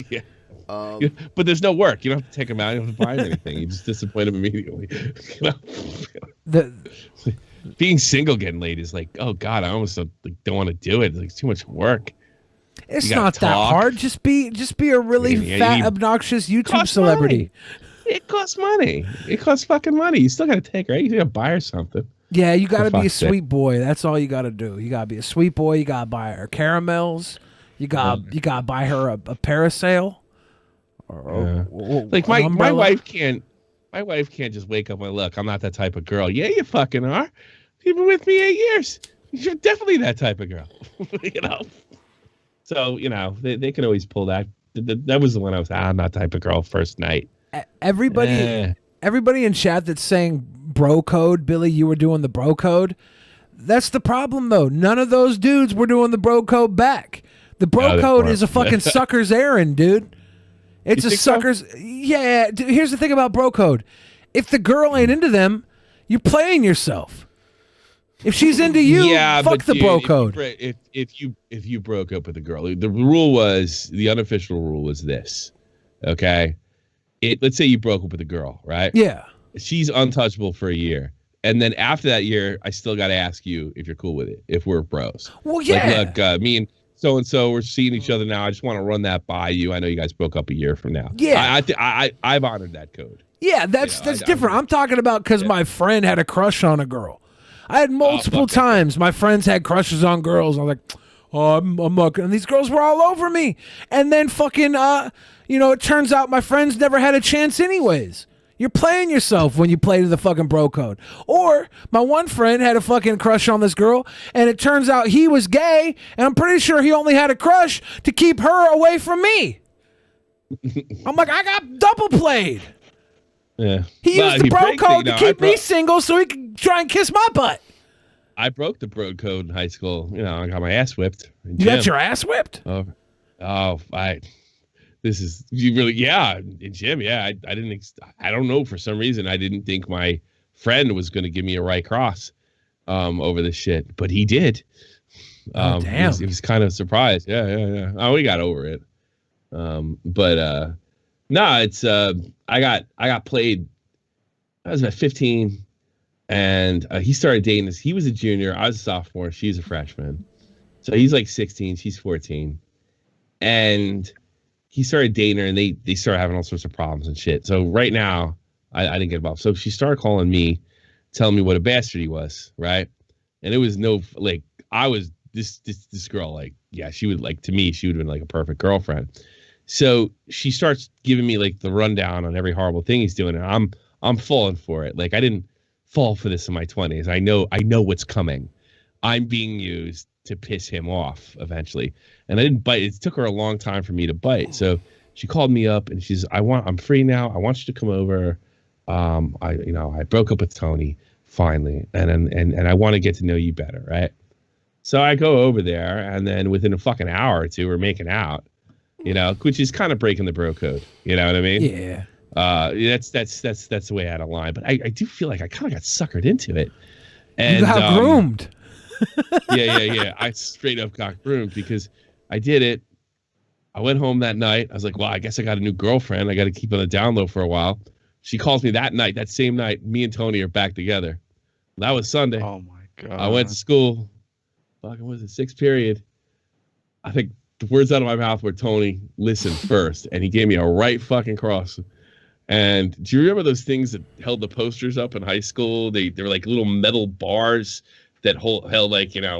Yeah. But there's no work. You don't have to take them out. You don't have to buy them anything. You just disappoint them immediately. Being single getting laid is like, oh God, I almost don't want to do it. It's like too much work. It's not that hard. Just be a really fat, obnoxious YouTube celebrity. It costs money. It costs fucking money. You still got to take her. You got to buy her something. Yeah, you got to be a sweet boy. That's all you got to do. You got to be a sweet boy. You got to buy her caramels. You got to buy her a parasail. Like my wife can't. My wife can't just wake up and look. I'm not that type of girl. Yeah, you fucking are. You've been with me 8 years. You're definitely that type of girl. You know. So they can always pull that. That was the one I was. I'm not that type of girl. First night. Everybody in chat that's saying bro code, Billy, you were doing the bro code. That's the problem, though. None of those dudes were doing the bro code back. The bro code is a fucking sucker's errand, dude. It's a sucker's. So? Yeah. Dude, here's the thing about bro code. If the girl ain't into them, you're playing yourself. If she's into you, fuck the bro code. If you broke up with a girl, the rule was, the unofficial rule was this. Okay. Let's say you broke up with a girl, right? Yeah. She's untouchable for a year. And then after that year, I still got to ask you if you're cool with it, if we're bros. Well, yeah. Like, look, me and so-and-so, we're seeing each other now. I just want to run that by you. I know you guys broke up a year from now. Yeah. I've honored that code. Yeah, that's different. I'm talking about because my friend had a crush on a girl. I had multiple times. My friends had crushes on girls. I was like, oh, I'm not gonna. And these girls were all over me. And then fucking, it turns out my friends never had a chance anyways. You're playing yourself when you play to the fucking bro code. Or my one friend had a fucking crush on this girl, and it turns out he was gay, and I'm pretty sure he only had a crush to keep her away from me. I'm like, I got double played. Yeah. He used the bro code to keep me single so he could try and kiss my butt. I broke the bro code in high school. I got my ass whipped. You got your ass whipped? In gym. Yeah. I don't know. For some reason, I didn't think my friend was going to give me a right cross over this shit, but he did. Damn. He was kind of surprised. Yeah. Oh, we got over it. I got played. I was about 15, and he started dating this. He was a junior. I was a sophomore. She's a freshman. So he's like 16. She's 14. And he started dating her, and they started having all sorts of problems and shit. So right now, I didn't get involved. So she started calling me, telling me what a bastard he was, right? And it was I was this girl, she would, to me, she would have been like a perfect girlfriend. So she starts giving me the rundown on every horrible thing he's doing, and I'm falling for it. I didn't fall for this in my 20s. I know what's coming. I'm being used to piss him off eventually, and I didn't bite. It took her a long time for me to bite. So she called me up, and she's, I'm free now. I want you to come over. I broke up with Tony finally, and I want to get to know you better, right? So I go over there, and then within a fucking hour or two, we're making out. Which is kind of breaking the bro code. You know what I mean? Yeah. That's the way out of line. But I do feel like I kind of got suckered into it. And you got groomed. Yeah. I straight up got groomed because I did it. I went home that night. I was like, well, I guess I got a new girlfriend. I got to keep on the down low for a while. She calls me that night. That same night, me and Tony are back together. That was Sunday. Oh my God. I went to school. Fucking was it 6th period? I think the words out of my mouth were, Tony, listen first. And he gave me a right fucking cross. And do you remember those things that held the posters up in high school? They were like little metal bars that held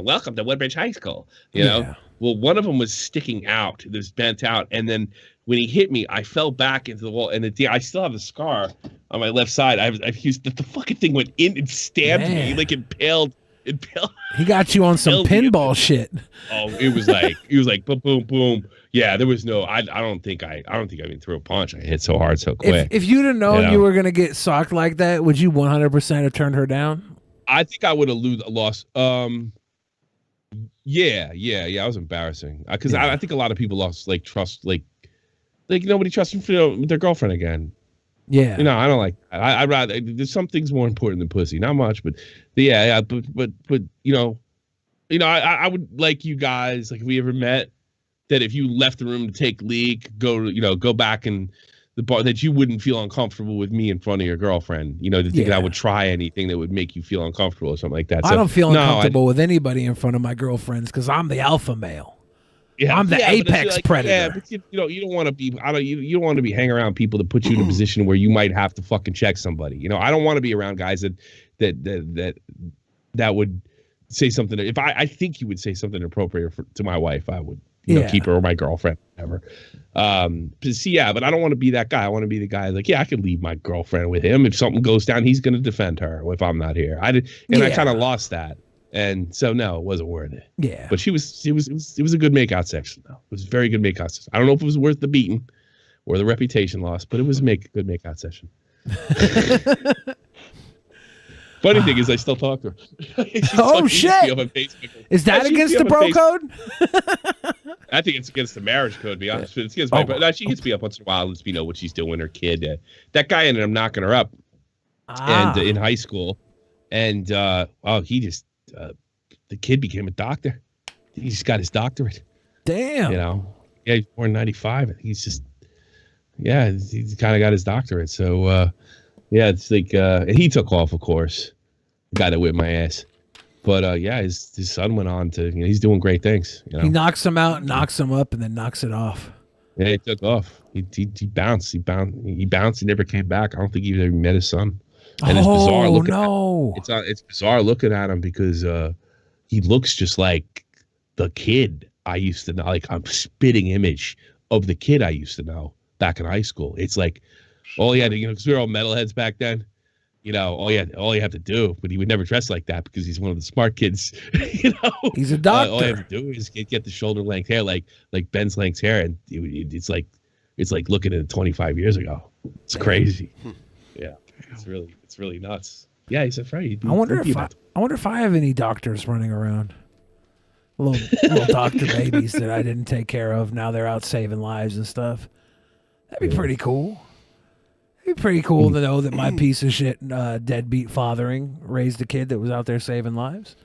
welcome to Woodbridge High School. You know? Well, one of them was sticking out. It was bent out. And then when he hit me, I fell back into the wall. And I still have the scar on my left side. I've used the fucking thing went in and stabbed me, impaled He got you on some pinball shit. Oh, it was like boom, boom, boom. Yeah, there was no. I don't think I even threw a punch. I hit so hard so quick. If you'd have known you were gonna get socked like that, would you 100% have turned her down? I think I would have lost. Yeah. I was embarrassing because I think a lot of people lost trust, like nobody trusts their girlfriend again. Yeah, I don't like. I'd rather. There's some things more important than pussy. Not much, but yeah. But I would like you guys, like if we ever met, that if you left the room to take leak, go back in the bar, that you wouldn't feel uncomfortable with me in front of your girlfriend. To think that I would try anything that would make you feel uncomfortable or something like that. I don't feel uncomfortable with anybody in front of my girlfriends because I'm the alpha male. Yeah, I'm the apex predator. Yeah, but you don't want to be. You don't want to be hanging around people that put you in a position where you might have to fucking check somebody. I don't want to be around guys that would say something. If I think you would say something inappropriate to my wife, I would keep her or my girlfriend, whatever. But I don't want to be that guy. I want to be the guy like, I could leave my girlfriend with him. If something goes down, he's going to defend her if I'm not here. I kind of lost that. And so no, it wasn't worth it. Yeah. But it was a good makeout section though. It was a very good makeout section. I don't know if it was worth the beating or the reputation loss, but it was a good makeout session. Funny thing is I still talk to her. Oh shit. Is that against the bro code? I think it's against the marriage code, to be honest. It's against but she hits me up once in a while, lets me know what she's doing, her kid. That guy ended up knocking her up and in high school. And he just the kid became a doctor. He just got his doctorate. Damn. He's born in 95. He's just he's kind of got his doctorate. So it's like and he took off, of course. The guy that whipped my ass. But his son went on to he's doing great things. He knocks him out, knocks him up, and then knocks it off. Yeah, he took off. He bounced. He bounced. He never came back. I don't think he ever met his son. And it's bizarre looking at him. It's bizarre looking at him because he looks just like the kid I used to know. Like I'm spitting image of the kid I used to know back in high school. It's like all he had to, because we were all metalheads back then. All you have to do, but he would never dress like that because he's one of the smart kids. He's a doctor. All you have to do is get the shoulder length hair, like Ben's length hair, and it's like looking at it 25 years ago. It's crazy. Yeah. It's really nuts. Yeah, he's afraid. I wonder if I have any doctors running around. Little doctor babies that I didn't take care of. Now they're out saving lives and stuff. That'd be pretty cool. It'd be pretty cool to know that my piece of shit deadbeat fathering raised a kid that was out there saving lives.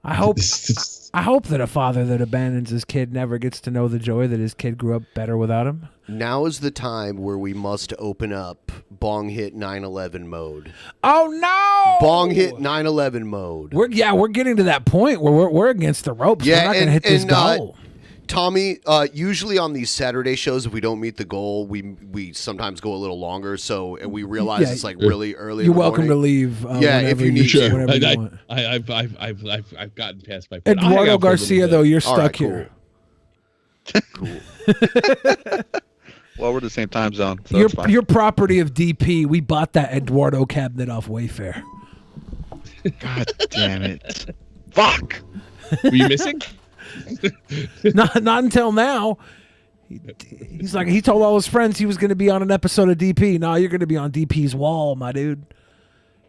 I hope that a father that abandons his kid never gets to know the joy that his kid grew up better without him. Now is the time where we must open up Bong Hit 9/11 mode. Oh no! Bong Hit 9/11 mode. We're getting to that point where we're against the ropes. Yeah, we're not going to hit this goal. Tommy, usually on these Saturday shows, if we don't meet the goal, we sometimes go a little longer. So, and we realize it's like really early. You're welcome to leave. If you need to. Whenever you want. I've gotten past my. Eduardo Garcia, though, you're stuck here. Cool. Well, we're the same time zone. So you're property of DP. We bought that Eduardo cabinet off Wayfair. God damn it! Fuck. Were you missing? not until now. He's like, he told all his friends he was going to be on an episode of DP. No, you're going to be on DP's wall, my dude.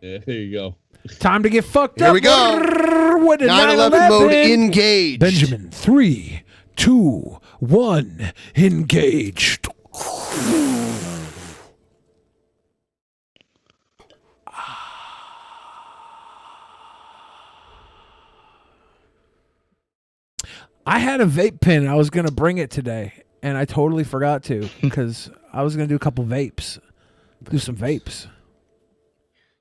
Yeah, there you go. Time to get fucked up. Here we go. 9/11 mode engaged. Benjamin, 3, 2, 1, engaged. I had a vape pen. I was going to bring it today, and I totally forgot to because I was going to do a couple vapes. Do some vapes.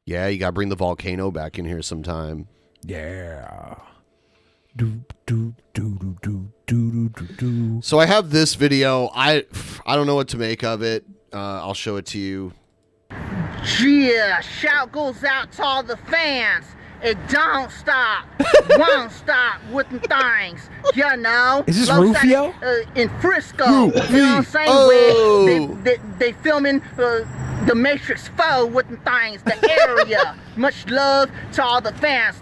Yeah, you got to bring the volcano back in here sometime. Yeah. So I have this video. I don't know what to make of it. I'll show it to you. Yeah, shout goes out to all the fans. It don't stop, won't stop with the things, you know. Is this Rufio? In Frisco, you know what I'm saying? Where they filming the Matrix 4 with the things, the area. Much love to all the fans.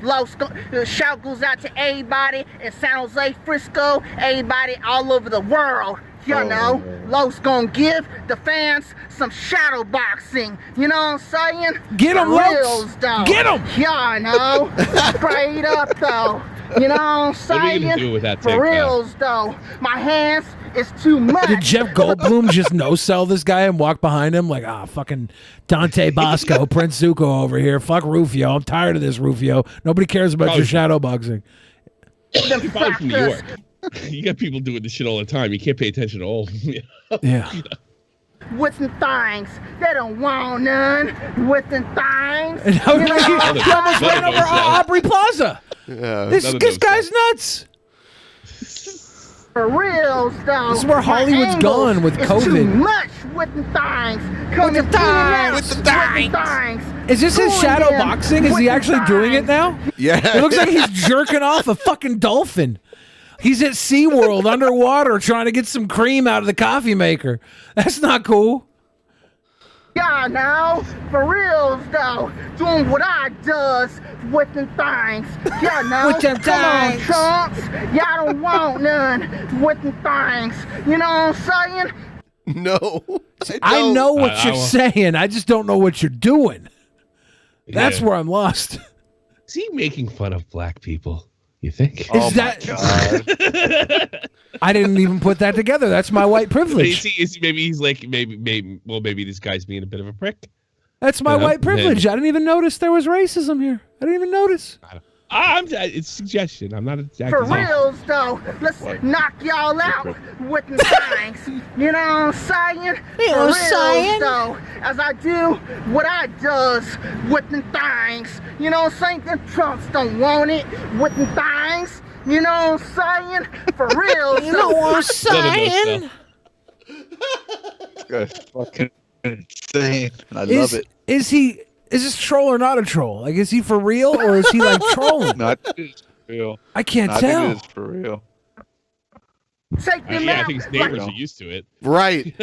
Shout goes out to everybody in San Jose, Frisco, everybody all over the world. You know, Los gonna give the fans some shadow boxing. You know what I'm saying? Get them, Los. Get them. Yeah, know. Straight up, though. You know what I'm saying? What are you gonna do with that For TikTok? reals, though. My hands is too much. Did Jeff Goldblum just no-sell this guy and walk behind him like, fucking Dante Bosco, Prince Zuko over here. Fuck Rufio. I'm tired of this, Rufio. Nobody cares about your shadow boxing. You're probably from New York. You got people doing this shit all the time. You can't pay attention to all of them. Yeah. With some things. They don't want none. With some things. And how he almost ran over Aubrey Plaza. Yeah. This guy's nuts. For reals, though. This is where Hollywood's gone with It's COVID. too much with the things. With the things. With the things. Is this his shadow boxing? Is he actually doing it now? Yeah. It looks like he's jerking off a fucking dolphin. He's at SeaWorld underwater trying to get some cream out of the coffee maker. That's not cool. Yeah, now, for reals, though, doing what I does with them things. Yeah, now, With them come on, things. chunks. Y'all don't want none with them things. You know what I'm saying? No. I know what you're saying. I just don't know what you're doing. That's Yeah. where I'm lost. Is he making fun of black people? You think? Is that? I didn't even put that together. That's my white privilege. Maybe he's like maybe this guy's being a bit of a prick. That's my white privilege. I didn't even notice there was racism here. I didn't even notice. It's a suggestion. I'm not a For reals, though, let's knock y'all out with them things. You know what I'm saying? You know what I'm saying? Though, as I do what I does with them things. You know what I'm saying? The Trumps don't want it with them things. You know what I'm saying? For reals. You know what I'm saying? That's fucking insane. I love it. Is this troll or not a troll? Like, is he for real or is he like trolling? No, I think it's for real. I can't I tell. think it's for real. Take them Yeah, I out. think his neighbors are used to it. Right.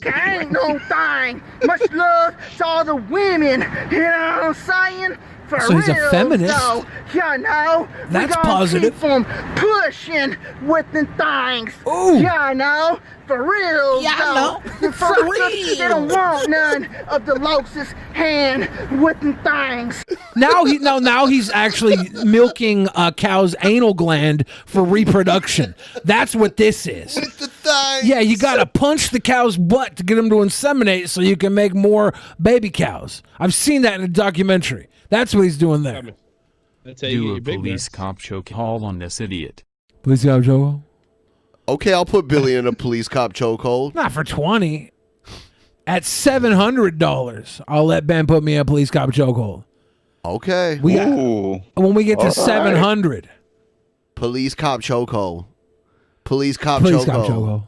Ain't no thing. Much love to all the women. You know what I'm saying? For So he's a real, feminist. though, you know, That's we gonna positive. Keep 'em pushing with the things. Ooh. You know, for real. Yeah, I though. know. The For suckers, real. They don't want none of the Lotus hand with the things. Now he's actually milking a cow's anal gland for reproduction. That's what this is. With the thighs. Yeah, you gotta punch the cow's butt to get him to inseminate so you can make more baby cows. I've seen that in a documentary. That's what he's doing there. That's how you get Do a your big police cop chokehold on this idiot. Police cop chokehold? Okay, I'll put Billy in a police cop chokehold. Not for 20. At $700, I'll let Ben put me in a police cop chokehold. Okay. We got, when we get to All right. 700. Police cop chokehold. Police cop Police chokehold. cop chokehold.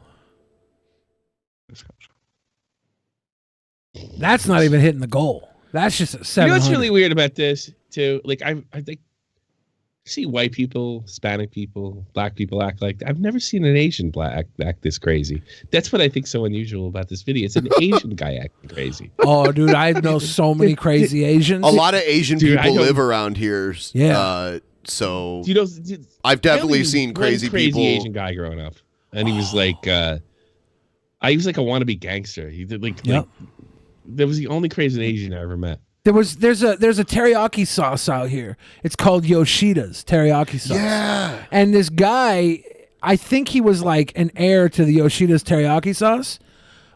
That's not even hitting the goal. That's just at 700. You know what's really weird about this too? Like I think see white people, Hispanic people, black people act like I've never seen an Asian black act this crazy. That's what I think so unusual about this video. It's an Asian guy acting crazy. Oh, dude, I know so many crazy Asians. A lot of Asian Dude, I people know- live around here. Yeah. So You know, I've definitely I only seen knew crazy one crazy people. Asian guy growing up, and he was like, he was like a wannabe gangster. He did like that was the only crazy Asian I ever met. There's a teriyaki sauce out here. It's called Yoshida's teriyaki sauce. Yeah. And this guy, I think he was like an heir to the Yoshida's teriyaki sauce,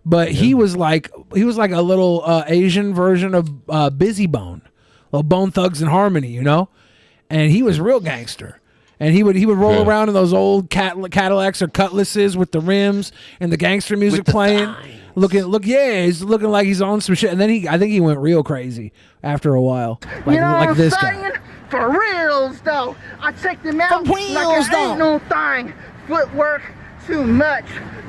but he was like a little Asian version of Busy Bone, little Bone Thugs and Harmony, you know. And he was real gangster. And he would roll around in those old Cadillacs or Cutlasses with the rims and the gangster music playing. He's looking like he's on some shit. And then I think he went real crazy after a while, like, you know like what this I'm guy. saying? For reals, though. I take them out For like reals, I ain't no thing. Footwork too much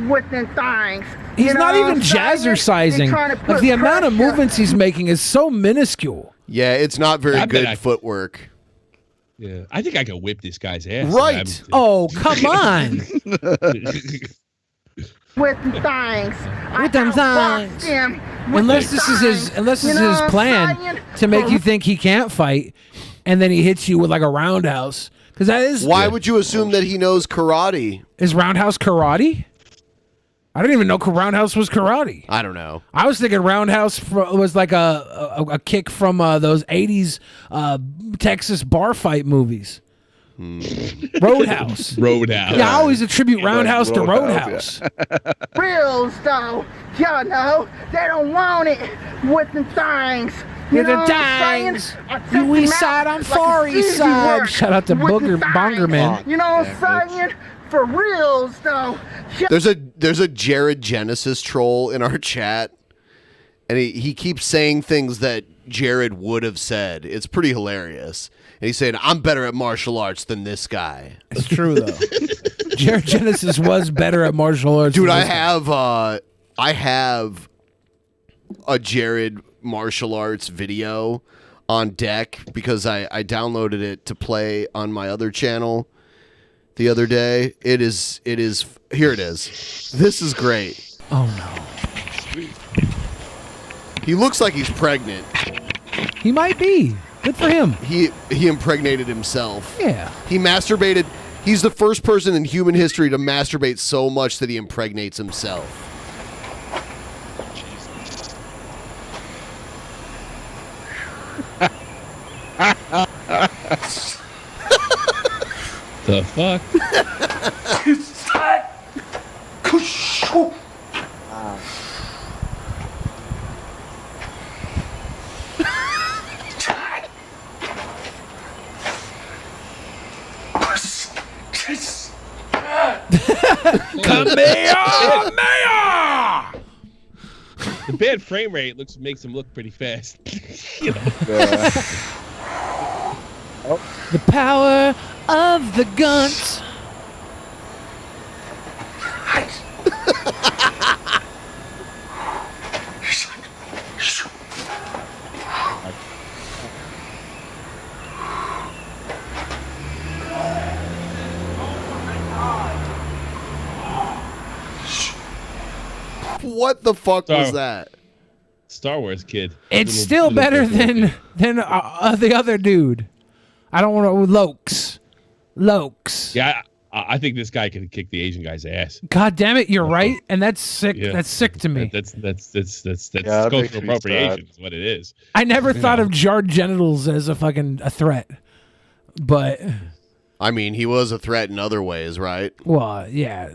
with them things. He's You know not what even I'm saying? jazzercising. They trying to Like put the amount of pressure. movements he's making is so minuscule. Yeah, it's not very I bet good I- footwork. Yeah, I think I could whip this guy's ass. Right. Oh, come on. With them things. With them outboxed things. them Unless this is his plan to make you think he can't fight, and then he hits you with like a roundhouse. Because that is. Why would you assume that he knows karate? Is roundhouse karate? I didn't even know roundhouse was karate. I don't know. I was thinking roundhouse was like a kick from those 80s Texas bar fight movies. Roadhouse. Roadhouse. Yeah, I always attribute roundhouse to Roadhouse. Reals though, y'all know they don't want it with the things. You With the know what I'm things. saying? I You take east them side, out I'm like far it's east easy side. work Shout out to with the Bongerman. things. You know what I'm saying? For reals though. There's a Jared Genesis troll in our chat, and he keeps saying things that Jared would have said. It's pretty hilarious. And he's saying, I'm better at martial arts than this guy. It's true, though. Jared Genesis was better at martial arts. Dude, than I this guy. have a Jared martial arts video on deck because I downloaded it to play on my other channel the other day. It is here it is. This is great. Oh no. He looks like he's pregnant. He might be. Good for him. He impregnated himself. Yeah. He masturbated. He's the first person in human history to masturbate so much that he impregnates himself. The fuck? Kamehameha! The bad frame rate makes him look pretty fast. You know. The power of the guns. What the fuck was that? Star Wars kid. It's still better than the other dude. I don't want to Lokes. Yeah, I think this guy can kick the Asian guy's ass. God damn it, you're right, and that's sick. Yeah. That's sick to me. That's that makes cultural me appropriation is what it is. I never thought of jarred genitals as a threat, but I mean, he was a threat in other ways, right? well, yeah,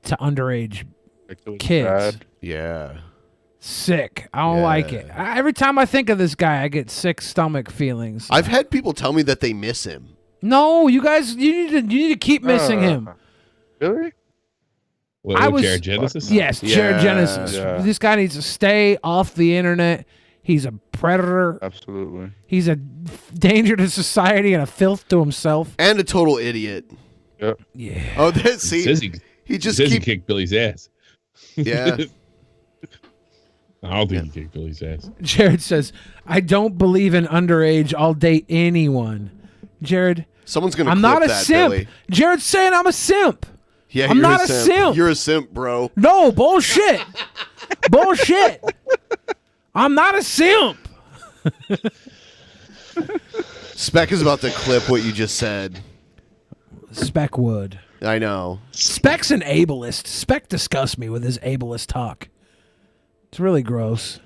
to underage kids. Yeah. Sick. I don't like it. Every time I think of this guy, I get sick stomach feelings. I've had people tell me that they miss him. No, you guys, you need to keep missing him. Really? Jared Genesis? Yes, Jared Genesis. Yeah. This guy needs to stay off the internet. He's a predator. Absolutely. He's a danger to society and a filth to himself. And a total idiot. Yep. Yeah. Oh, see, he just says he keep kicked Billy's ass. Yeah. I don't think he kicked Billy's ass. Jared says, I don't believe in underage. I'll date anyone. Jared, someone's gonna. I'm clip not a that, simp. Billy. Jared's saying I'm a simp. Yeah, I'm you're not a simp. You're a simp, bro. No, bullshit. Bullshit. I'm not a simp. Spec is about to clip what you just said. Spec would. I know. Spec's an ableist. Spec disgusts me with his ableist talk. It's really gross.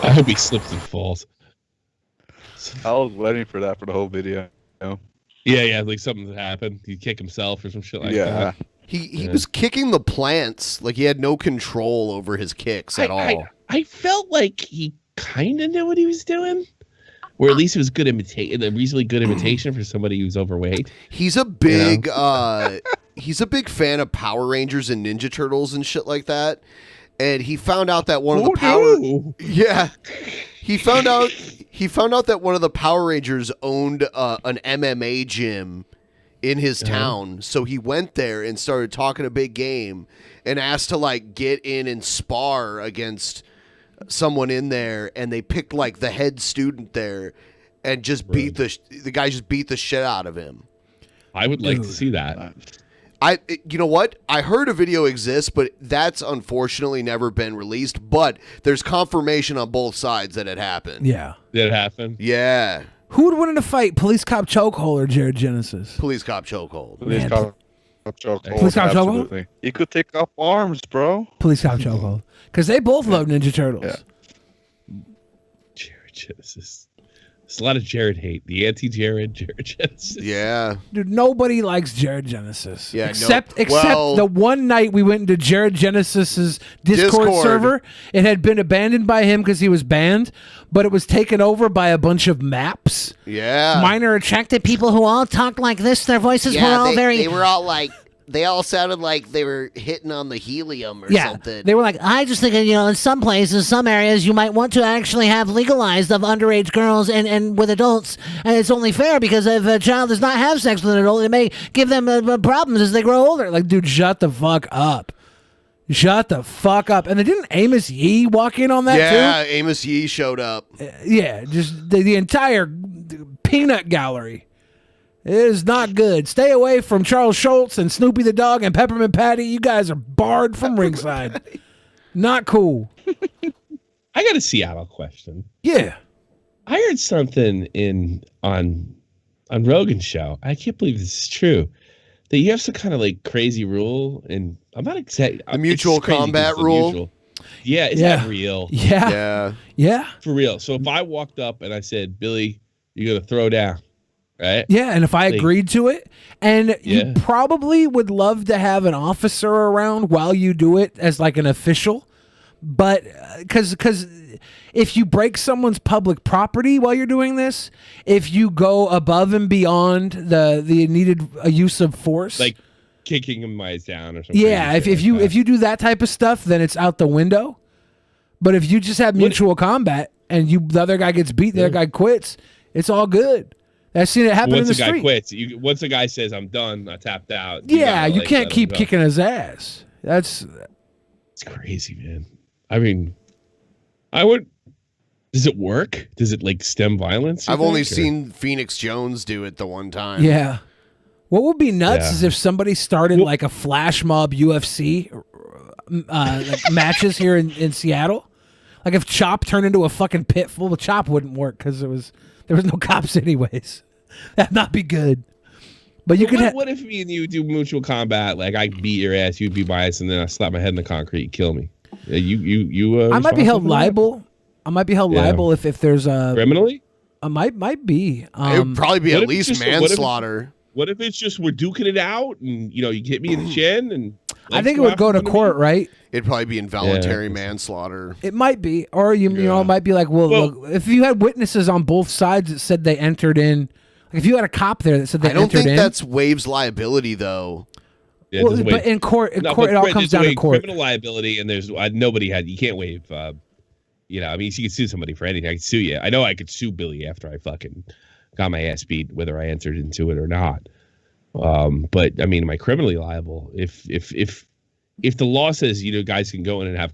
I hope he slips and falls. I was waiting for that for the whole video. Yeah, like something happened. He'd kick himself or some shit like that. He was kicking the plants like he had no control over his kicks at all. I felt like he kind of knew what he was doing, or at least it was good imitation, a reasonably good imitation for somebody who's overweight. He's a big he's a big fan of Power Rangers and Ninja Turtles and shit like that. And he found out that one of the he found out that one of the Power Rangers owned an MMA gym in his town. So he went there and started talking a big game and asked to like get in and spar against someone in there, and they picked like the head student there, and just beat the guy just beat the shit out of him. I would like to see that. You know what? I heard a video exists, but that's unfortunately never been released. But there's confirmation on both sides that it happened. Yeah. Did it happen? Yeah. Who would win in a fight, Police Cop Chokehold or Jared Genesis? Police Cop Chokehold. Police Cop Chokehold. Police Cop Chokehold? Absolutely. You could take up arms, bro. Police Cop Chokehold. Because they both love Ninja Turtles. Yeah. Jared Genesis. There's a lot of Jared hate. The anti-Jared, Jared Genesis. Yeah. Dude, nobody likes Jared Genesis. Yeah, except the one night we went into Jared Genesis's Discord server. It had been abandoned by him because he was banned, but it was taken over by a bunch of maps. Yeah. Minor attractive people who all talked like this. Their voices were all They were all like, they all sounded like they were hitting on the helium or something. They were like, I just think, in some places, some areas, you might want to actually have legalized of underage girls and with adults. And it's only fair because if a child does not have sex with an adult, it may give them problems as they grow older. Like, dude, shut the fuck up. Shut the fuck up. And then didn't Amos Yee walk in on that too? Yeah, Amos Yee showed up. Yeah, just the entire peanut gallery. It is not good. Stay away from Charles Schultz and Snoopy the dog and Peppermint Patty. You guys are barred from ringside. Not cool. I got a Seattle question. Yeah. I heard something on Rogan's show. I can't believe this is true. That you have some kind of like crazy rule, and I'm not exactly the mutual combat rule. Yeah, is that real? Yeah. For real. So if I walked up and I said, Billy, you're gonna throw down. Right? Yeah, and if I agreed to it, and you probably would love to have an officer around while you do it as like an official, but because if you break someone's public property while you're doing this, if you go above and beyond the needed use of force, like kicking him down or something. Yeah, if you do that type of stuff, then it's out the window. But if you just have mutual combat and the other guy gets beat, the other guy quits, it's all good. I've seen it happen in the street. Once a guy quits, once a guy says, I'm done, I tapped out. You can't keep kicking his ass. It's crazy, man. I mean, does it work? Does it like stem violence? I've only seen Phoenix Jones do it the one time. Yeah. What would be nuts is if somebody started like a flash mob UFC like matches here in Seattle. Like if Chop turned into a fucking pit full of Chop wouldn't work because there was no cops anyways. That'd not be good. But you could. What if me and you do mutual combat? Like I beat your ass, you'd be biased, and then I slap my head in the concrete, you kill me. You. I might be held liable. I might be held liable if there's a criminally. I might be. It would probably be at least manslaughter. What if it's just we're duking it out, and you hit me in the chin, and I think it would go to court, right? It'd probably be involuntary manslaughter. It might be, or you know, it might be like, well, look, if you had witnesses on both sides that said they entered in, like if you had a cop there that said they entered in, I don't think that's waives liability though. Yeah, well, but in court, it all comes down to court. Criminal liability, and there's nobody had. You can't waive. I mean, you can sue somebody for anything. I could sue you. I know I could sue Billy after I fucking got my ass beat, whether I entered into it or not. But I mean, am I criminally liable if the law says guys can go in and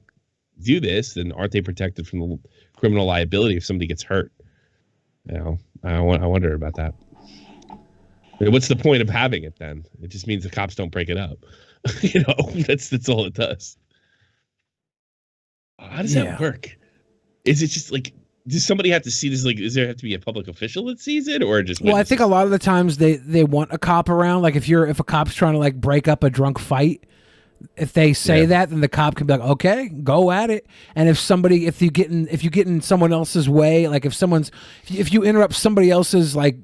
do this, then aren't they protected from the criminal liability if somebody gets hurt? I wonder about that. I mean, what's the point of having it then? It just means the cops don't break it up. That's all it does. How does that work? Is it just like, does somebody have to see this? Like, does there have to be a public official that sees it, or just? Well, I think a lot of the times they want a cop around. Like if a cop's trying to like break up a drunk fight, if they say that, then the cop can be like, okay, go at it. And if you get in someone else's way, like if you interrupt somebody else's like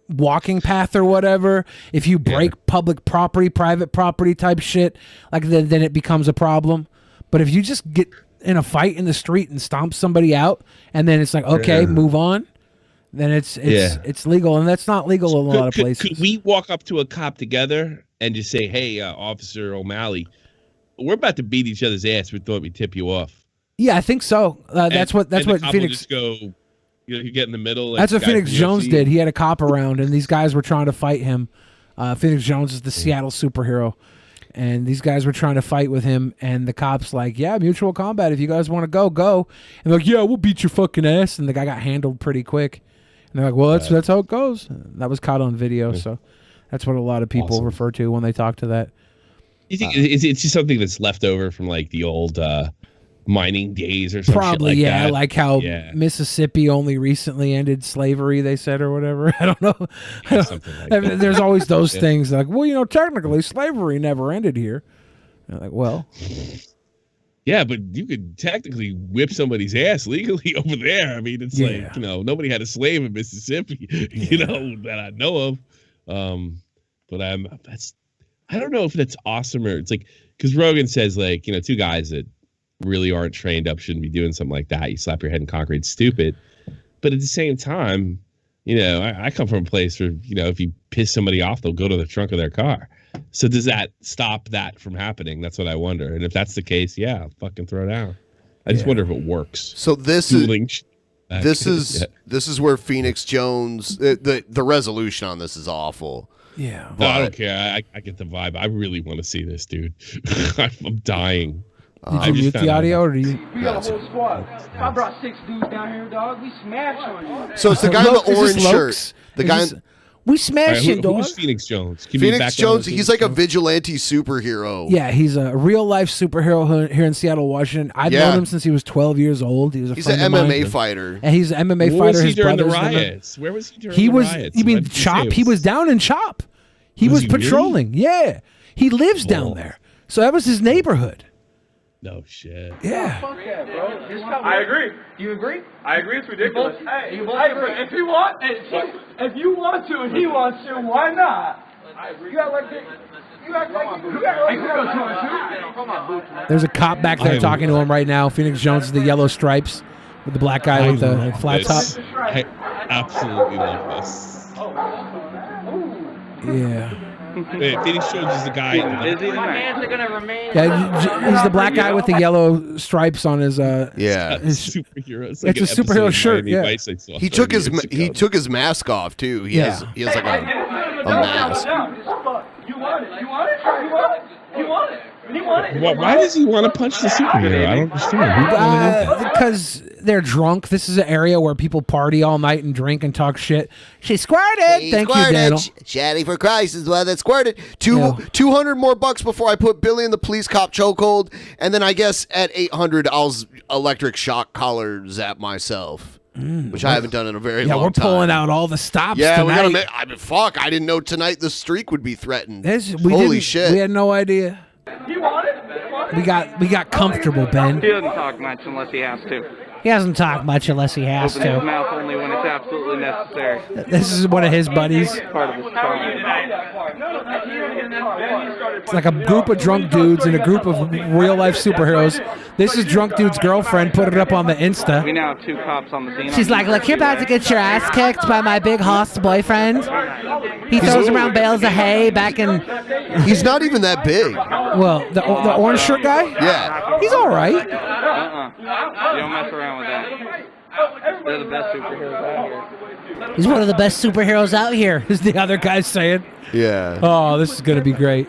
walking path or whatever, if you break public property, private property type shit, like then it becomes a problem. But if you just get in a fight in the street and stomp somebody out, and then it's like, okay, move on, then it's legal, and that's not legal in a lot of places. Could we walk up to a cop together and just say, hey, Officer O'Malley, we're about to beat each other's ass. We thought we'd tip you off. Yeah, I think so. That's what Phoenix. Just go, you get in the middle. That's what Phoenix Jones did. He had a cop around, and these guys were trying to fight him. Phoenix Jones is the Seattle superhero, and these guys were trying to fight with him. And the cops like, yeah, mutual combat. If you guys want to go. And they're like, yeah, we'll beat your fucking ass. And the guy got handled pretty quick. they're like, well, that's how it goes. That was caught on video, so that's what a lot of people refer to when they talk to that. You think it's just something that's left over from like the old mining days or something? Probably, shit like that? like how Mississippi only recently ended slavery, they said, or whatever. I don't know. There's always those things like, well, technically slavery never ended here. And like, well. Yeah, but you could technically whip somebody's ass legally over there. I mean, it's like, nobody had a slave in Mississippi, that I know of. But I don't know if that's awesome or it's like, because Rogan says like, two guys that really aren't trained up shouldn't be doing something like that. You slap your head in concrete, it's stupid. But at the same time, I come from a place where, if you piss somebody off, they'll go to the trunk of their car. So does that stop that from happening? That's what I wonder. And if that's the case, fucking throw down. I just wonder if it works. So this is where Phoenix Jones, the resolution on this is awful. Yeah. No, I don't care. I get the vibe. I really want to see this, dude. I'm dying. Did you mute the audio or do you? We got a whole squad. I brought 6 dudes down here, dog. We smashed on you. So it's the guy in the orange shirt. The guy. We smashed him, dog. Who's Phoenix Jones? Phoenix Jones, he's like a vigilante superhero. Yeah, he's a real-life superhero here in Seattle, Washington. I've known him since he was 12 years old. He's an MMA fighter. And he's an MMA fighter. Where was he his during the brother's riots? Where was he during the riots? You mean Chop? He was down in Chop. He was patrolling. Really? Yeah. He lives down there. So that was his neighborhood. No shit. Yeah. Fuck that, bro. I agree. You agree? I agree. It's ridiculous. Hey, if you want to and he wants to, why not? You act like There's a cop back there talking to him right now. Phoenix Jones is the yellow stripes with the black guy with the flat top. I absolutely love this. Yeah. Phoenix Jones is the guy. Yeah, he's the black guy with the yellow stripes on his. His superhero. It's a superhero shirt. Yeah. He took his mask off too. He has like a mask. You want it. Why does he want to punch the superhero? I don't understand. Because they're drunk. This is an area where people party all night and drink and talk shit. She squirted. Thank you, Daniel. Shaddy for Christ is the one that squirted. $200 more before I put Billy in the police cop chokehold, and then I guess at $800 I'll electric shock collar zap myself. Which I haven't done in a very long time. Yeah, we're pulling out all the stops tonight. tonight. I didn't know tonight the streak would be threatened. Holy shit. We had no idea. You want it? We got comfortable, Ben. He doesn't talk much unless he has to. He doesn't talk much unless he has Open his to. mouth only when it's absolutely necessary. This is one of his buddies. Part of his It's like a group of drunk dudes and a group of real-life superheroes. This is drunk dude's girlfriend. Put it up on the Insta. We now have 2 cops on the scene. She's like, look, you're about to get your ass kicked by my big hoss boyfriend. He throws around bales of hay back in... He's not even that big. Well, the orange shirt guy? Yeah. He's all right. You don't mess around with that. They're the best superheroes out here. He's one of the best superheroes out here. Is the other guy saying? Yeah. Oh, this is going to be great.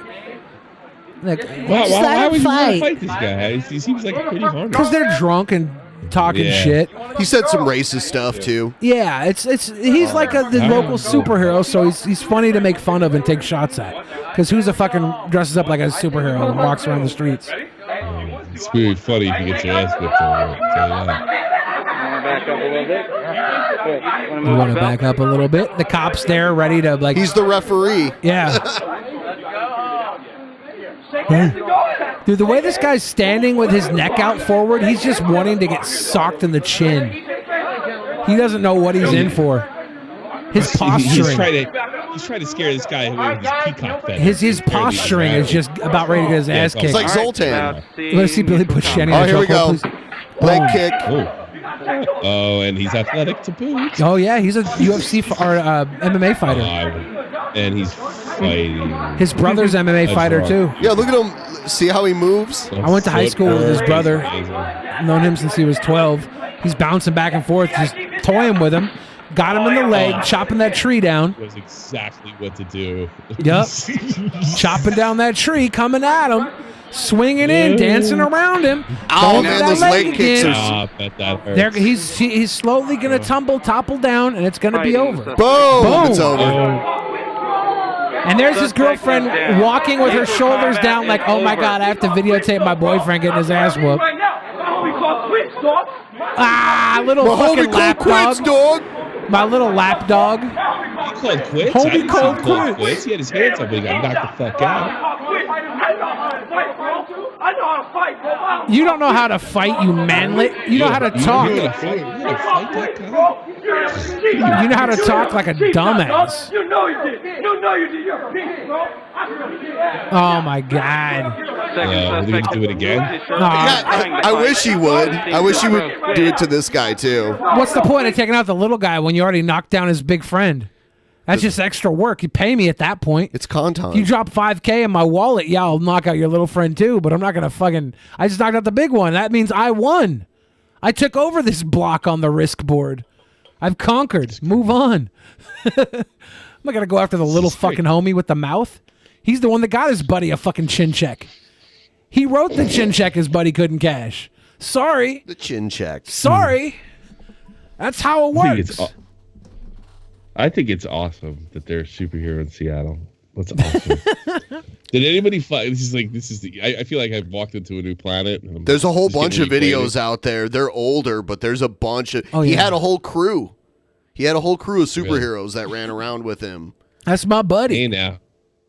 Like, why would you want to fight this guy? He seems like a pretty hard. Because they're drunk and talking shit. He said some racist stuff too. Yeah, he's like the local superhero, so he's funny to make fun of and take shots at. Because who's a fucking dresses up like a superhero and walks around the streets? It's really funny if you get your ass whipped over it. You want to back up a little bit? The cop's there, ready to like. He's the referee. Yeah. Dude, the way this guy's standing with his neck out forward, he's just wanting to get socked in the chin. He doesn't know what he's in for. His posturing. He's trying to scare this guy away with his peacock feather. His posturing is just about ready to get his ass kicked. It's like Zoltan. Let's see Billy put Shanny in the chokehold, please. Leg kick. Oh, and he's athletic to boot. Oh, yeah, he's a UFC or MMA fighter. And he's fighting. His brother's MMA fighter, too. Yeah, look at him. See how he moves? I went to high school with his brother. I've known him since he was 12. He's bouncing back and forth, just toying with him. Got him in the leg, chopping that tree down. Knows exactly what to do. Yep. Chopping down that tree, coming at him. swinging in, dancing around him. Oh man, those leg kicks are. Oh, I bet that hurts. He's slowly gonna topple down, and it's gonna be over. Boom! It's over. And there's his girlfriend walking with her shoulders down, like, oh my god, I have to videotape my boyfriend getting his ass whooped. Ah, little fucking lap dog. My little lap dog. He called quits. Homie called quits. He had his hands up, but he got knocked the fuck out. You don't know how to fight, you manlet. You know how to talk. You're gonna fight that guy? You know how to talk like a dumbass. You know you did. You know you did. You're a piece, bro. Oh my god. Would he do it again? I wish he would. I wish he would do it to this guy too. What's the point of taking out the little guy when you already knocked down his big friend? That's just extra work. You pay me at that point. It's con time. If you drop $5,000 in my wallet, yeah, I'll knock out your little friend too, but I'm not going to I just knocked out the big one. That means I won. I took over this block on the risk board. I've conquered. Move on. I'm not going to go after the little fucking homie with the mouth. He's the one that got his buddy a fucking chin check. He wrote the chin check his buddy couldn't cash. Sorry. The chin check. Sorry. That's how it works. I think it's awesome that they're a superhero in Seattle. That's awesome. Did anybody fight? I feel like I've walked into a new planet. There's a whole bunch of videos out there. They're older, but there's a bunch of. He had a whole crew. He had a whole crew of superheroes that ran around with him. That's my buddy. Hey now,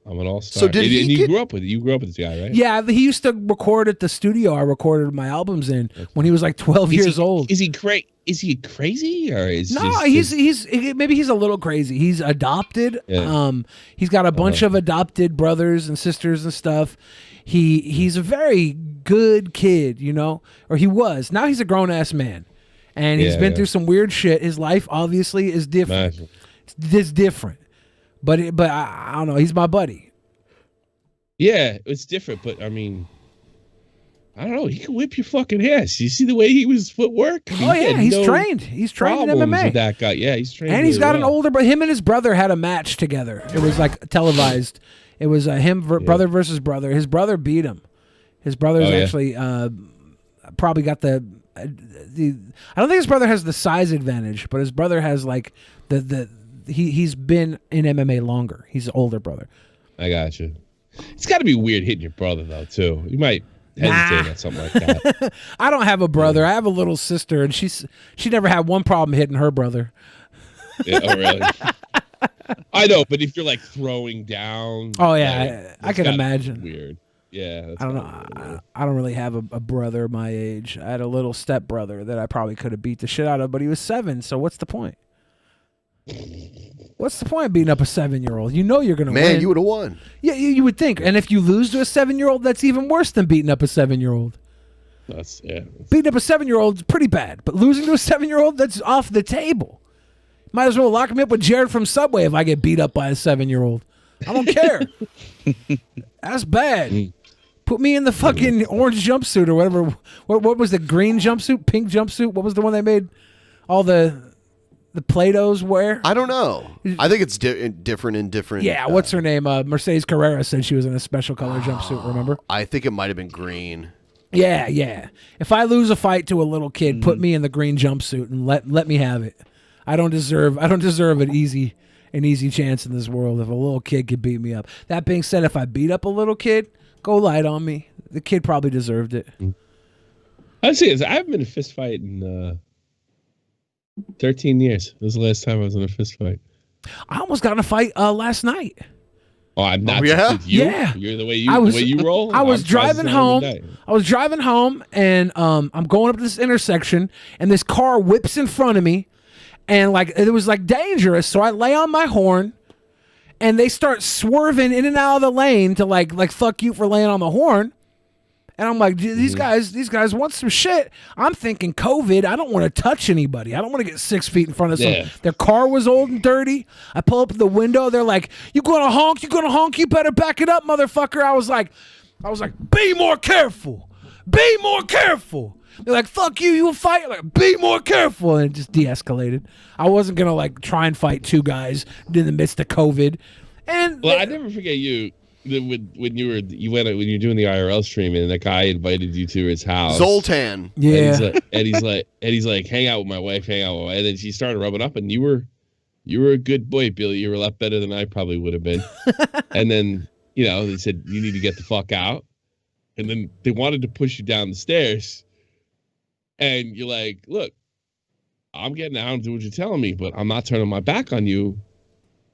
I'm an all-star. So did he? You grew up with this guy, right? Yeah, he used to record at the studio I recorded my albums in when he was like 12 years old. Is he crazy or is maybe he's a little crazy. He's adopted. Yeah. He's got a bunch of adopted brothers and sisters and stuff. He's a very good kid, or he was. Now he's a grown ass man, and he's been through some weird shit. His life obviously is different. It's different, but I don't know. He's my buddy. Yeah, it's different, but I mean, I don't know. He can whip your fucking ass. You see the way he was footwork? I mean, he's trained. He's trained in MMA. With that guy. Yeah, he's trained. And he's got an older brother. Him and his brother had a match together. It was like televised. It was brother versus brother. His brother beat him. His brother's actually probably got the. I don't think his brother has the size advantage, but his brother has like he's been in MMA longer. He's an older brother. I got you. It's got to be weird hitting your brother though too. You might hesitate on something like that. I don't have a brother. I have a little sister, and she never had one problem hitting her brother. Yeah, oh really? I know, but if you're like throwing down, I can imagine. Weird. Yeah, I don't know. I don't really have a brother my age. I had a little step brother that I probably could have beat the shit out of, but he was 7. So what's the point? What's the point of beating up a 7-year-old? You know you're gonna win. Man, you would have won. Yeah, you would think. And if you lose to a 7-year-old, that's even worse than beating up a 7-year-old. Beating up a 7-year-old is pretty bad, but losing to a 7-year-old, that's off the table. Might as well lock me up with Jared from Subway if I get beat up by a 7-year-old. I don't care. That's bad. Put me in the fucking orange jumpsuit or whatever. What was the green jumpsuit? Pink jumpsuit? What was the one they made all the Play-Dohs wear? I don't know. I think it's different in different. Yeah, what's her name? Mercedes Carrera said she was in a special color jumpsuit, remember? I think it might have been green. Yeah. If I lose a fight to a little kid, put me in the green jumpsuit and let me have it. I don't deserve an easy chance in this world if a little kid could beat me up. That being said, if I beat up a little kid, go light on me. The kid probably deserved it. I'd say I haven't been in a fist fight in 13 years. This was the last time I was in a fist fight. I almost got in a fight last night. Oh, I'm not. With you? Yeah. You're the way you roll. I was driving home. And I'm going up this intersection, and this car whips in front of me, and like it was like dangerous. So I lay on my horn, and they start swerving in and out of the lane to like fuck you for laying on the horn. And I'm like, these guys want some shit. I'm thinking COVID. I don't want to touch anybody. I don't want to get 6 feet in front of someone. Their car was old and dirty. I pull up the window. They're like, you gonna honk? You gonna honk? You better back it up, motherfucker. I was like, be more careful. Be more careful. They're like, fuck you. You will fight. Like, be more careful. And it just de-escalated. I wasn't going to like try and fight two guys in the midst of COVID. And I never forget you. when you were doing the IRL stream and that guy invited you to his house, Zoltan. Yeah, and he's like, hang out with my wife, and then she started rubbing up, and you were a good boy, Billy. You were a lot better than I probably would have been. And then they said you need to get the fuck out, and then they wanted to push you down the stairs, and you're like, look, I'm getting out and do what you're telling me, but I'm not turning my back on you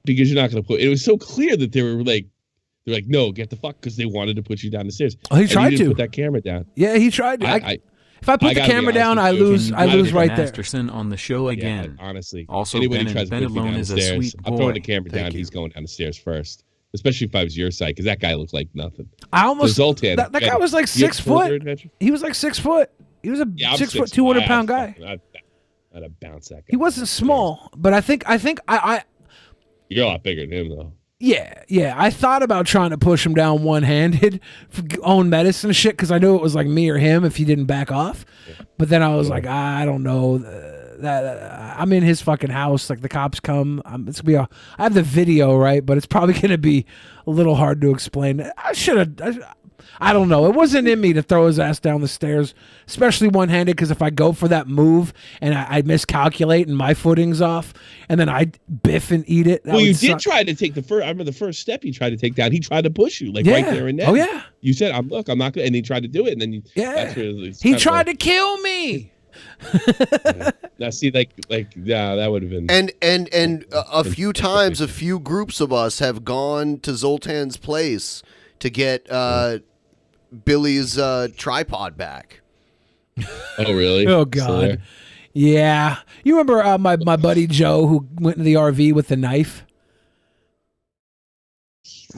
because you're not going to put. It was so clear that they were like. They're like, no, get the fuck, because they wanted to put you down the stairs. Oh, he tried to put that camera down. Yeah, he tried to. If I put the camera down, I lose right there. Masterson on the show again. Yeah, honestly, Also, anybody Ben, tries to ben put me alone down is the a stairs, sweet I'm throwing the boy. camera down. He's going down the stairs first, especially if I was your side, because that guy looked like nothing. I almost Zoltan, that guy was like 6 foot. He was like 6 foot. He was a 6 foot, 200 pound guy. I'd have bounced that guy. He wasn't small, but I think I. You're a lot bigger than him, though. Yeah. I thought about trying to push him down one-handed for own medicine shit because I knew it was like me or him if he didn't back off. But then I was like, I don't know. That I'm in his fucking house. Like the cops come. It's gonna be I have the video, right? But it's probably gonna be a little hard to explain. I don't know. It wasn't in me to throw his ass down the stairs, especially one-handed, because if I go for that move and I miscalculate and my footing's off, and then I biff and eat it. Well, you did try to take the first. I remember the first step he tried to take down. He tried to push you, right there and then. Oh yeah. You said, I'm not going to, and he tried to do it, and then you. Yeah. He tried to kill me. Now see, that would have been. And a few times, a few groups of us have gone to Zoltan's place to get Billy's tripod back. Oh really? Oh god. Yeah. You remember my buddy Joe who went in the RV with the knife?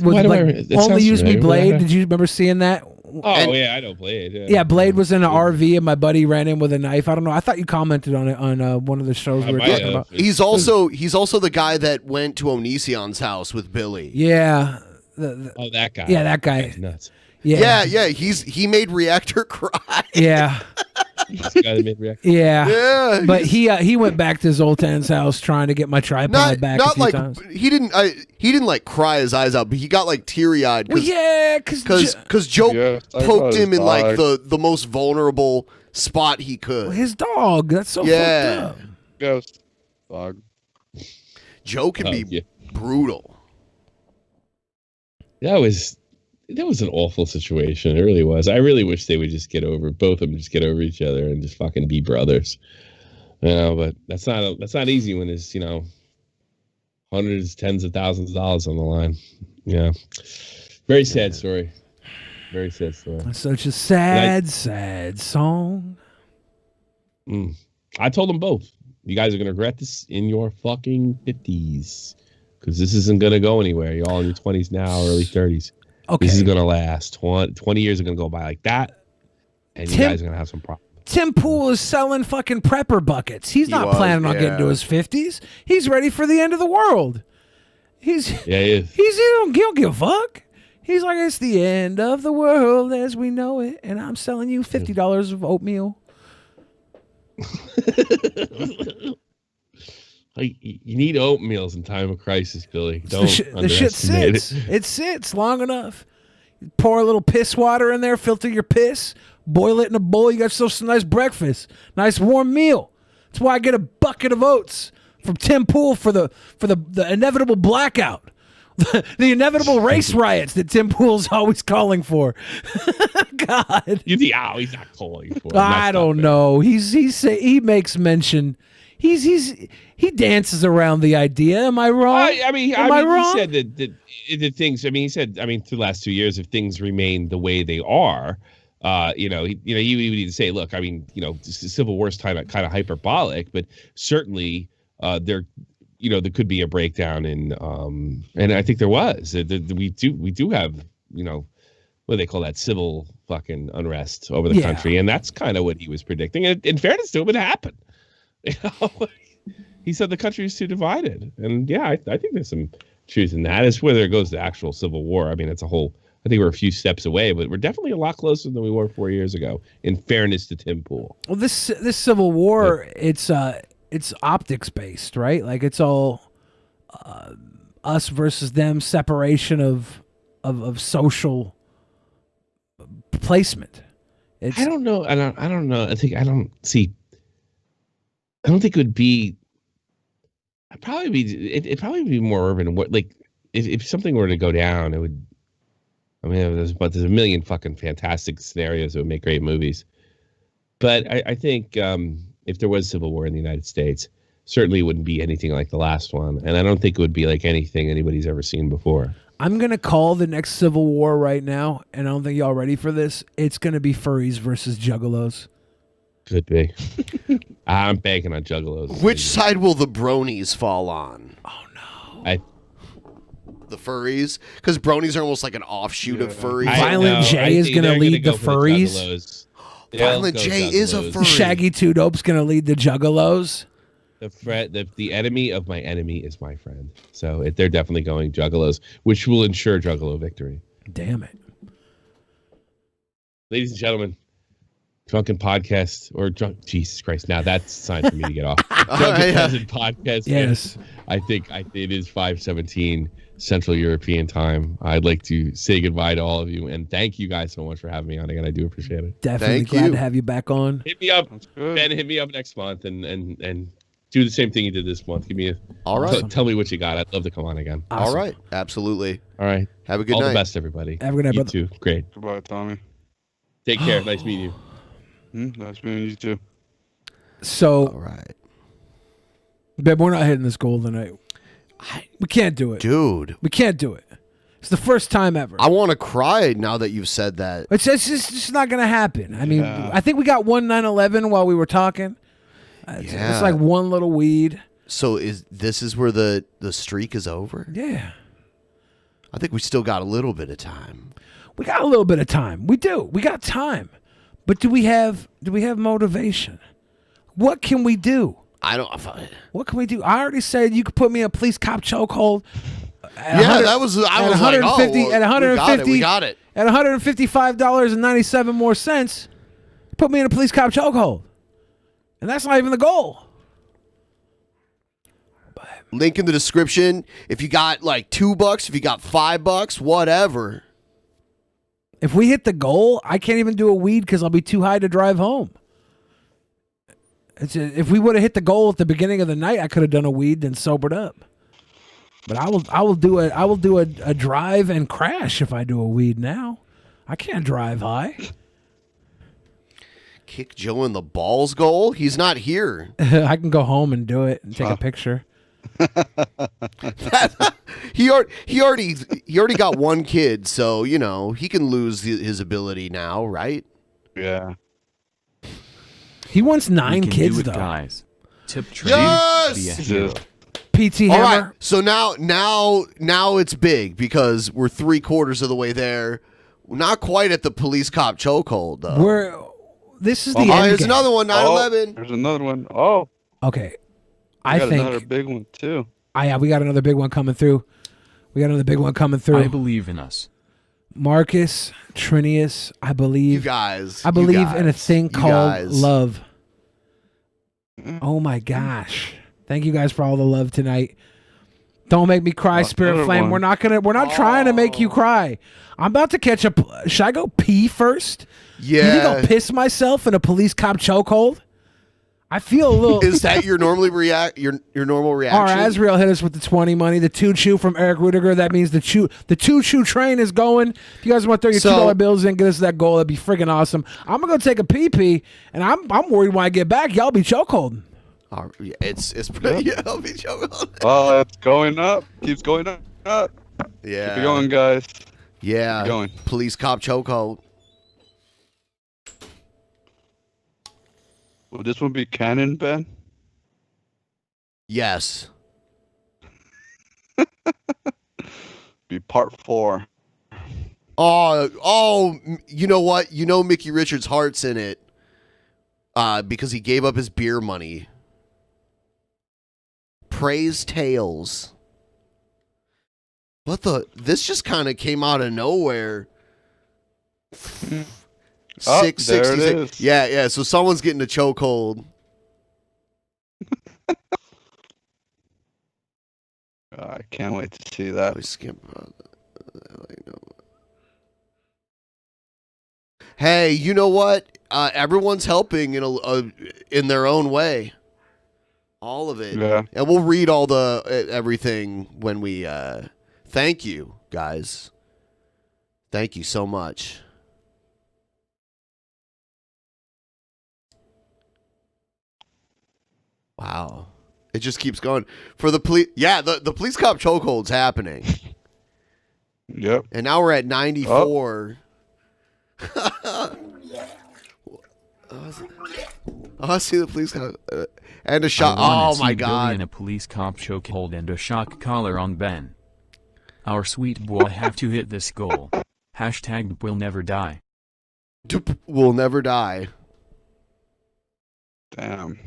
Only use me Blade. Did you remember seeing that? Oh yeah, I know Blade. Yeah, Blade was in an RV and my buddy ran in with a knife. I don't know. I thought you commented on it on one of the shows we were talking about. He's also the guy that went to Onision's house with Billy. Yeah. That guy. Yeah, that guy. That's nuts. Yeah. He made Reactor cry. Yeah. Yeah. But he went back to Zoltan's house trying to get my tripod back. Not a few like times. he didn't like cry his eyes out, but he got like teary eyed. Well, yeah, because Joe poked him in like the most vulnerable spot he could. His dog. That's so fucked up. Ghost dog. Joe can be brutal. That was an awful situation. It really was. I really wish they would just get over, both of them just get over each other and just fucking be brothers. But that's not easy when there's, hundreds, tens of thousands of dollars on the line. Yeah. Very sad story. Very sad story. It's such a sad song. I told them both. You guys are going to regret this in your fucking 50s. Because this isn't going to go anywhere. You're all in your 20s now, early 30s. Okay. This is going to last. 20 years are going to go by like that. And you guys are going to have some problems. Tim Pool is selling fucking prepper buckets. He's not planning on getting to his 50s. He's ready for the end of the world. He don't give a fuck. He's like, it's the end of the world as we know it. And I'm selling you $50 of oatmeal. You need oatmeals in time of crisis, Billy. Don't the shit sits. It sits long enough. You pour a little piss water in there, filter your piss, boil it in a bowl. You got yourself some nice breakfast, nice warm meal. That's why I get a bucket of oats from Tim Pool for the inevitable blackout, the inevitable race riots that Tim Pool's always calling for. God, he's not calling for. I don't know. He makes mention. He dances around the idea. Am I wrong? I mean, wrong? He said that things. I mean, he said. I mean, through the last 2 years, if things remain the way they are, he would even say, look, I mean, the Civil War's kind of hyperbolic, but certainly there could be a breakdown in, and I think there was. We do have, what do they call that, civil fucking unrest over the country, and that's kind of what he was predicting. And in fairness to him, it happened. He said the country is too divided, and I think there's some truth in that. As whether it goes to actual civil war, I mean, it's a whole. I think we're a few steps away, but we're definitely a lot closer than we were 4 years ago. In fairness to Tim Pool. Well, this civil war, it's optics based, right? Like it's all us versus them, separation of of social placement. I don't know. I don't know. I don't think it would be. It'd probably be more urban. What like if something were to go down, it would. I mean, there's a million fucking fantastic scenarios that would make great movies. But I think if there was civil war in the United States, certainly it wouldn't be anything like the last one, and I don't think it would be like anything anybody's ever seen before. I'm gonna call the next civil war right now, and I don't think y'all ready for this. It's gonna be furries versus juggalos. Could be. I'm banking on juggalos. Which side will the bronies fall on? Oh no. The furries, because bronies are almost like an offshoot of furries. Violent J is going to lead the furries. Violent J is a furry. Shaggy Two Dope's going to lead the juggalos. The enemy of my enemy is my friend. So they're definitely going juggalos, which will ensure juggalo victory. Damn it. Ladies and gentlemen, Drunken Podcast or Drunk. Jesus Christ! Now that's time for me to get off. Drunken Peasant Podcast. Yes, I think it is 5:17 Central European Time. I'd like to say goodbye to all of you and thank you guys so much for having me on again. I do appreciate it. Definitely glad to have you back on. Hit me up, Ben. Hit me up next month and do the same thing you did this month. Give me a tell me what you got. I'd love to come on again. Awesome. All right, absolutely. All right, have a good night. All the best, everybody. Have a good night, you brother. too. Great. Goodbye, Tommy. Take care. Nice meeting you. Nice meeting you too. So, all right, babe, we're not hitting this goal tonight. We can't do it, dude. We can't do it. It's the first time ever. I want to cry now that you've said that. It's just not going to happen. I mean, I think we got one 9/11 while we were talking. It's like one little weed. So this is where the streak is over? Yeah. I think we still got a little bit of time. We got a little bit of time. We do. We got time. But do we have motivation? What can we do? What can we do? I already said you could put me in a police cop chokehold. I was like, oh, at 150, we got it. At $155.97 more cents, put me in a police cop chokehold. And that's not even the goal. Link in the description. If you got like $2, if you got $5, whatever. If we hit the goal, I can't even do a weed because I'll be too high to drive home. If we would have hit the goal at the beginning of the night, I could have done a weed and sobered up. But I will do a drive and crash if I do a weed now. I can't drive high. Kick Joe in the balls goal? He's not here. I can go home and do it and take a picture. He already got one kid, so he can lose his ability now, right? Yeah. He wants 9 kids do it, though. Guys. Tip Yes. PT Hammer. All right, so now it's big because we're 3/4 of the way there. We're not quite at the police cop chokehold though. This is the end There's game. another one. 9/11. There's another one. Oh. Okay. I think another big one too. We got another big one coming through. I believe in us. Marcus, Trinius, I believe. You guys. I believe in a thing called love. Oh my gosh. Thank you guys for all the love tonight. Don't make me cry, Spirit Flame. We're not trying to make you cry. I'm about to catch up. Should I go pee first? Yeah. You think I'll piss myself in a police cop chokehold? I feel a little. Is that your normal reaction? Our Azrael hit us with the 20 money. The 2-chew from Eric Rudiger. That means the 2-chew train is going. If you guys want to throw your $2 bills in, get us that goal. That'd be freaking awesome. I'm gonna go take a pee, and I'm worried when I get back, y'all be chokeholding. It's I'll be chokeholding. Oh, it's going up. Keeps going up. Yeah. Keep it going, guys. Yeah. Keep going. Police cop chokehold. Will this one be canon, Ben? Yes. Be part 4. Oh, you know what? Mickey Richards' heart's in it because he gave up his beer money. Praise Tales. This just kind of came out of nowhere. 666. Yeah. So someone's getting a chokehold. I can't wait to see that. We skip. Hey, you know what? Everyone's helping in their own way. All of it. Yeah. And we'll read all the everything when we thank you, guys. Thank you so much. Wow. It just keeps going. For the police, yeah, the police cop chokehold's happening. Yep. And now we're at 94. I see the police cop and a shot. Oh my God! A police cop chokehold and a shock collar on Ben. Our sweet boy have to hit this goal. Hashtag will never die. Will never die. Damn.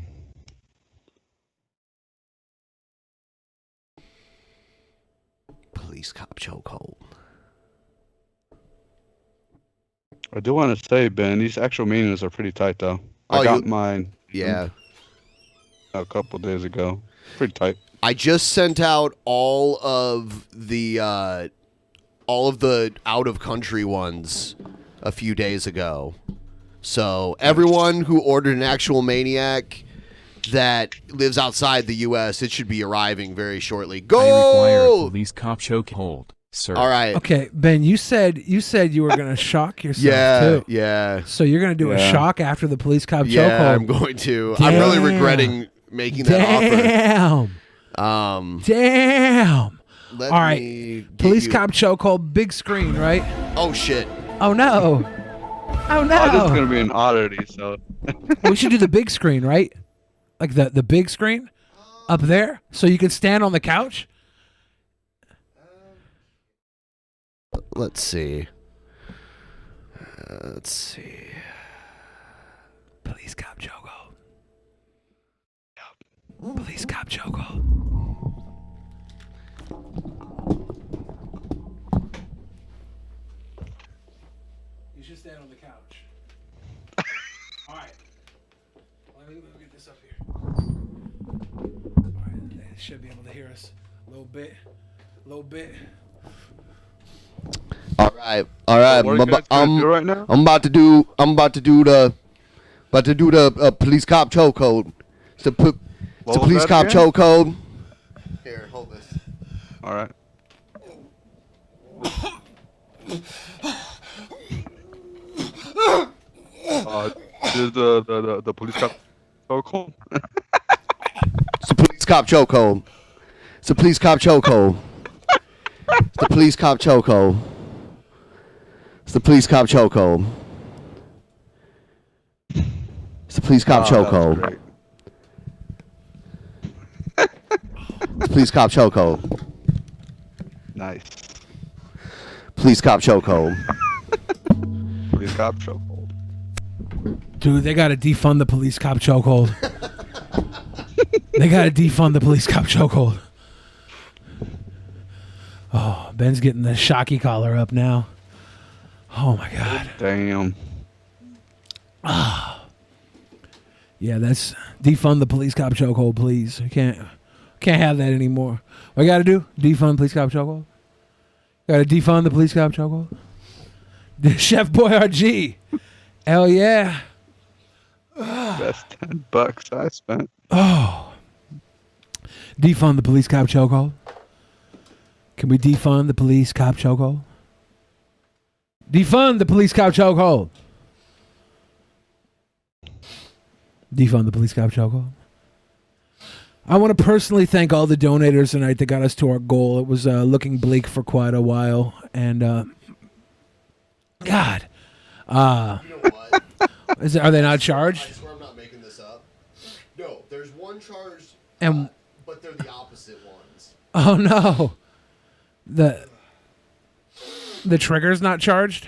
Police cop chokehold. I do want to say, Ben, these actual meetings are pretty tight, though. I got mine. Yeah. A couple days ago. Pretty tight. I just sent out all of the out of country ones a few days ago. So everyone who ordered an actual Maniac that lives outside the U.S., it should be arriving very shortly. Go! I require a police cop chokehold, sir. All right. Okay, Ben, you said you were going to shock yourself too. Yeah. So you're going to do a shock after the police cop chokehold. Yeah, I'm going to. Damn. I'm really regretting making that offer. Damn. Let All right. me Police get cop chokehold, big screen, right? Oh shit. Oh no. Oh no. Oh, this is gonna be an oddity, so We should do the big screen, right? Like the big screen up there, so you can stand on the couch. Let's see. Let's see. Police cop chokehold. Police cop chokehold. You should stand on the couch. All right. Let me get this up here. All right, they should be able to hear us a little bit. All right. I'm about to do the police cop chokehold. It's the police cop chokehold. Here, hold this. all right. This is the police cop chokehold. It's the police cop chokehold. It's the police cop chokehold. It's the police cop chokehold. It's the police cop chokehold. It's the police cop chokehold. It's the police cop chokehold. Nice. Police cop chokehold. Police cop chokehold. Dude, they gotta defund the police cop chokehold. They gotta defund the police cop chokehold. Oh, Ben's getting the shocky collar up now. Oh my God. Damn. Ah. Yeah, that's defund the police cop chokehold, please. We can't have that anymore. What I gotta do? Defund police cop chokehold. Gotta defund the police cop chokehold. Chef Boyardee. Hell yeah. Best $10 I spent. Oh. Defund the police cop chokehold. Can we defund the police cop chokehold? Defund the police cop chokehold. Defund the police cop chokehold. I want to personally thank all the donators tonight that got us to our goal. It was looking bleak for quite a while, and God, You know what? are they not charged? I swear I'm not making this up. No, there's one charged, And but they're the opposite ones. oh no, the trigger's not charged.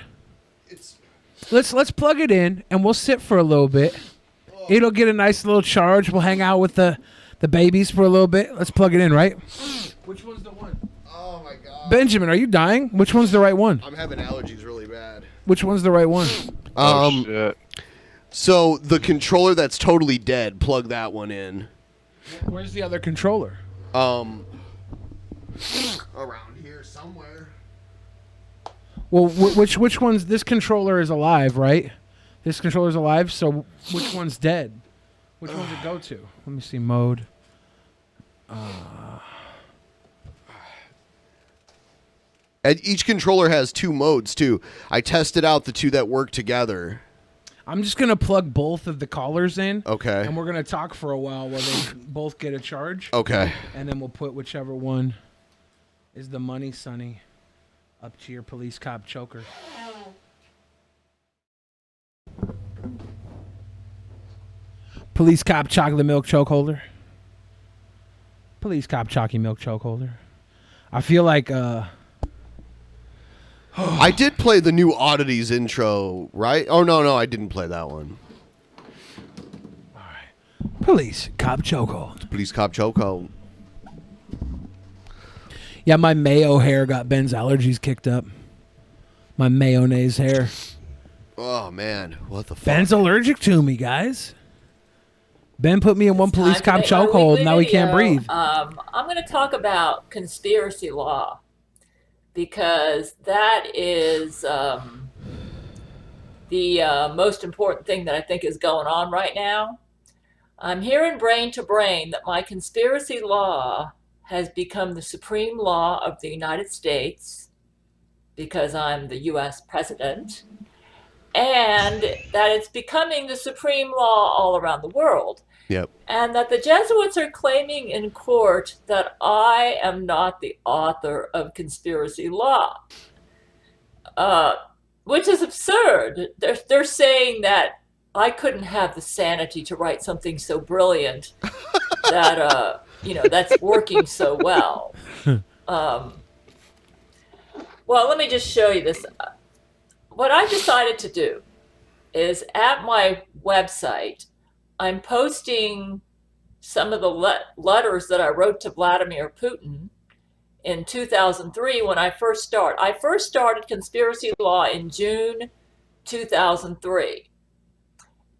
Let's plug it in and we'll sit for a little bit. It'll get a nice little charge. We'll hang out with the babies for a little bit. Let's plug it in, right? Which one's the one? Oh my God. Benjamin, are you dying? Which one's the right one? I'm having allergies really bad. Which one's the right one? Shit. So the controller that's totally dead, plug that one in. Where's the other controller? Around here somewhere. Well, which one's this controller is alive, right? This controller's alive. So which one's dead? Which one's it go to? Let me see mode. And each controller has 2 modes too. I tested out the 2 that work together. I'm just gonna plug both of the callers in. Okay. And we're gonna talk for a while they both get a charge. Okay. And then we'll put whichever one is the money, Sonny, up to your police cop choker. Police cop chocolate milk chokeholder. Police cop chalky milk chokeholder. I feel like I did play the new Oddities intro, right? Oh no, I didn't play that one. Police Cop Chokehold. Police Cop Chokehold. Yeah, my mayo hair got Ben's allergies kicked up. My mayonnaise hair. Oh man, what the fuck? Ben's allergic to me, guys. Ben put me in one Police Cop Chokehold. Now he can't breathe. I'm going to talk about conspiracy law because that is the most important thing that I think is going on right now. I'm hearing brain to brain that my conspiracy law has become the supreme law of the United States because I'm the U.S. president, and that it's becoming the supreme law all around the world. Yep. And that the Jesuits are claiming in court that I am not the author of conspiracy law, which is absurd. They're saying that I couldn't have the sanity to write something so brilliant that, that's working so well. Well, let me just show you this. What I decided to do is at my website, I'm posting some of the letters that I wrote to Vladimir Putin in 2003 when I first started. I first started conspiracy law in June 2003.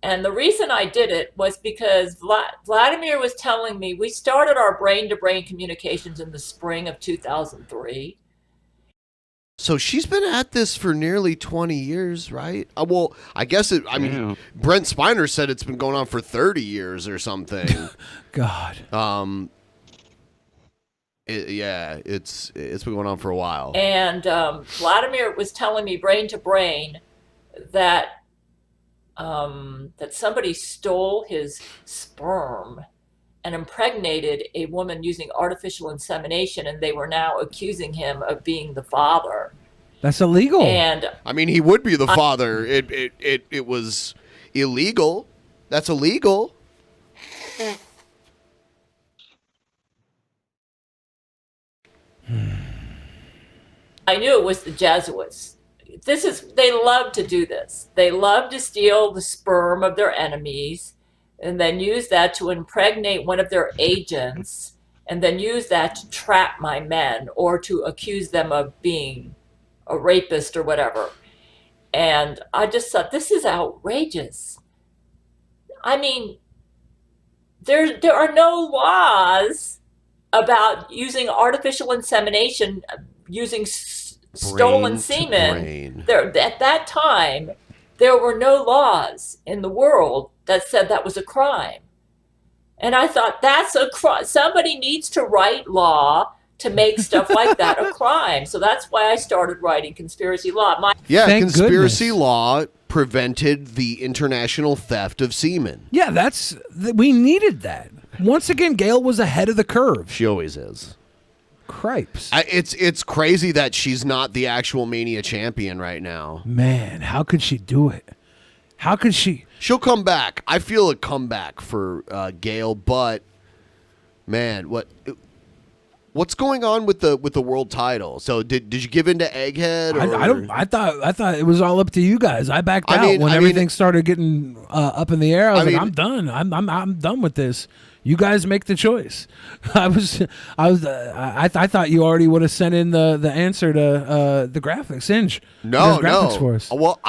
And the reason I did it was because Vladimir was telling me, we started our brain-to-brain communications in the spring of 2003. So she's been at this for nearly 20 years, right? Well, I guess Brent Spiner said it's been going on for 30 years or something. God. It's been going on for a while. And Vladimir was telling me brain to brain that that somebody stole his sperm and impregnated a woman using artificial insemination, and they were now accusing him of being the father. That's illegal. And I mean, he would be the father. It was illegal. That's illegal. I knew it was the Jesuits. They love to do this. They love to steal the sperm of their enemies and then use that to impregnate one of their agents and then use that to trap my men or to accuse them of being a rapist or whatever. And I just thought, this is outrageous. I mean, there are no laws about using artificial insemination, using stolen semen. At that time, there were no laws in the world that said that was a crime. And I thought, that's a crime. Somebody needs to write law to make stuff like that a crime. So that's why I started writing conspiracy law. Conspiracy law prevented the international theft of semen. Yeah, we needed that. Once again, Gail was ahead of the curve. She always is. Cripes. It's crazy that she's not the actual Mania champion right now. Man, how could she do it? How could she? She'll come back. I feel a comeback for Gail, but man, what's going on with the world title? So did you give in to Egghead? Or? I thought it was all up to you guys. I backed out when everything started getting up in the air. I was like, I'm done. I'm done with this. You guys make the choice. I thought you already would have sent in the answer to the graphics. Singe. No. For us. Well,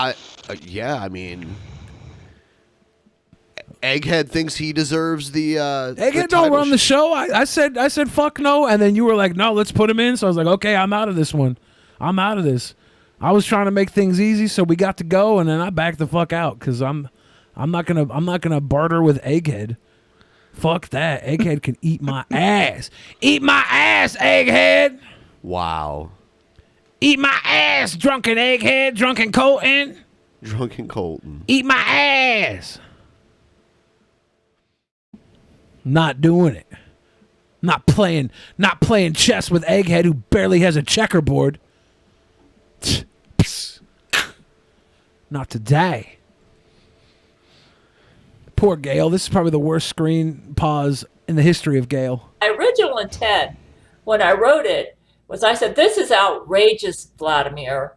Egghead thinks he deserves the Egghead don't run the show. I said fuck no, and then you were like, no, let's put him in. So I was like, okay, I'm out of this one. I'm out of this. I was trying to make things easy, so we got to go, and then I backed the fuck out because I'm not gonna barter with Egghead. Fuck that. Egghead can eat my ass. Eat my ass, Egghead. Wow. Eat my ass, drunken Egghead, drunken Colton. Drunken Colton. Eat my ass. Not doing it. Not playing chess with Egghead, who barely has a checkerboard. Not today. Poor Gail. This is probably the worst screen pause in the history of Gail. My original intent when I wrote it was I said, this is outrageous, Vladimir.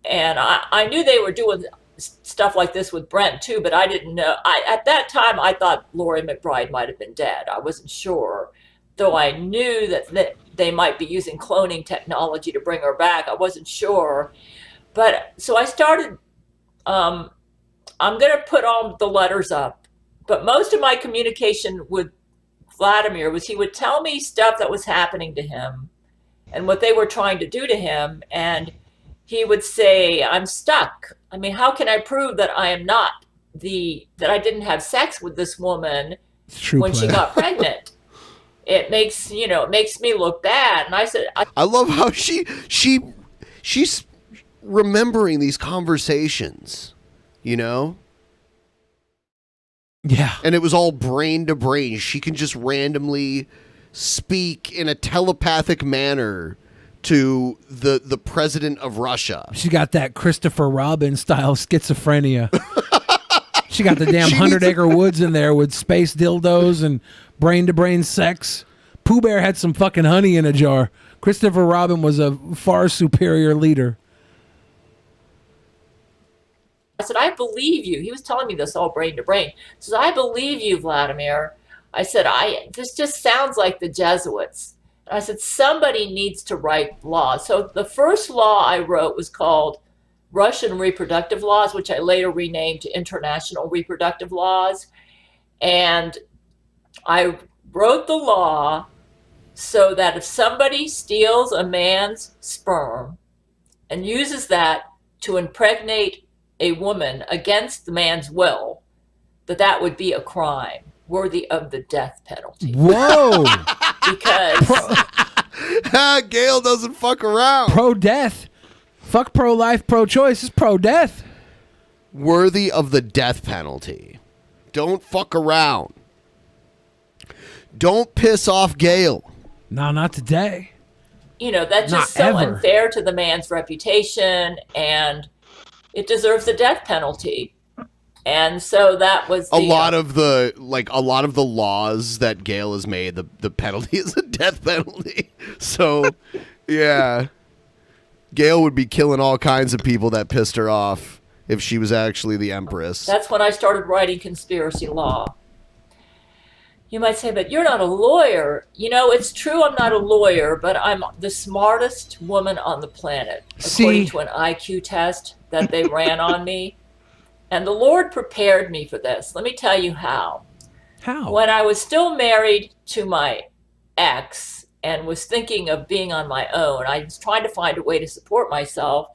And I knew they were doing stuff like this with Brent too, but I didn't know. At that time, I thought Laurie McBride might have been dead. I wasn't sure, though I knew that they might be using cloning technology to bring her back. I wasn't sure. But so I started, I'm going to put all the letters up. But most of my communication with Vladimir was he would tell me stuff that was happening to him and what they were trying to do to him. And he would say, I'm stuck. I mean, how can I prove that I am not that I didn't have sex with this woman when she got pregnant? It makes me look bad. And I said, I love how she's remembering these conversations, you know? Yeah. And it was all brain to brain. She can just randomly speak in a telepathic manner to the president of Russia. She got that Christopher Robin style schizophrenia. She got the damn 100-acre woods in there with space dildos and brain-to-brain sex. Pooh Bear had some fucking honey in a jar. Christopher Robin was a far superior leader. I said, I believe you. He was telling me this all brain to brain. He says, I believe you, Vladimir. I said, this just sounds like the Jesuits. And I said, somebody needs to write laws. So the first law I wrote was called Russian Reproductive Laws, which I later renamed to International Reproductive Laws. And I wrote the law so that if somebody steals a man's sperm and uses that to impregnate a woman against the man's will, that would be a crime worthy of the death penalty. Whoa! Because Gail doesn't fuck around. Pro-death. Fuck pro-life, pro-choice. It's pro-death. Worthy of the death penalty. Don't fuck around. Don't piss off Gail. No, not today. That's just so unfair to the man's reputation, and it deserves the death penalty. And so that was a lot of the laws that Gail has made. The penalty is a death penalty. So, yeah, Gail would be killing all kinds of people that pissed her off if she was actually the empress. That's when I started writing conspiracy law. You might say, but you're not a lawyer. It's true I'm not a lawyer, but I'm the smartest woman on the planet, according to an IQ test that they ran on me. And the Lord prepared me for this. Let me tell you how. How? When I was still married to my ex and was thinking of being on my own, I was trying to find a way to support myself.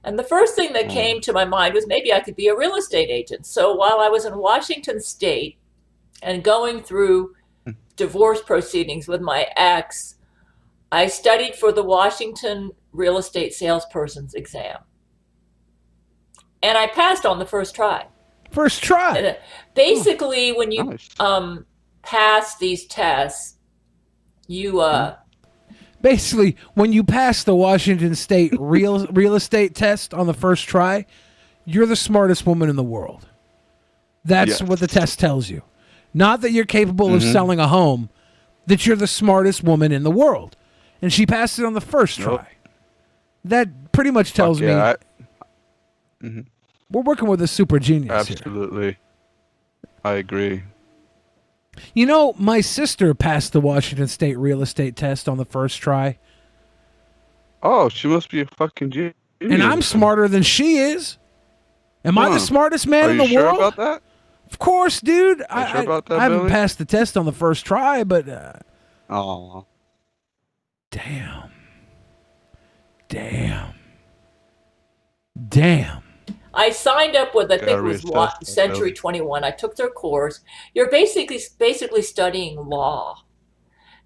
And the first thing that came to my mind was maybe I could be a real estate agent. So while I was in Washington State and going through divorce proceedings with my ex, I studied for the Washington real estate salesperson's exam. And I passed on the first try. First try? And basically, when you pass these tests, you... Basically, when you pass the Washington State real estate test on the first try, you're the smartest woman in the world. That's what the test tells you. Not that you're capable of selling a home, that you're the smartest woman in the world. And she passed it on the first try. That pretty much tells me we're working with a super genius here. Absolutely. I agree. My sister passed the Washington State real estate test on the first try. Oh, she must be a fucking genius. And I'm smarter than she is. Am I the smartest man in the world? Are you sure about that? Of course, dude. Are you sure about that, I haven't Billy? passed the test on the first try, but... Oh. Damn. Damn. I signed up with, I think it was reassess Century 21. I took their course. You're basically studying law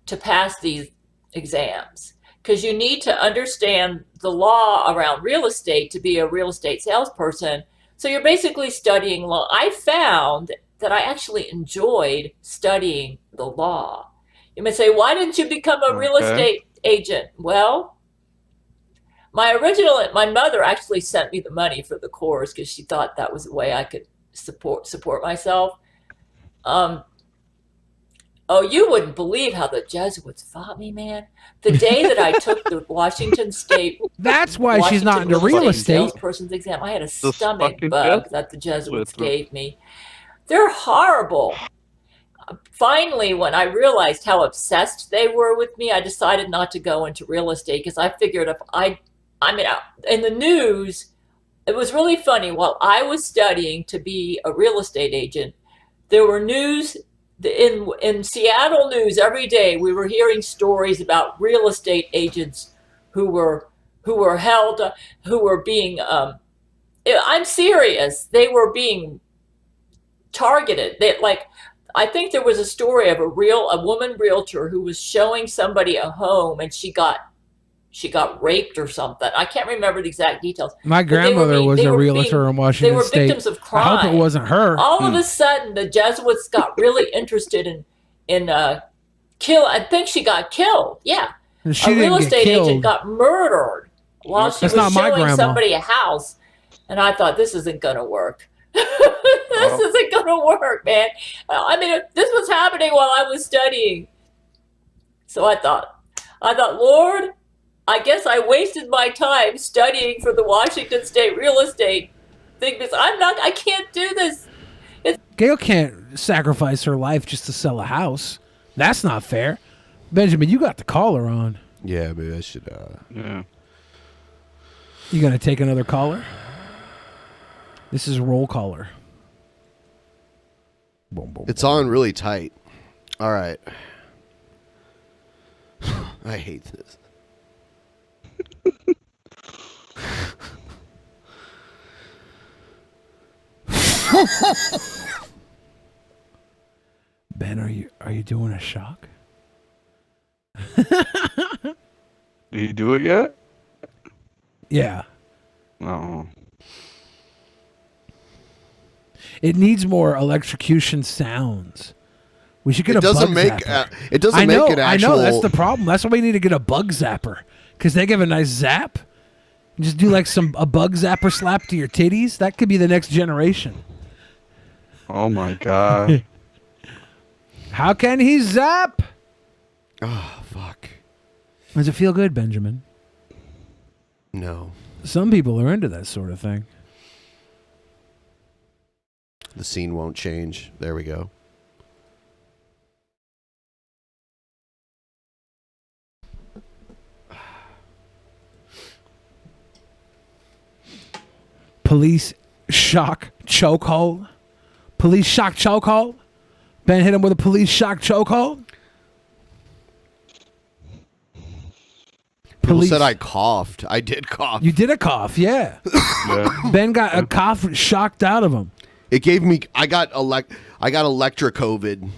to pass these exams, because you need to understand the law around real estate to be a real estate salesperson. So you're basically studying law. I found that I actually enjoyed studying the law. You may say, why didn't you become a real estate agent? Well, my mother actually sent me the money for the course because she thought that was the way I could support myself. Oh, you wouldn't believe how the Jesuits fought me, man. The day that I took the Washington State That's why she's not into real estate. Salesperson's exam, I had a stomach bug that the Jesuits gave me. They're horrible. Finally, when I realized how obsessed they were with me, I decided not to go into real estate because I figured if in the news, it was really funny. While I was studying to be a real estate agent, there were news in Seattle news every day. We were hearing stories about real estate agents who were being I'm serious. They were being targeted. I think there was a story of a woman realtor who was showing somebody a home and she got raped or something. I can't remember the exact details. My grandmother was a realtor in Washington State. They were victims of crime. I hope it wasn't her. All of a sudden, the Jesuits got really interested in I think she got killed. Yeah. And she a real didn't get estate killed. agent got murdered while she That's was not my showing grandma. somebody a house. And I thought, this isn't going to work. This isn't going to work, man. I mean, this was happening while I was studying. So I thought, Lord, I guess I wasted my time studying for the Washington State real estate thing because I can't do this. Gail can't sacrifice her life just to sell a house. That's not fair. Benjamin, you got the caller on. Yeah, maybe I should. Yeah. You gonna take another caller? This is roll caller. Boom, boom, It's on really tight. All right. I hate this. Ben, are you doing a shock? Did you do it yet? Yeah. Oh. It needs more electrocution sounds. We should get It a doesn't bug make, zapper. it doesn't make an I know, that's actual- the problem. That's why we need to get a bug zapper. Because they give a nice zap. And just do like a bug zapper slap to your titties. That could be the next generation. Oh my God. How can he zap? Oh, fuck. Does it feel good, Benjamin? No. Some people are into that sort of thing. The scene won't change. There we go. Police shock chokehold. Police shock chokehold. Ben hit him with a police shock chokehold. People said I coughed. I did cough. You did a cough, yeah. Ben got a cough shocked out of him. It gave me. I got electro COVID.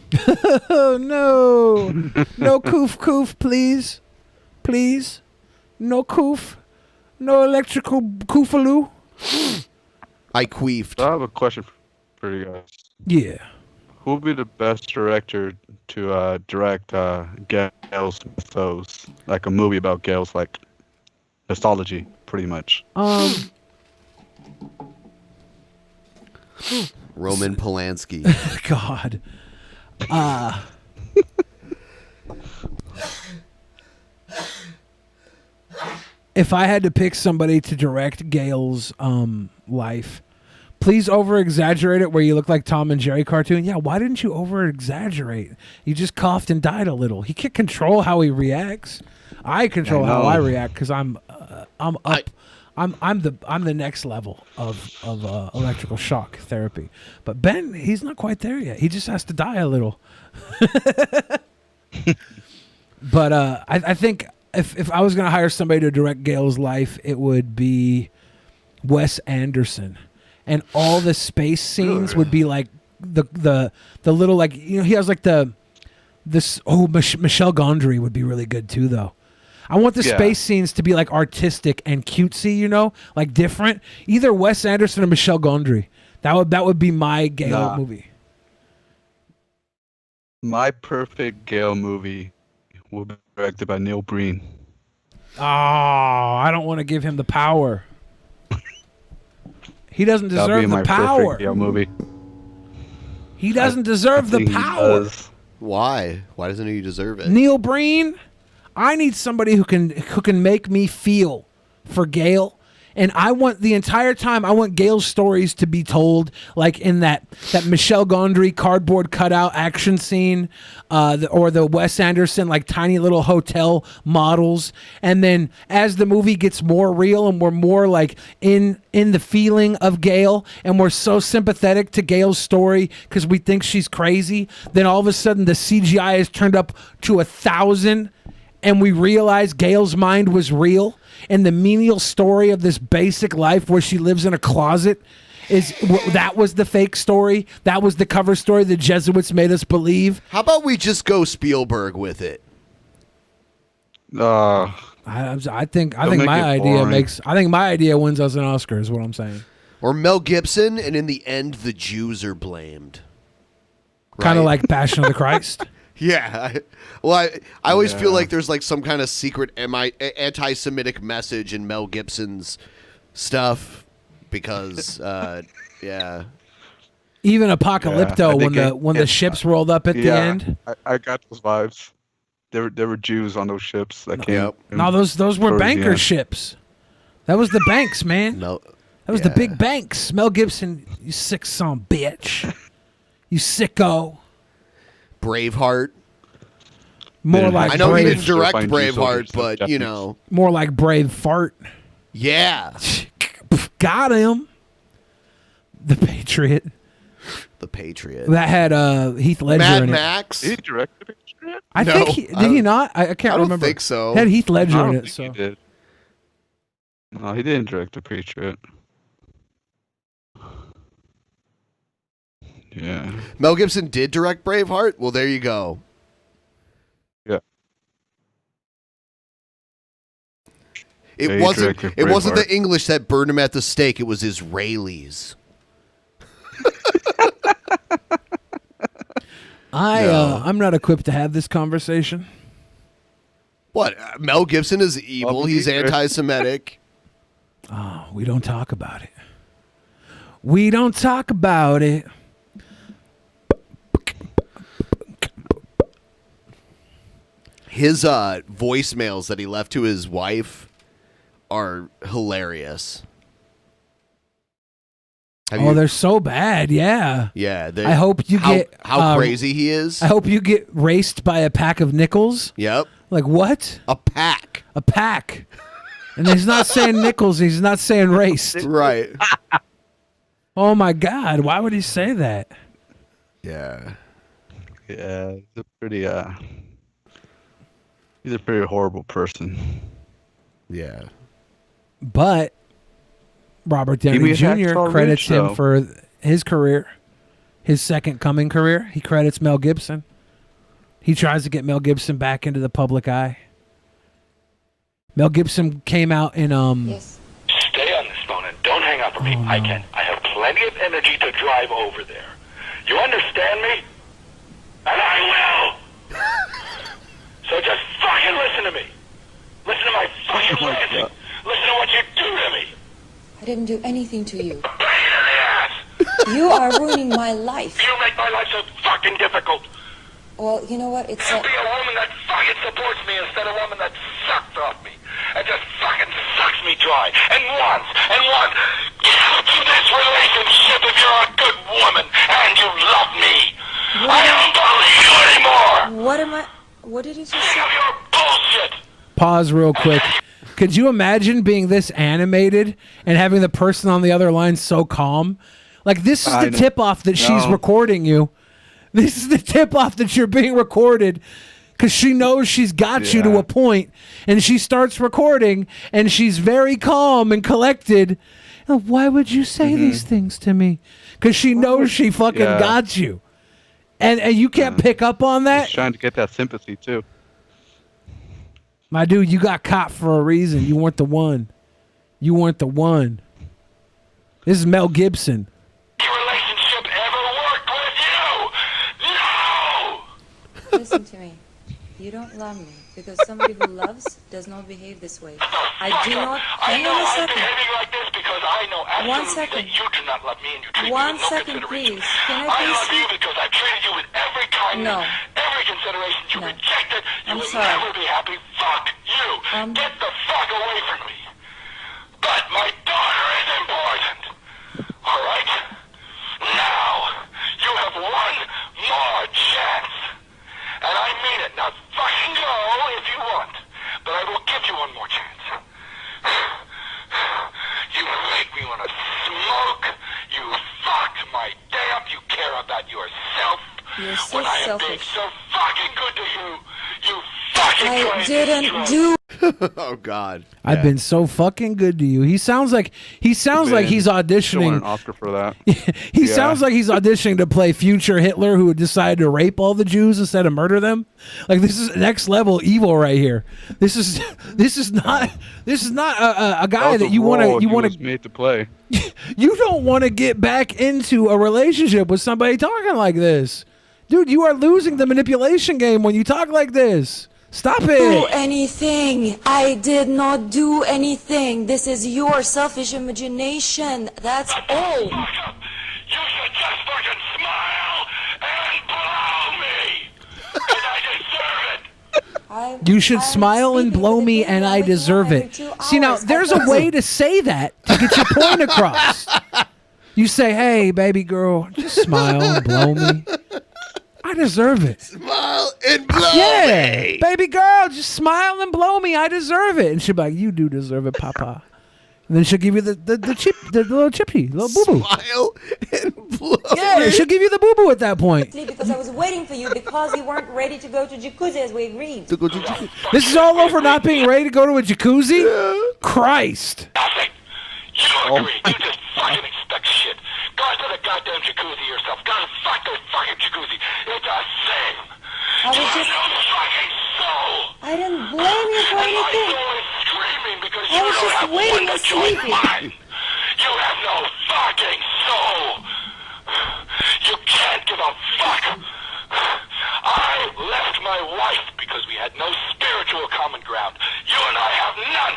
Oh no, no coof, please, please, no coof, no electrical koofaloo. I queefed. I have a question for you guys. Yeah. Who would be the best director to direct Gail's mythos? Like a movie about Gail's, like mythology, pretty much. Roman Polanski. God. If I had to pick somebody to direct Gail's life, please over-exaggerate it where you look like Tom and Jerry cartoon. Yeah, why didn't you over-exaggerate? You just coughed and died a little. He can't control how he reacts. I control how I react because I'm up. I'm the next level of electrical shock therapy. But Ben, he's not quite there yet. He just has to die a little. But I think if I was going to hire somebody to direct Gail's life, it would be Wes Anderson, and all the space scenes would be like the little, like, you know, he has like Michel Gondry would be really good too, though. I want the space scenes to be like artistic and cutesy, you know, like different. Either Wes Anderson or Michel Gondry. That would be my Gale movie. My perfect Gale movie will be directed by Neil Breen. Oh, I don't want to give him the power. He doesn't deserve the power. Perfect Gale movie. He doesn't deserve the power. Why? Why doesn't he deserve it? Neil Breen, I need somebody who can make me feel for Gale. And I want the entire time, I want Gale's stories to be told like in that Michel Gondry cardboard cutout action scene, or the Wes Anderson like tiny little hotel models. And then as the movie gets more real and we're more like in the feeling of Gale, and we're so sympathetic to Gale's story because we think she's crazy, then all of a sudden the CGI is turned up to 1,000 and we realize Gale's mind was real. And the menial story of this basic life where she lives in a closet that was the fake story. That was the cover story the Jesuits made us believe. How about we just go Spielberg with it? I think my idea wins us an Oscar is what I'm saying. Or Mel Gibson, and in the end the Jews are blamed. Kind of like Passion of the Christ. Yeah. I always feel like there's like some kind of secret anti-Semitic message in Mel Gibson's stuff because, yeah. Even Apocalypto, when the ships rolled up at the end. I got those vibes. There were Jews on those ships that came. No, those were banker ships. That was the banks, man. That was the big banks. Mel Gibson, you sick son of a bitch. You sicko. Braveheart. More like I know Brave. he didn't direct Braveheart, but you know. More like Brave Fart. Yeah. Got him. The Patriot. The Patriot. That had Heath Ledger Mad in it. Max. He directed the Patriot? I think did he not? I can't remember. I don't think so. It had Heath Ledger I don't in it. think So he did. No, he didn't direct the Patriot. Yeah. Mel Gibson did direct Braveheart? Well, there you go. Yeah. It wasn't the English that burned him at the stake, it was Israelis. I'm not equipped to have this conversation. What? Mel Gibson is evil. He's anti-Semitic. Oh, we don't talk about it. We don't talk about it. His voicemails that he left to his wife are hilarious. They're so bad. Yeah. Yeah. I hope you get how crazy he is. I hope you get raced by a pack of nickels. Yep. Like what? A pack. A pack. And he's not saying nickels. He's not saying raced. Right. Oh my God! Why would he say that? Yeah. Yeah. He's a pretty horrible person. Yeah. But Robert Downey Jr. credits him for his career, his second coming career. He credits Mel Gibson. He tries to get Mel Gibson back into the public eye. Mel Gibson came out in Yes. Stay on this phone and don't hang up on me. I have plenty of energy to drive over there. You understand me? And I will! So just fucking listen to me. Listen to my fucking ranting. Listen to what you do to me. I didn't do anything to you. Pain in the ass. You are ruining my life. You make my life so fucking difficult. Well, you know what? It's Be a woman that fucking supports me instead of a woman that sucks off me. And just fucking sucks me dry. And wants. Get out of this relationship if you're a good woman and you love me. I don't believe you anymore. What did you just say? Your bullshit. Pause real quick. Could you imagine being this animated and having the person on the other line so calm? Like, this is the tip-off that she's recording you. This is the tip-off that you're being recorded because she knows she's got you to a point, and she starts recording, and she's very calm and collected, Why would you say these things to me? Because she knows she fucking got you. And you can't pick up on that? He's trying to get that sympathy, too. My dude, you got caught for a reason. You weren't the one. You weren't the one. This is Mel Gibson. Listen to me. You don't love me because somebody who loves does not behave this way. I do not. Hang on a second. Like this because I know absolutely 1 second. that you do not love me and you treat me 1 with no second, consideration. please. Can I I please love you speak? because I've treated you with every kindness, No. every consideration. You reject it. You I'm will sorry. never be happy. Fuck you. Get the fuck away from me. But my daughter is important. All right? Now, you have one more chance. And I mean it. Now fucking go if you want. But I will give you one more chance. You make me want to smoke. You fuck my day up. You care about yourself. You're so when I am being selfish. so fucking good to you. You fucking I crazy didn't drunk. do. Oh God. I've been so fucking good to you. He sounds like he's Should won auditioning. an Oscar for that. He sounds like he's auditioning to play future Hitler who would decide to rape all the Jews instead of murder them. Like this is next level evil right here. This is not a guy that you want to made to play. You don't want to get back into a relationship with somebody talking like this. Dude, you are losing the manipulation game when you talk like this. Stop Do it. anything. I did not do anything. This is your selfish imagination. That's all. You should just fucking smile and blow me. Because I deserve it. You should smile and blow me and I deserve it. See, now, there's a way to say that to get your point across. You say, hey, baby girl, just smile and blow me. I deserve it. Smile and blow Yeah, me. baby girl, just smile and blow me. I deserve it. And she'll be like, you do deserve it, papa. And then she'll give you the little chippy, little boo-boo. Smile and blow Yeah, she'll give you the boo-boo at that point. Because I was waiting for you because you weren't ready to go to jacuzzi as we agreed. This is all over not being ready to go to a jacuzzi? Christ. You agree. You just fucking expect shit. Go to the goddamn jacuzzi yourself. Go to the fucking jacuzzi. It's the same. I was just... No fucking soul. I didn't blame you for And my anything. soul is screaming because I you was don't just have waiting one and to join sleeping. mine. You have no fucking soul. You can't give a fuck. I left my wife because we had no spiritual common ground. You and I have none.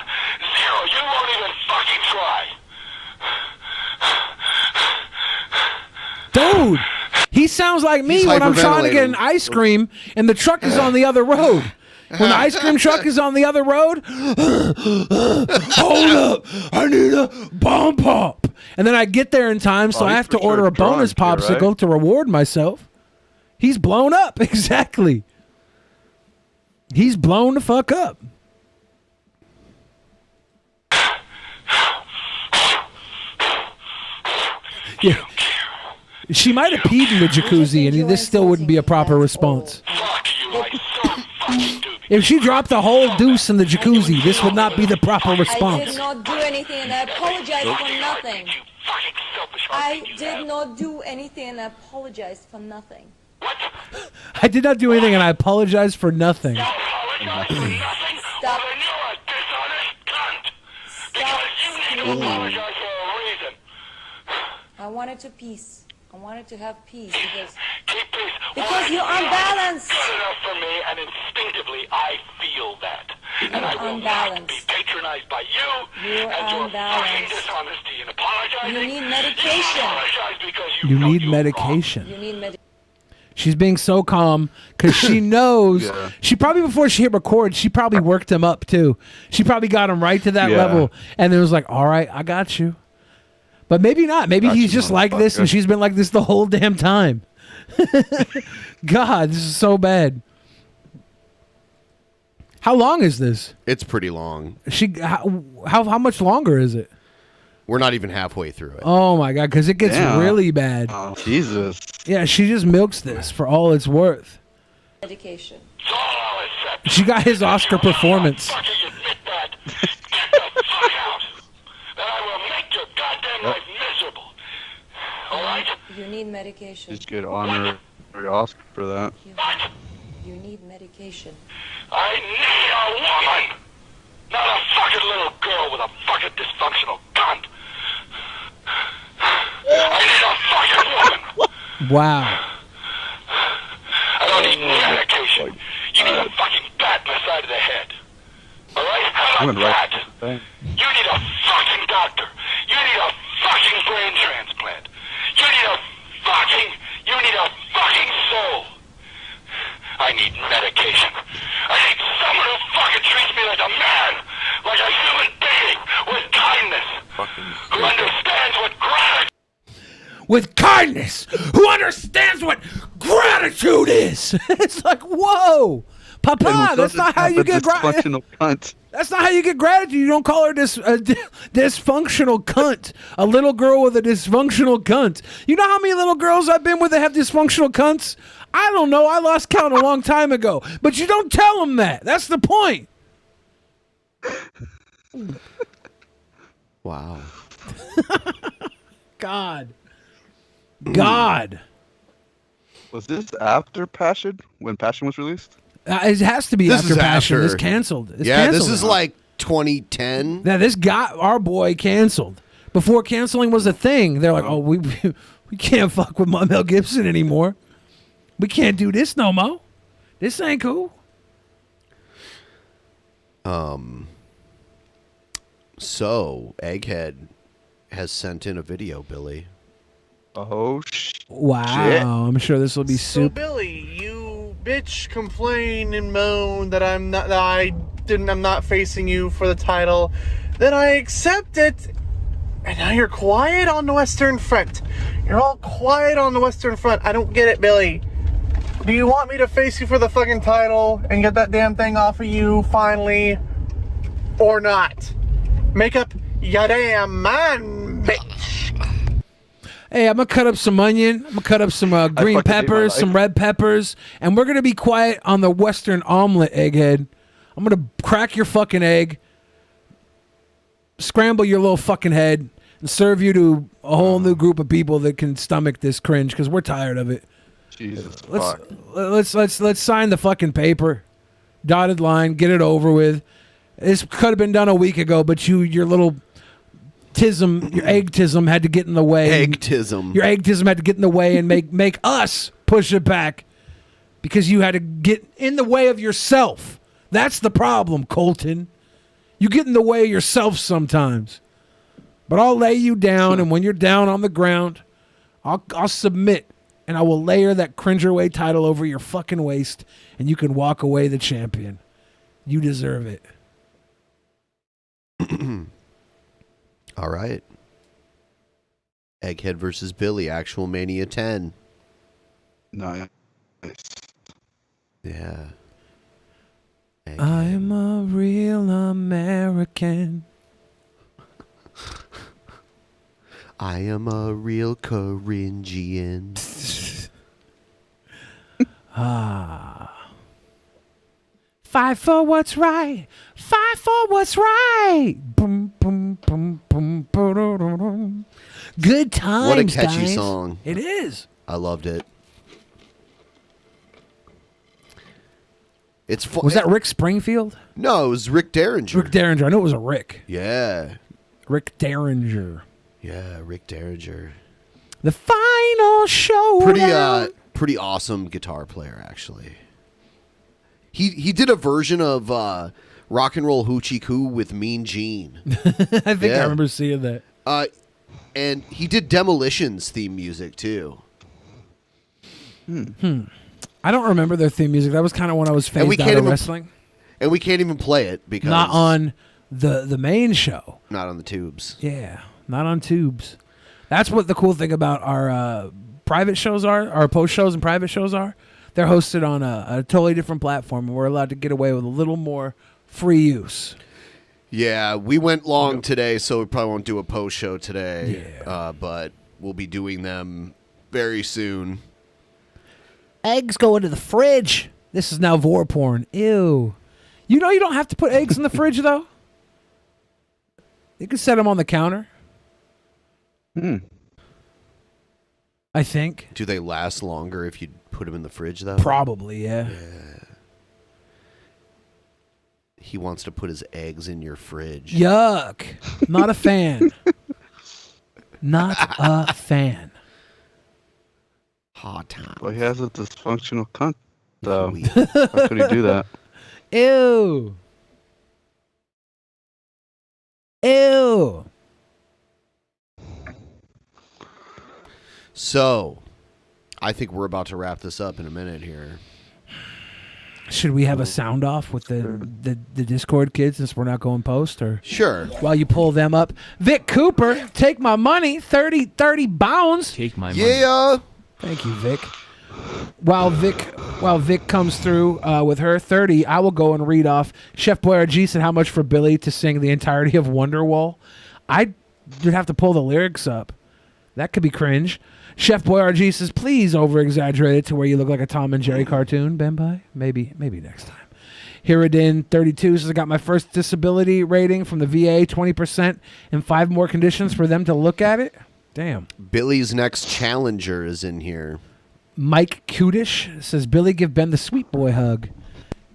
Zero. You won't even fucking try. Dude, he sounds like me when I'm trying to get an ice cream and the truck is on the other road. When the ice cream truck is on the other road, hold up, I need a bomb pop. And then I get there in time, so I have to order a bonus popsicle to reward myself. He's blown up, exactly. He's blown the fuck up. Yeah. She might have peed in the jacuzzi, and this still wouldn't be a proper response. If she dropped the whole deuce in the jacuzzi, this would not be the proper I response. did not do anything and I apologize for nothing. I did not do anything and I apologized for nothing. I did not do anything, and I apologize for nothing. Stop. Screaming. I wanted to peace. I wanted to have peace because you're unbalanced. Good enough for me, and instinctively I feel that. And I will not be patronized by you You're and your fucking unbalanced. dishonesty and apologizing. You need medication. You apologize because You need medication. You need medication. She's being so calm because she knows. She probably, before she hit record, she probably worked him up too. She probably got him right to that level, and then was like, "All right, I got you." But maybe not. Maybe he's just like this, and she's been like this the whole damn time. God, this is so bad. How long is this? It's pretty long. How much longer is it? We're not even halfway through it. Oh my God, because it gets Damn. really bad. Oh, Jesus. Yeah, she just milks this for all it's worth. Medication. She got his Oscar performance. Then I will make your goddamn need medication. Just get honorary Oscar for that. You need medication. I need a woman! Not a fucking little girl with a fucking dysfunctional cunt! I need a fucking woman! Wow. I don't need medication. You need a fucking bat in the side of the head. Alright? How about that? You need a fucking doctor. You need a fucking brain transplant. You need a fucking soul. I need medication. I need someone who fucking treats me like a man, like a human being, with kindness, who understands what gratitude. With kindness, who understands what gratitude is. It's like, whoa, Papa, that's not how you get gratitude. That's not how you get gratitude. You don't call her dysfunctional cunt. A little girl with a dysfunctional cunt. You know how many little girls I've been with that have dysfunctional cunts? I don't know. I lost count a long time ago. But you don't tell them that. That's the point. Wow. God. Was this after Passion? When Passion was released? It has to be This after is Passion. after. It's canceled. It's Yeah, canceled this is now. like 2010. Now, this got our boy canceled. Before canceling was a thing, they're like, oh, we can't fuck with Mel Gibson anymore. We can't do this no more. This ain't cool. So, Egghead has sent in a video, Billy. Oh, Wow. shit. I'm sure this will be So super. Billy, you bitch complain and moan that I'm not facing you for the title. Then I accept it, and now you're quiet on the Western Front. You're all quiet on the Western Front. I don't get it, Billy. Do you want me to face you for the fucking title and get that damn thing off of you finally, or not? Make up your damn mind, bitch. Hey, I'm going to cut up some onion. I'm going to cut up some green fucking hate my peppers, life. some red peppers, and we're going to be quiet on the Western omelet, Egghead. I'm going to crack your fucking egg, scramble your little fucking head, and serve you to a whole new group of people that can stomach this cringe because we're tired of it. Jesus Let's sign the fucking paper. Dotted line, get it over with. This could have been done a week ago, but your little tism, your egg-tism had to get in the way. Egg-tism. Your egg-tism had to get in the way and make us push it back because you had to get in the way of yourself. That's the problem, Colton. You get in the way of yourself sometimes. But I'll lay you down, and when you're down on the ground, I'll submit, and I will layer that cringerweight title over your fucking waist, and you can walk away the champion. You deserve it. All right. Egghead versus Billy, Actual Mania 10. Nice. Yeah. I'm a real American. I am a real Caringian. Fight for what's right. Fight for what's right. Boom, boom, boom, boom, boom. Good times, What a catchy guys. song. It is. I loved it. It's fun. Was that Rick Springfield? No, it was Rick Derringer. Rick Derringer. I know it was a Rick. Yeah. Rick Derringer. Yeah, Rick Derringer. The final show. Pretty awesome guitar player, actually. He did a version of Rock and Roll Hoochie Coo with Mean Gene. I think I remember seeing that. And he did Demolition's theme music too. I don't remember their theme music. That was kind of when I was phased out of wrestling. And we can't even play it because Not on the main show. Not on the tubes. Yeah, not on tubes. That's what the cool thing about our private shows are, our post shows and private shows are. They're hosted on a totally different platform, and we're allowed to get away with a little more free use. Yeah, we went long today, so we probably won't do a post show today. Yeah. But we'll be doing them very soon. Eggs go into the fridge. This is now vor porn. Ew. You know you don't have to put eggs in the fridge, though? You can set them on the counter. I think. Do they last longer if you put them in the fridge, though? Probably, yeah. He wants to put his eggs in your fridge. Yuck. Not a fan. Not a fan. Hot time. Well, he has a dysfunctional cunt, though. How could he do that? Ew. Ew. So, I think we're about to wrap this up in a minute here. Should we have a sound off with the Discord kids since we're not going post? Or Sure. While you pull them up. Vic Cooper, take my money. 30 bounds. Take my money. Thank you, Vic. While Vic comes through with her 30, I will go and read off. Chef Boyardee said how much for Billy to sing the entirety of Wonderwall. I would have to pull the lyrics up. That could be cringe. Chef Boyardee says, please over-exaggerate it to where you look like a Tom and Jerry cartoon, BENPAI. Maybe next time. Hiradin 32 says, I got my first disability rating from the VA, 20%, and 5 more conditions for them to look at it. Damn. Billy's next challenger is in here. Mike Kudish says, Billy, give Ben the sweet boy hug. He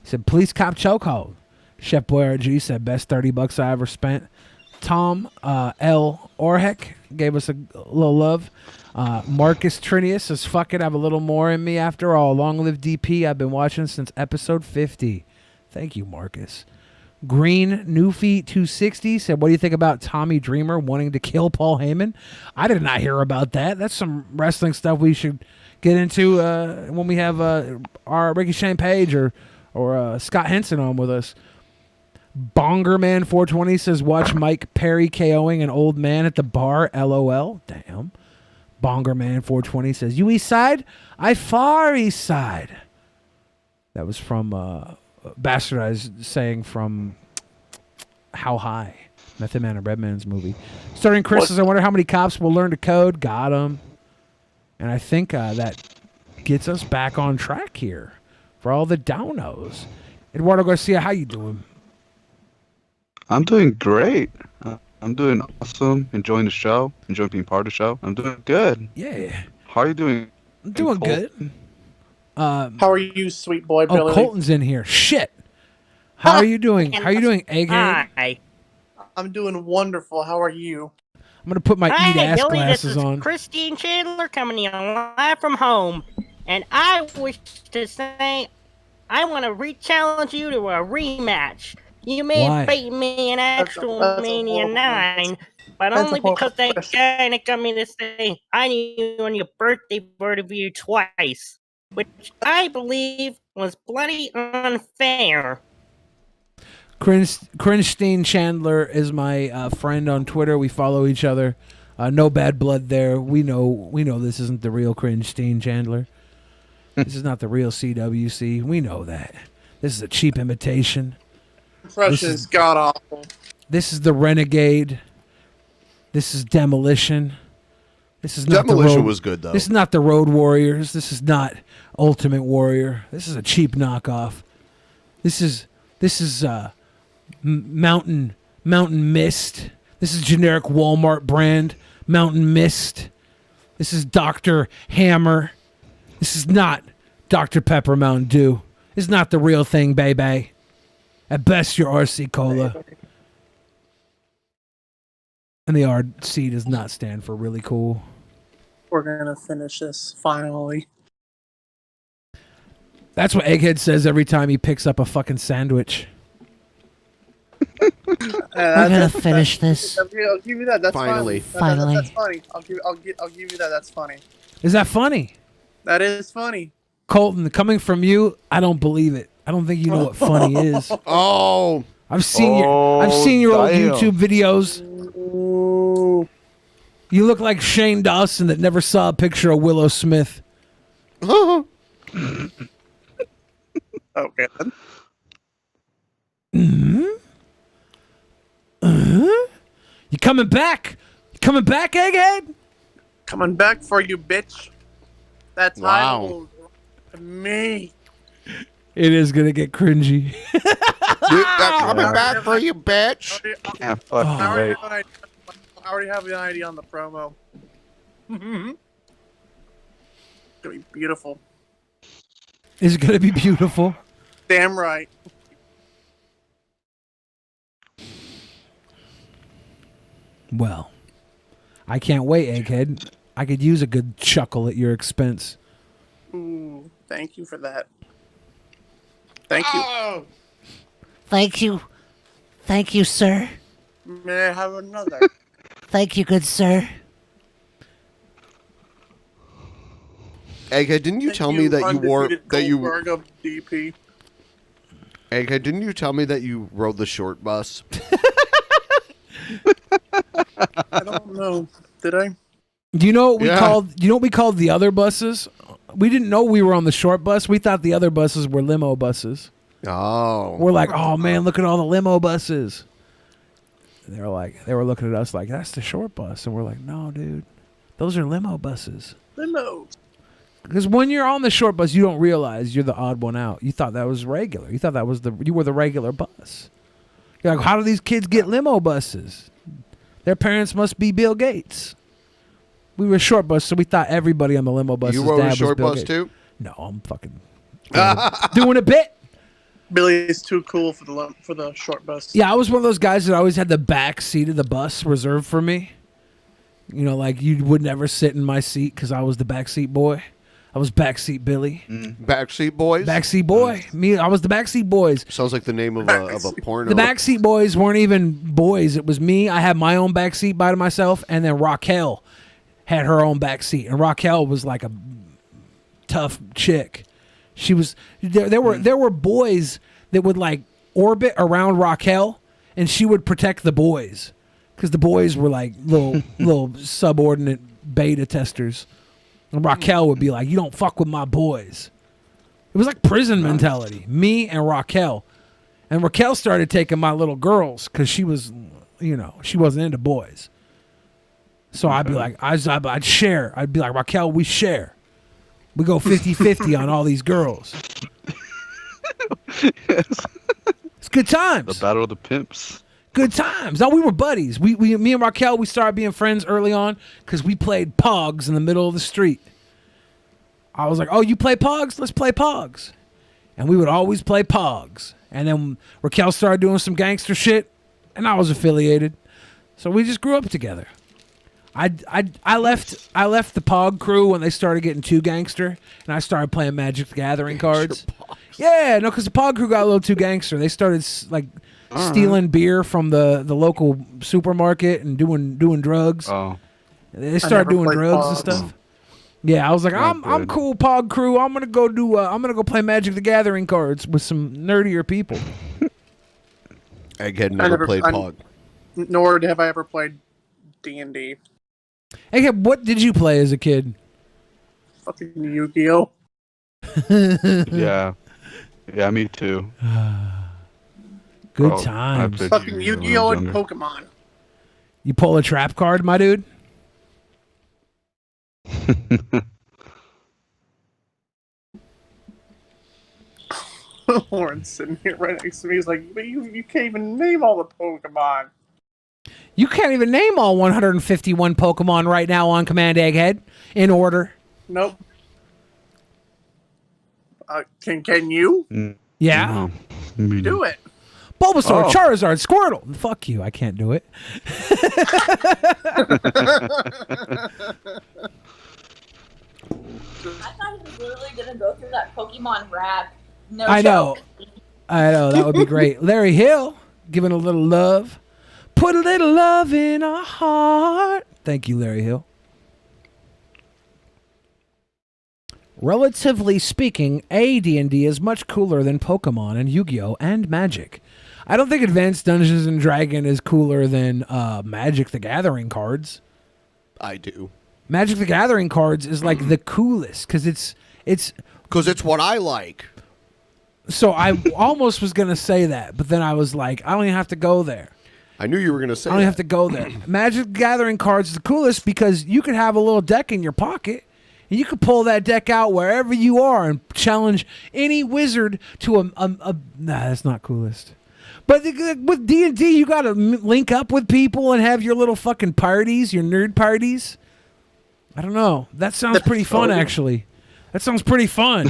said, Police Cop Chokehold. Chef Boyardee said, best $30 I ever spent. Tom L. Orheck gave us a little love. Marcus Trinius says, fuck it, I have a little more in me after all. Long live DP. I've been watching since episode 50. Thank you, Marcus. Green Newfeet 260 said, what do you think about Tommy Dreamer wanting to kill Paul Heyman? I did not hear about that. That's some wrestling stuff we should get into when we have our Ricky Shane Page or Scott Henson on with us. Bongerman 420 says, watch Mike Perry KOing an old man at the bar. LOL. Damn. Bongerman 420 says, you east side? I far east side. That was from bastardized saying from How High, Method Man and Redman's movie. Starting Chris says, I wonder how many cops will learn to code. Got him. And I think that gets us back on track here for all the downos. Eduardo Garcia, how you doing? I'm doing great. I'm doing awesome. Enjoying the show. Enjoying being part of the show. I'm doing good. Yeah. How are you doing? I'm doing good. How are you, sweet boy Billy? Oh, Colton's in here. Shit. How are you doing? How are you doing, Egghead? Hi. I'm doing wonderful. How are you? I'm going to put my eat ass Billy, glasses this is on. Christine Chandler coming in live from home. And I wish to say I want to re-challenge you to a rematch. You may Why? have beaten me in Actual That's a Mania horrible 9, but That's a only horrible because they question. kind of got me to say I knew you on your birthday review twice, which I believe was bloody unfair. Crinstein Chandler is my friend on Twitter. We follow each other. No bad blood there. We know this isn't the real Crinstein Chandler. This is not the real CWC. We know that. This is a cheap imitation. Impression is god awful. This is the Renegade. This is Demolition. This is not Demolition the road, was good, though. This is not the Road Warriors. This is not Ultimate Warrior. This is a cheap knockoff. This is Mountain Mist. This is generic Walmart brand Mountain Mist. This is Dr. Hammer. This is not Dr. Pepper Mountain Dew. This is not the real thing, baby. At best, your RC Cola. And the RC does not stand for really cool. We're gonna finish this finally. That's what Egghead says every time he picks up a fucking sandwich. We're gonna finish this. I'll give you that. That's Finally. funny. Finally. That's funny. I'll give you that. That's funny. Is that funny? That is funny. Colton, coming from you, I don't believe it. I don't think you know what funny is. Oh, I've seen your old damn. YouTube videos. You look like Shane Dawson that never saw a picture of Willow Smith. Okay. You coming back? You coming back, Egghead? Coming back for you, bitch. That's Wow. how to me. It is gonna get cringy. Coming back for you, bitch. Yeah, fucking I wait. already have an idea on the promo. gonna be beautiful. Is it gonna be beautiful? Damn right. Well, I can't wait, Egghead. I could use a good chuckle at your expense. Ooh, thank you for that. Thank you. Thank you. Thank you, sir. May I have another? Thank you, good sir. Egghead, didn't you tell me that you wore that you Goldberg of DP. Egghead, didn't you tell me that you rode the short bus? I don't know. Did I? Do you know what we called? Do you know what we called the other buses? We didn't know we were on the short bus. We thought the other buses were limo buses. Oh. We're like, oh man, look at all the limo buses. And they were looking at us like, that's the short bus, and we're like, no, dude, those are limo buses. Limo. Because when you're on the short bus, you don't realize you're the odd one out. You thought that was regular. You thought you were the regular bus. You're like, how do these kids get limo buses? Their parents must be Bill Gates. We were a short bus, so we thought everybody on the limo bus. You rode a dad short was Bill bus Gates. too? No, I'm fucking doing a bit. Billy is too cool for the short bus. Yeah, I was one of those guys that always had the back seat of the bus reserved for me. You know, like you would never sit in my seat because I was the backseat boy. I was backseat Billy. Backseat Boys? Backseat boy. I was the backseat boys. Sounds like the name of a porno. The backseat boys weren't even boys. It was me. I had my own backseat by myself, and then Raquel had her own backseat. And Raquel was like a tough chick. She was there were boys that would like orbit around Raquel, and she would protect the boys because the boys were like little subordinate beta testers. And Raquel would be like, you don't fuck with my boys. It was like prison mentality. Me and Raquel. And Raquel started taking my little girls because she was, she wasn't into boys. So I'd be like, I'd share. I'd be like, Raquel, we share. We go 50-50 on all these girls. It's good times. The battle of the pimps. Good times. No, we were buddies. Me and Raquel, we started being friends early on because we played Pogs in the middle of the street. I was like, oh, you play Pogs? Let's play Pogs. And we would always play Pogs. And then Raquel started doing some gangster shit, and I was affiliated. So we just grew up together. I left the Pog crew when they started getting too gangster, and I started playing Magic the Gathering cards. Yeah, no, because the Pog crew got a little too gangster. They started stealing beer from the local supermarket and doing drugs. Oh, they started doing drugs and stuff. Yeah, I was like, I'm cool, Pog crew. I'm gonna go play Magic the Gathering cards with some nerdier people. Egghead never played Pog. Nor have I ever played D&D. Egghead, what did you play as a kid? Fucking Yu-Gi-Oh. Yeah, me too. Good times. Fucking Yu-Gi-Oh and Pokemon. You pull a trap card, my dude? Lauren's sitting here right next to me. He's like, but you can't even name all the Pokemon. You can't even name all 151 Pokemon right now on Command Egghead in order. Nope. Can you? Yeah. Do it. Bulbasaur, Charizard, Squirtle. Fuck you. I can't do it. I thought he was literally going to go through that Pokemon rap. No I know. joke. I know. That would be great. Larry Hill, giving a little love. Put a little love in our heart. Thank you, Larry Hill. Relatively speaking, AD&D is much cooler than Pokemon and Yu-Gi-Oh! And Magic. I don't think Advanced Dungeons and Dragon is cooler than Magic the Gathering cards. I do. Magic the Gathering cards is like the coolest because it's because it's what I like. So I almost was gonna say that, but then I was like, I don't even have to go there. I knew you were gonna say. I don't have to go there. Magic the Gathering cards is the coolest because you could have a little deck in your pocket. And you could pull that deck out wherever you are and challenge any wizard to Nah, that's not coolest. But with D&D, you got to link up with people and have your little fucking parties, your nerd parties. I don't know. That sounds pretty fun, actually. That sounds pretty fun.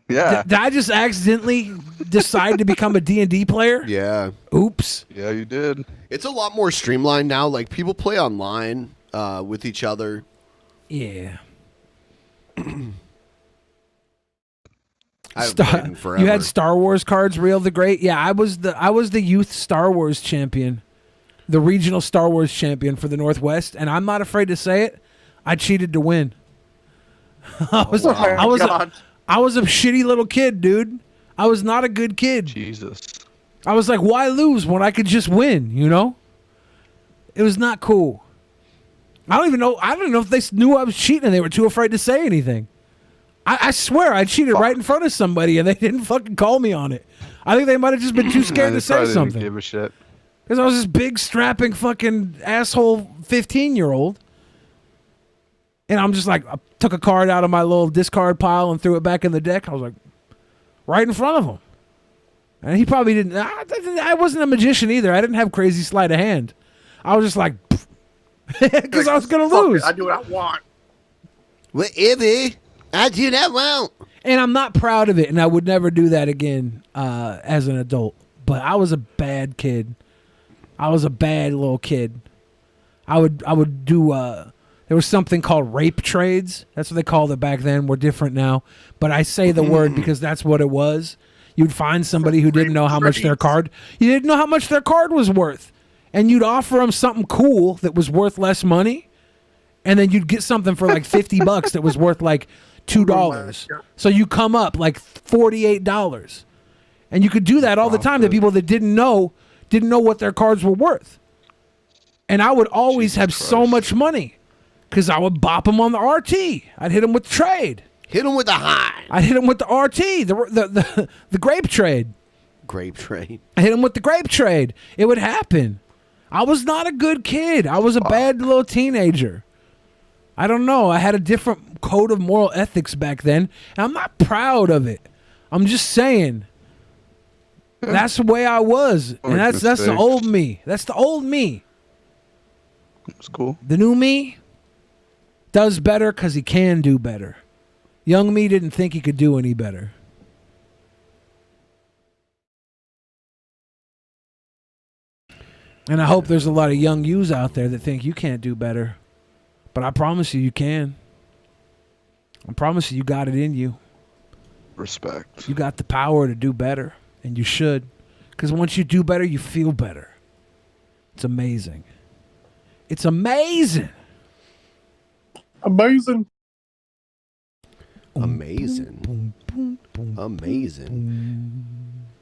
Yeah. Did I just accidentally decide to become a D&D player? Yeah. Oops. Yeah, you did. It's a lot more streamlined now. Like, people play online with each other. Yeah. I've played them forever. You had Star Wars cards, Real the Great? Yeah, I was the youth Star Wars champion. The regional Star Wars champion for the Northwest, and I'm not afraid to say it. I cheated to win. I was a shitty little kid, dude. I was not a good kid. Jesus. I was like, why lose when I could just win, you know? It was not cool. I don't know if they knew I was cheating and they were too afraid to say anything. I swear I cheated right in front of somebody and they didn't fucking call me on it. I think they might have just been too scared to say something. Give a shit. Because I was this big, strapping, fucking asshole 15-year-old. And I'm just like, I took a card out of my little discard pile and threw it back in the deck. I was like, right in front of him. And he probably didn't. I wasn't a magician either. I didn't have crazy sleight of hand. I was just like, because I was going to lose. I do what I want. Whatever. I do what I want. And I'm not proud of it, and I would never do that again as an adult. But I was a bad kid. I was a bad little kid. I would do there was something called rape trades. That's what they called it back then. We're different now. But I say the word because that's what it was. You'd find somebody who didn't know how much their card was worth. And you'd offer them something cool that was worth less money. And then you'd get something for like $50 that was worth like $2. So you come up like $48. And you could do that all the time to people that didn't know what their cards were worth. And I would always have so much money because I would bop them on the RT. I'd hit them with the trade. Hit them with the high. I'd hit them with the RT, the grape trade. Grape trade. I hit them with the grape trade. It would happen. I was not a good kid. I was a bad little teenager. I don't know. I had a different code of moral ethics back then, and I'm not proud of it. I'm just saying. That's the way I was. And that's the old me. That's the old me. It's cool. The new me does better because he can do better. Young me didn't think he could do any better. And I hope there's a lot of young yous out there that think you can't do better. But I promise you can. I promise you got it in you. Respect. You got the power to do better. And you should. Because once you do better, you feel better. It's amazing. It's amazing. Amazing. Amazing. Amazing.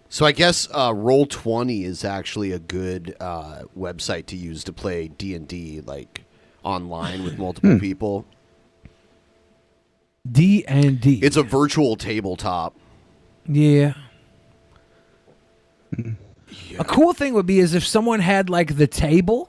So I guess Roll20 is actually a good website to use to play D&D, like online with multiple people. D&D. It's a virtual tabletop. Yeah. A cool thing would be is if someone had like the table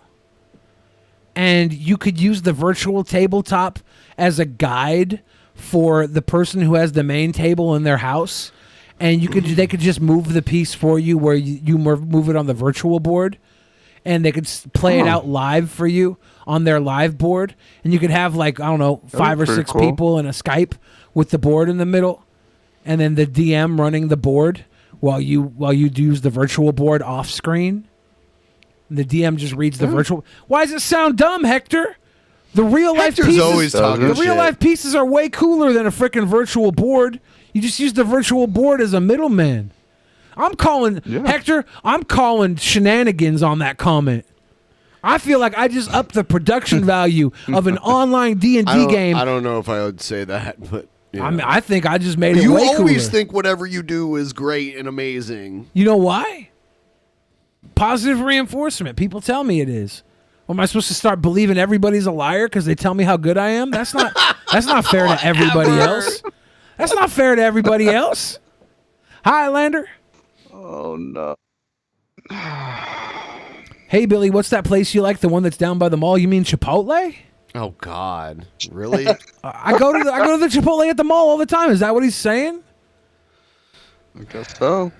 and you could use the virtual tabletop as a guide for the person who has the main table in their house, and they could just move the piece for you where you move it on the virtual board, and they could play it out live for you on their live board, and you could have like, I don't know, 5 or 6 people in a Skype with the board in the middle, and then the DM running the board while you use the virtual board off screen. The DM just reads the virtual. Why does it sound dumb, Hector? The real life Hector's pieces. always talking The real shit. life pieces are way cooler than a freaking virtual board. You just use the virtual board as a middleman. Hector, I'm calling shenanigans on that comment. I feel like I just upped the production value of an online D&D game. I don't know if I would say that, but I mean, I think I just made it you way always cooler. think whatever you do is great and amazing. You know why? Positive reinforcement. People tell me it is. Am I supposed to start believing everybody's a liar because they tell me how good I am? That's not fair to everybody else. That's not fair to everybody else. Highlander. Oh no. Hey Billy, what's that place you like? The one that's down by the mall? You mean Chipotle? Oh God, really? I go to the Chipotle at the mall all the time. Is that what he's saying? I guess so.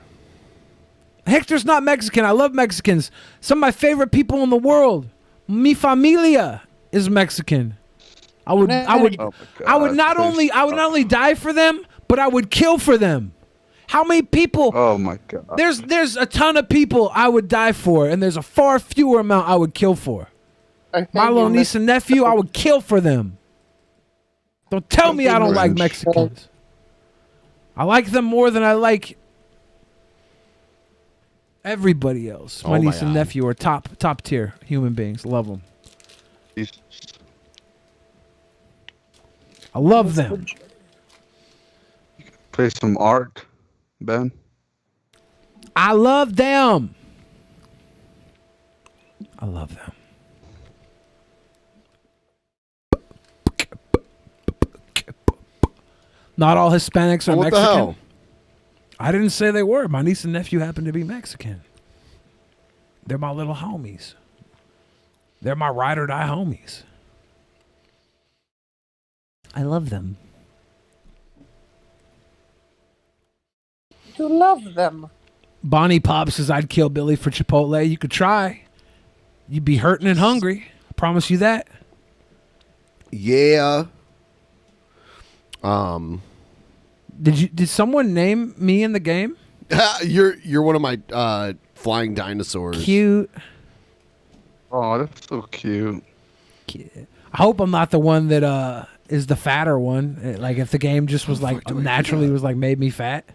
Hector's not Mexican. I love Mexicans. Some of my favorite people in the world. Mi familia is Mexican. I would Oh my I would God, not please only die for them, but I would kill for them. How many people? Oh my God. There's a ton of people I would die for, and there's a far fewer amount I would kill for. My little niece and nephew, I would kill for them. Don't tell me I don't like Mexicans. I like them more than I like everybody else. My niece and nephew are top tier human beings. Love them. I love them. Play some art, Ben. I love them. I love them. Not all Hispanics are What Mexican. the hell? I didn't say they were. My niece and nephew happen to be Mexican. They're my little homies. They're my ride or die homies. I love them. You love them. Bonnie Pop says I'd kill Billy for Chipotle. You could try. You'd be hurting and hungry. I promise you that. Yeah. Did someone name me in the game? You're one of my flying dinosaurs. Cute. Oh, that's so cute. I hope I'm not the one that is the fatter one. Like if the game just was like naturally was like made me fat.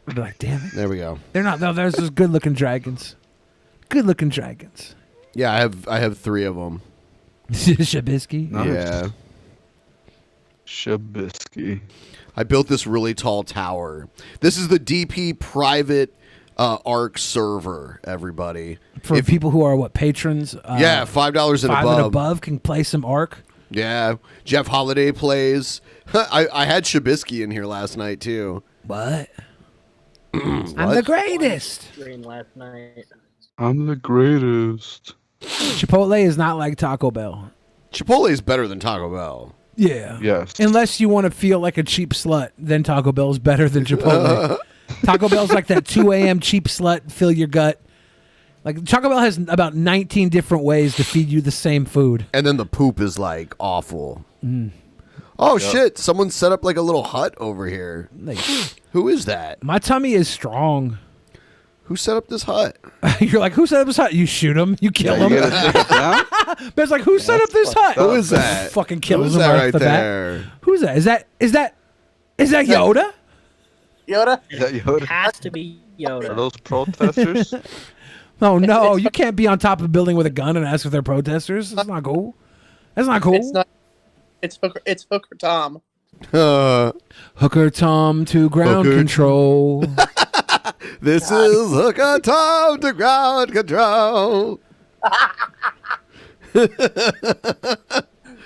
I'd be like, damn it. There we go. They're not. No, there's just good looking dragons. Good looking dragons. Yeah, I have 3 of them. Shabisky. Nice. Yeah. Shabisky. I built this really tall tower. This is the DP private ARC server, everybody. For people who are what, patrons? Yeah, $5 and $5 above. and above can play some ARC. Yeah. Jeff Holiday plays. I had Shabisky in here last night, too. What? I'm the greatest. Last night. I'm the greatest. Chipotle is not like Taco Bell. Chipotle is better than Taco Bell. Yeah. Yes. Unless you want to feel like a cheap slut, then Taco Bell's better than Chipotle. Taco Bell's like that 2 a.m. cheap slut, fill your gut. Like Taco Bell has about 19 different ways to feed you the same food. And then the poop is like awful. Mm. Oh, shit. Someone set up like a little hut over here. Who is that? My tummy is strong. Who set up this hut? You're like, who set up this hut? You shoot him. You kill him. You gotta take it down? But it's like, who set up this hut? Who is that? Fucking kills Who's him that right right off the bat. there? Who's that? Is that Yoda? Yoda? Is that Yoda? Has to be Yoda. Are those protesters? Oh no, you can't be on top of a building with a gun and ask if they're protesters. That's not cool. That's not cool. It's not. It's Hooker Tom. Hooker Tom to ground Hooker control. This is Hooker Tom to ground control.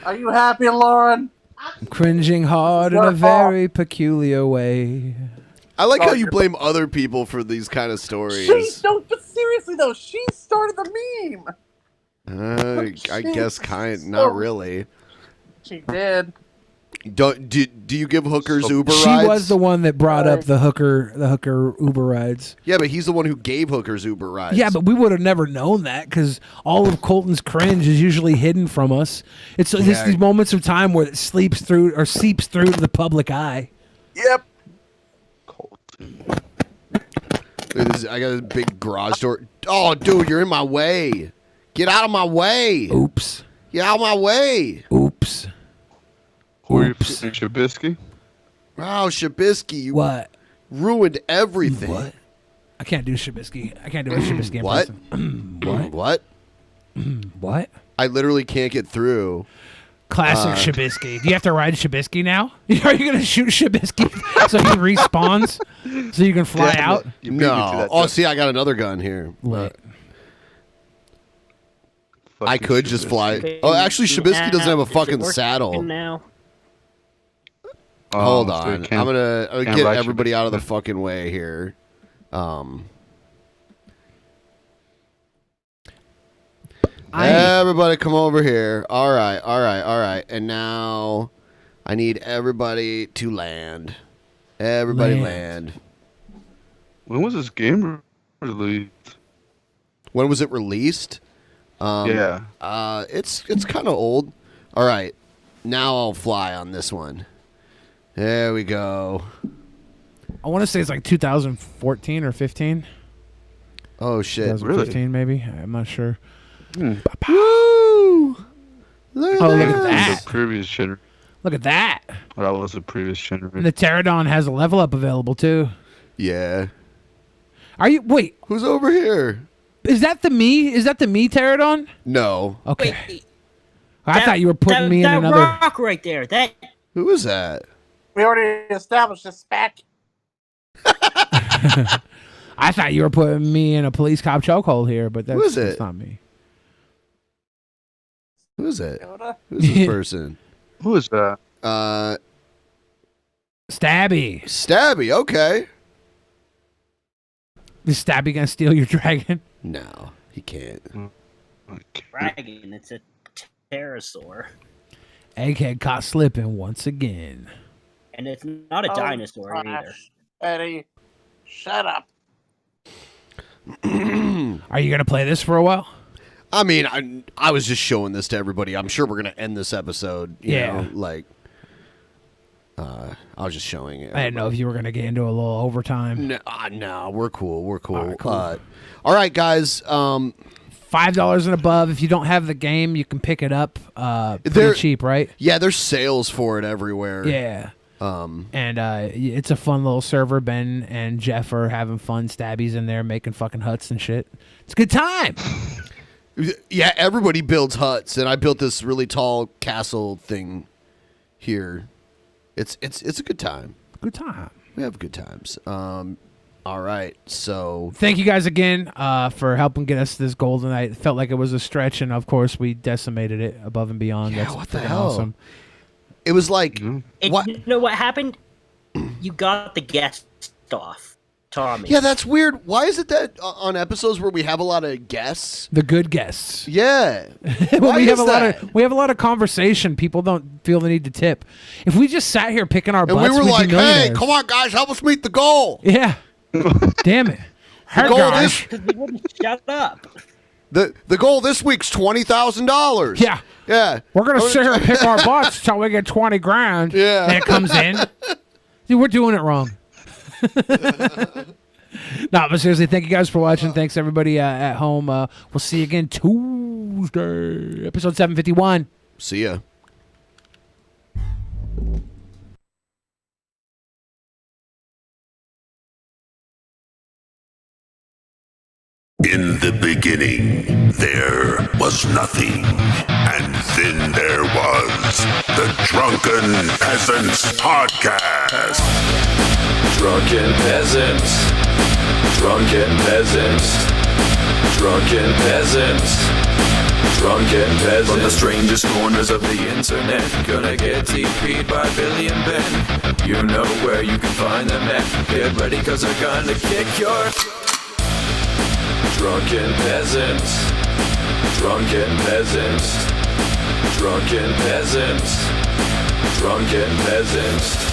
Are you happy, Lauren? I'm cringing hard in a very peculiar way. I like how you blame other people for these kind of stories. But seriously though, she started the meme. I guess not really. She did. Do you give hookers Uber She rides? was the one that brought up the hooker Uber rides. Yeah, but he's the one who gave hookers Uber rides. Yeah, but we would have never known that because all of Colton's cringe is usually hidden from us. It's just these moments of time where it seeps through to the public eye. Yep. I got a big garage door. Oh, dude, you're in my way. Get out of my way. Oops. Get out of my way. Oops. Who are you putting Shabisky? Oh, Shabisky, you ruined everything. What? I can't do Shabisky. I can't do a Shabisky What? impression. What? What? I literally can't get through. Classic Shabisky. Do you have to ride Shabisky now? Are you going to shoot Shabisky so he respawns so you can fly out? No. Oh, see, I got another gun here. I could just fly. Oh, actually, Shabisky doesn't have a fucking saddle. Now. Hold so on. you can't- I'm gonna can't get ride everybody Shabisky. out of the fucking way here. Everybody come over here. All right. And now I need everybody to land. Everybody land. When was this game released? When was it released? Yeah. It's kind of old. All right. Now I'll fly on this one. There we go. I want to say it's like 2014 or 15. Oh shit! 2015 maybe. I'm not sure. Woo! Look at that. The previous generation. Look at that. That was the previous generation. And the Pterodon has a level up available too. Yeah. Are you? Wait. Who's over here? Is that the me? Is that the me Pterodon? No. Okay. Wait, I thought you were putting me in that another. rock right there. That. Who is that? We already established this back. I thought you were putting me in a police cop chokehold here, but that's, Who is it? that's not me. Who is it? Who's this person? Who is that? Stabby. Stabby. Okay. Is Stabby gonna steal your dragon? No, he can't. Dragon. It's a pterosaur. Egghead caught slipping once again. And it's not a dinosaur either. Gosh, Eddie, shut up. Are you gonna play this for a while? I mean, I was just showing this to everybody. I'm sure we're gonna end this episode. You know, like, I was just showing it. I didn't know if you were gonna get into a little overtime. No, we're cool. We're cool. All right, guys. $5 and above. If you don't have the game, you can pick it up. Pretty cheap, right? Yeah, there's sales for it everywhere. Yeah. And it's a fun little server. Ben and Jeff are having fun. Stabby's in there making fucking huts and shit. It's a good time. Yeah, everybody builds huts, and I built this really tall castle thing here. It's a good time. Good time. We have good times. All right, so Thank you guys again for helping get us this goal tonight. It felt like it was a stretch, and of course we decimated it above and beyond. Yeah, That's what the freaking hell? Awesome. It was like what? You know what happened? You got the guest off, Tommy. Yeah, that's weird. Why is it that on episodes where we have a lot of guests, the good guests? Yeah, When we have a lot of conversation. People don't feel the need to tip. If we just sat here picking our and butts, we were we'd like, be "Hey, millionaires. come on, guys, help us meet the goal." Yeah. Damn it. The goal guys. Because we wouldn't shut up. The goal this week's $20,000. Yeah. We're gonna sit here and pick our butts until we get 20 grand. Yeah. And it comes in. Dude, we're doing it wrong. No, but seriously, thank you guys for watching. Thanks everybody at home. We'll see you again Tuesday, episode 751. See ya. In the beginning, there was nothing. And then there was the Drunken Peasants Podcast. Drunken Peasants. Drunken Peasants. Drunken Peasants. Drunken Peasants. From the strangest corners of the internet, gonna get TP'd by Billy and Ben. You know where you can find them at. Get ready, cause they're gonna kick your... Drunken Peasants. Drunken Peasants. Drunken Peasants. Drunken Peasants.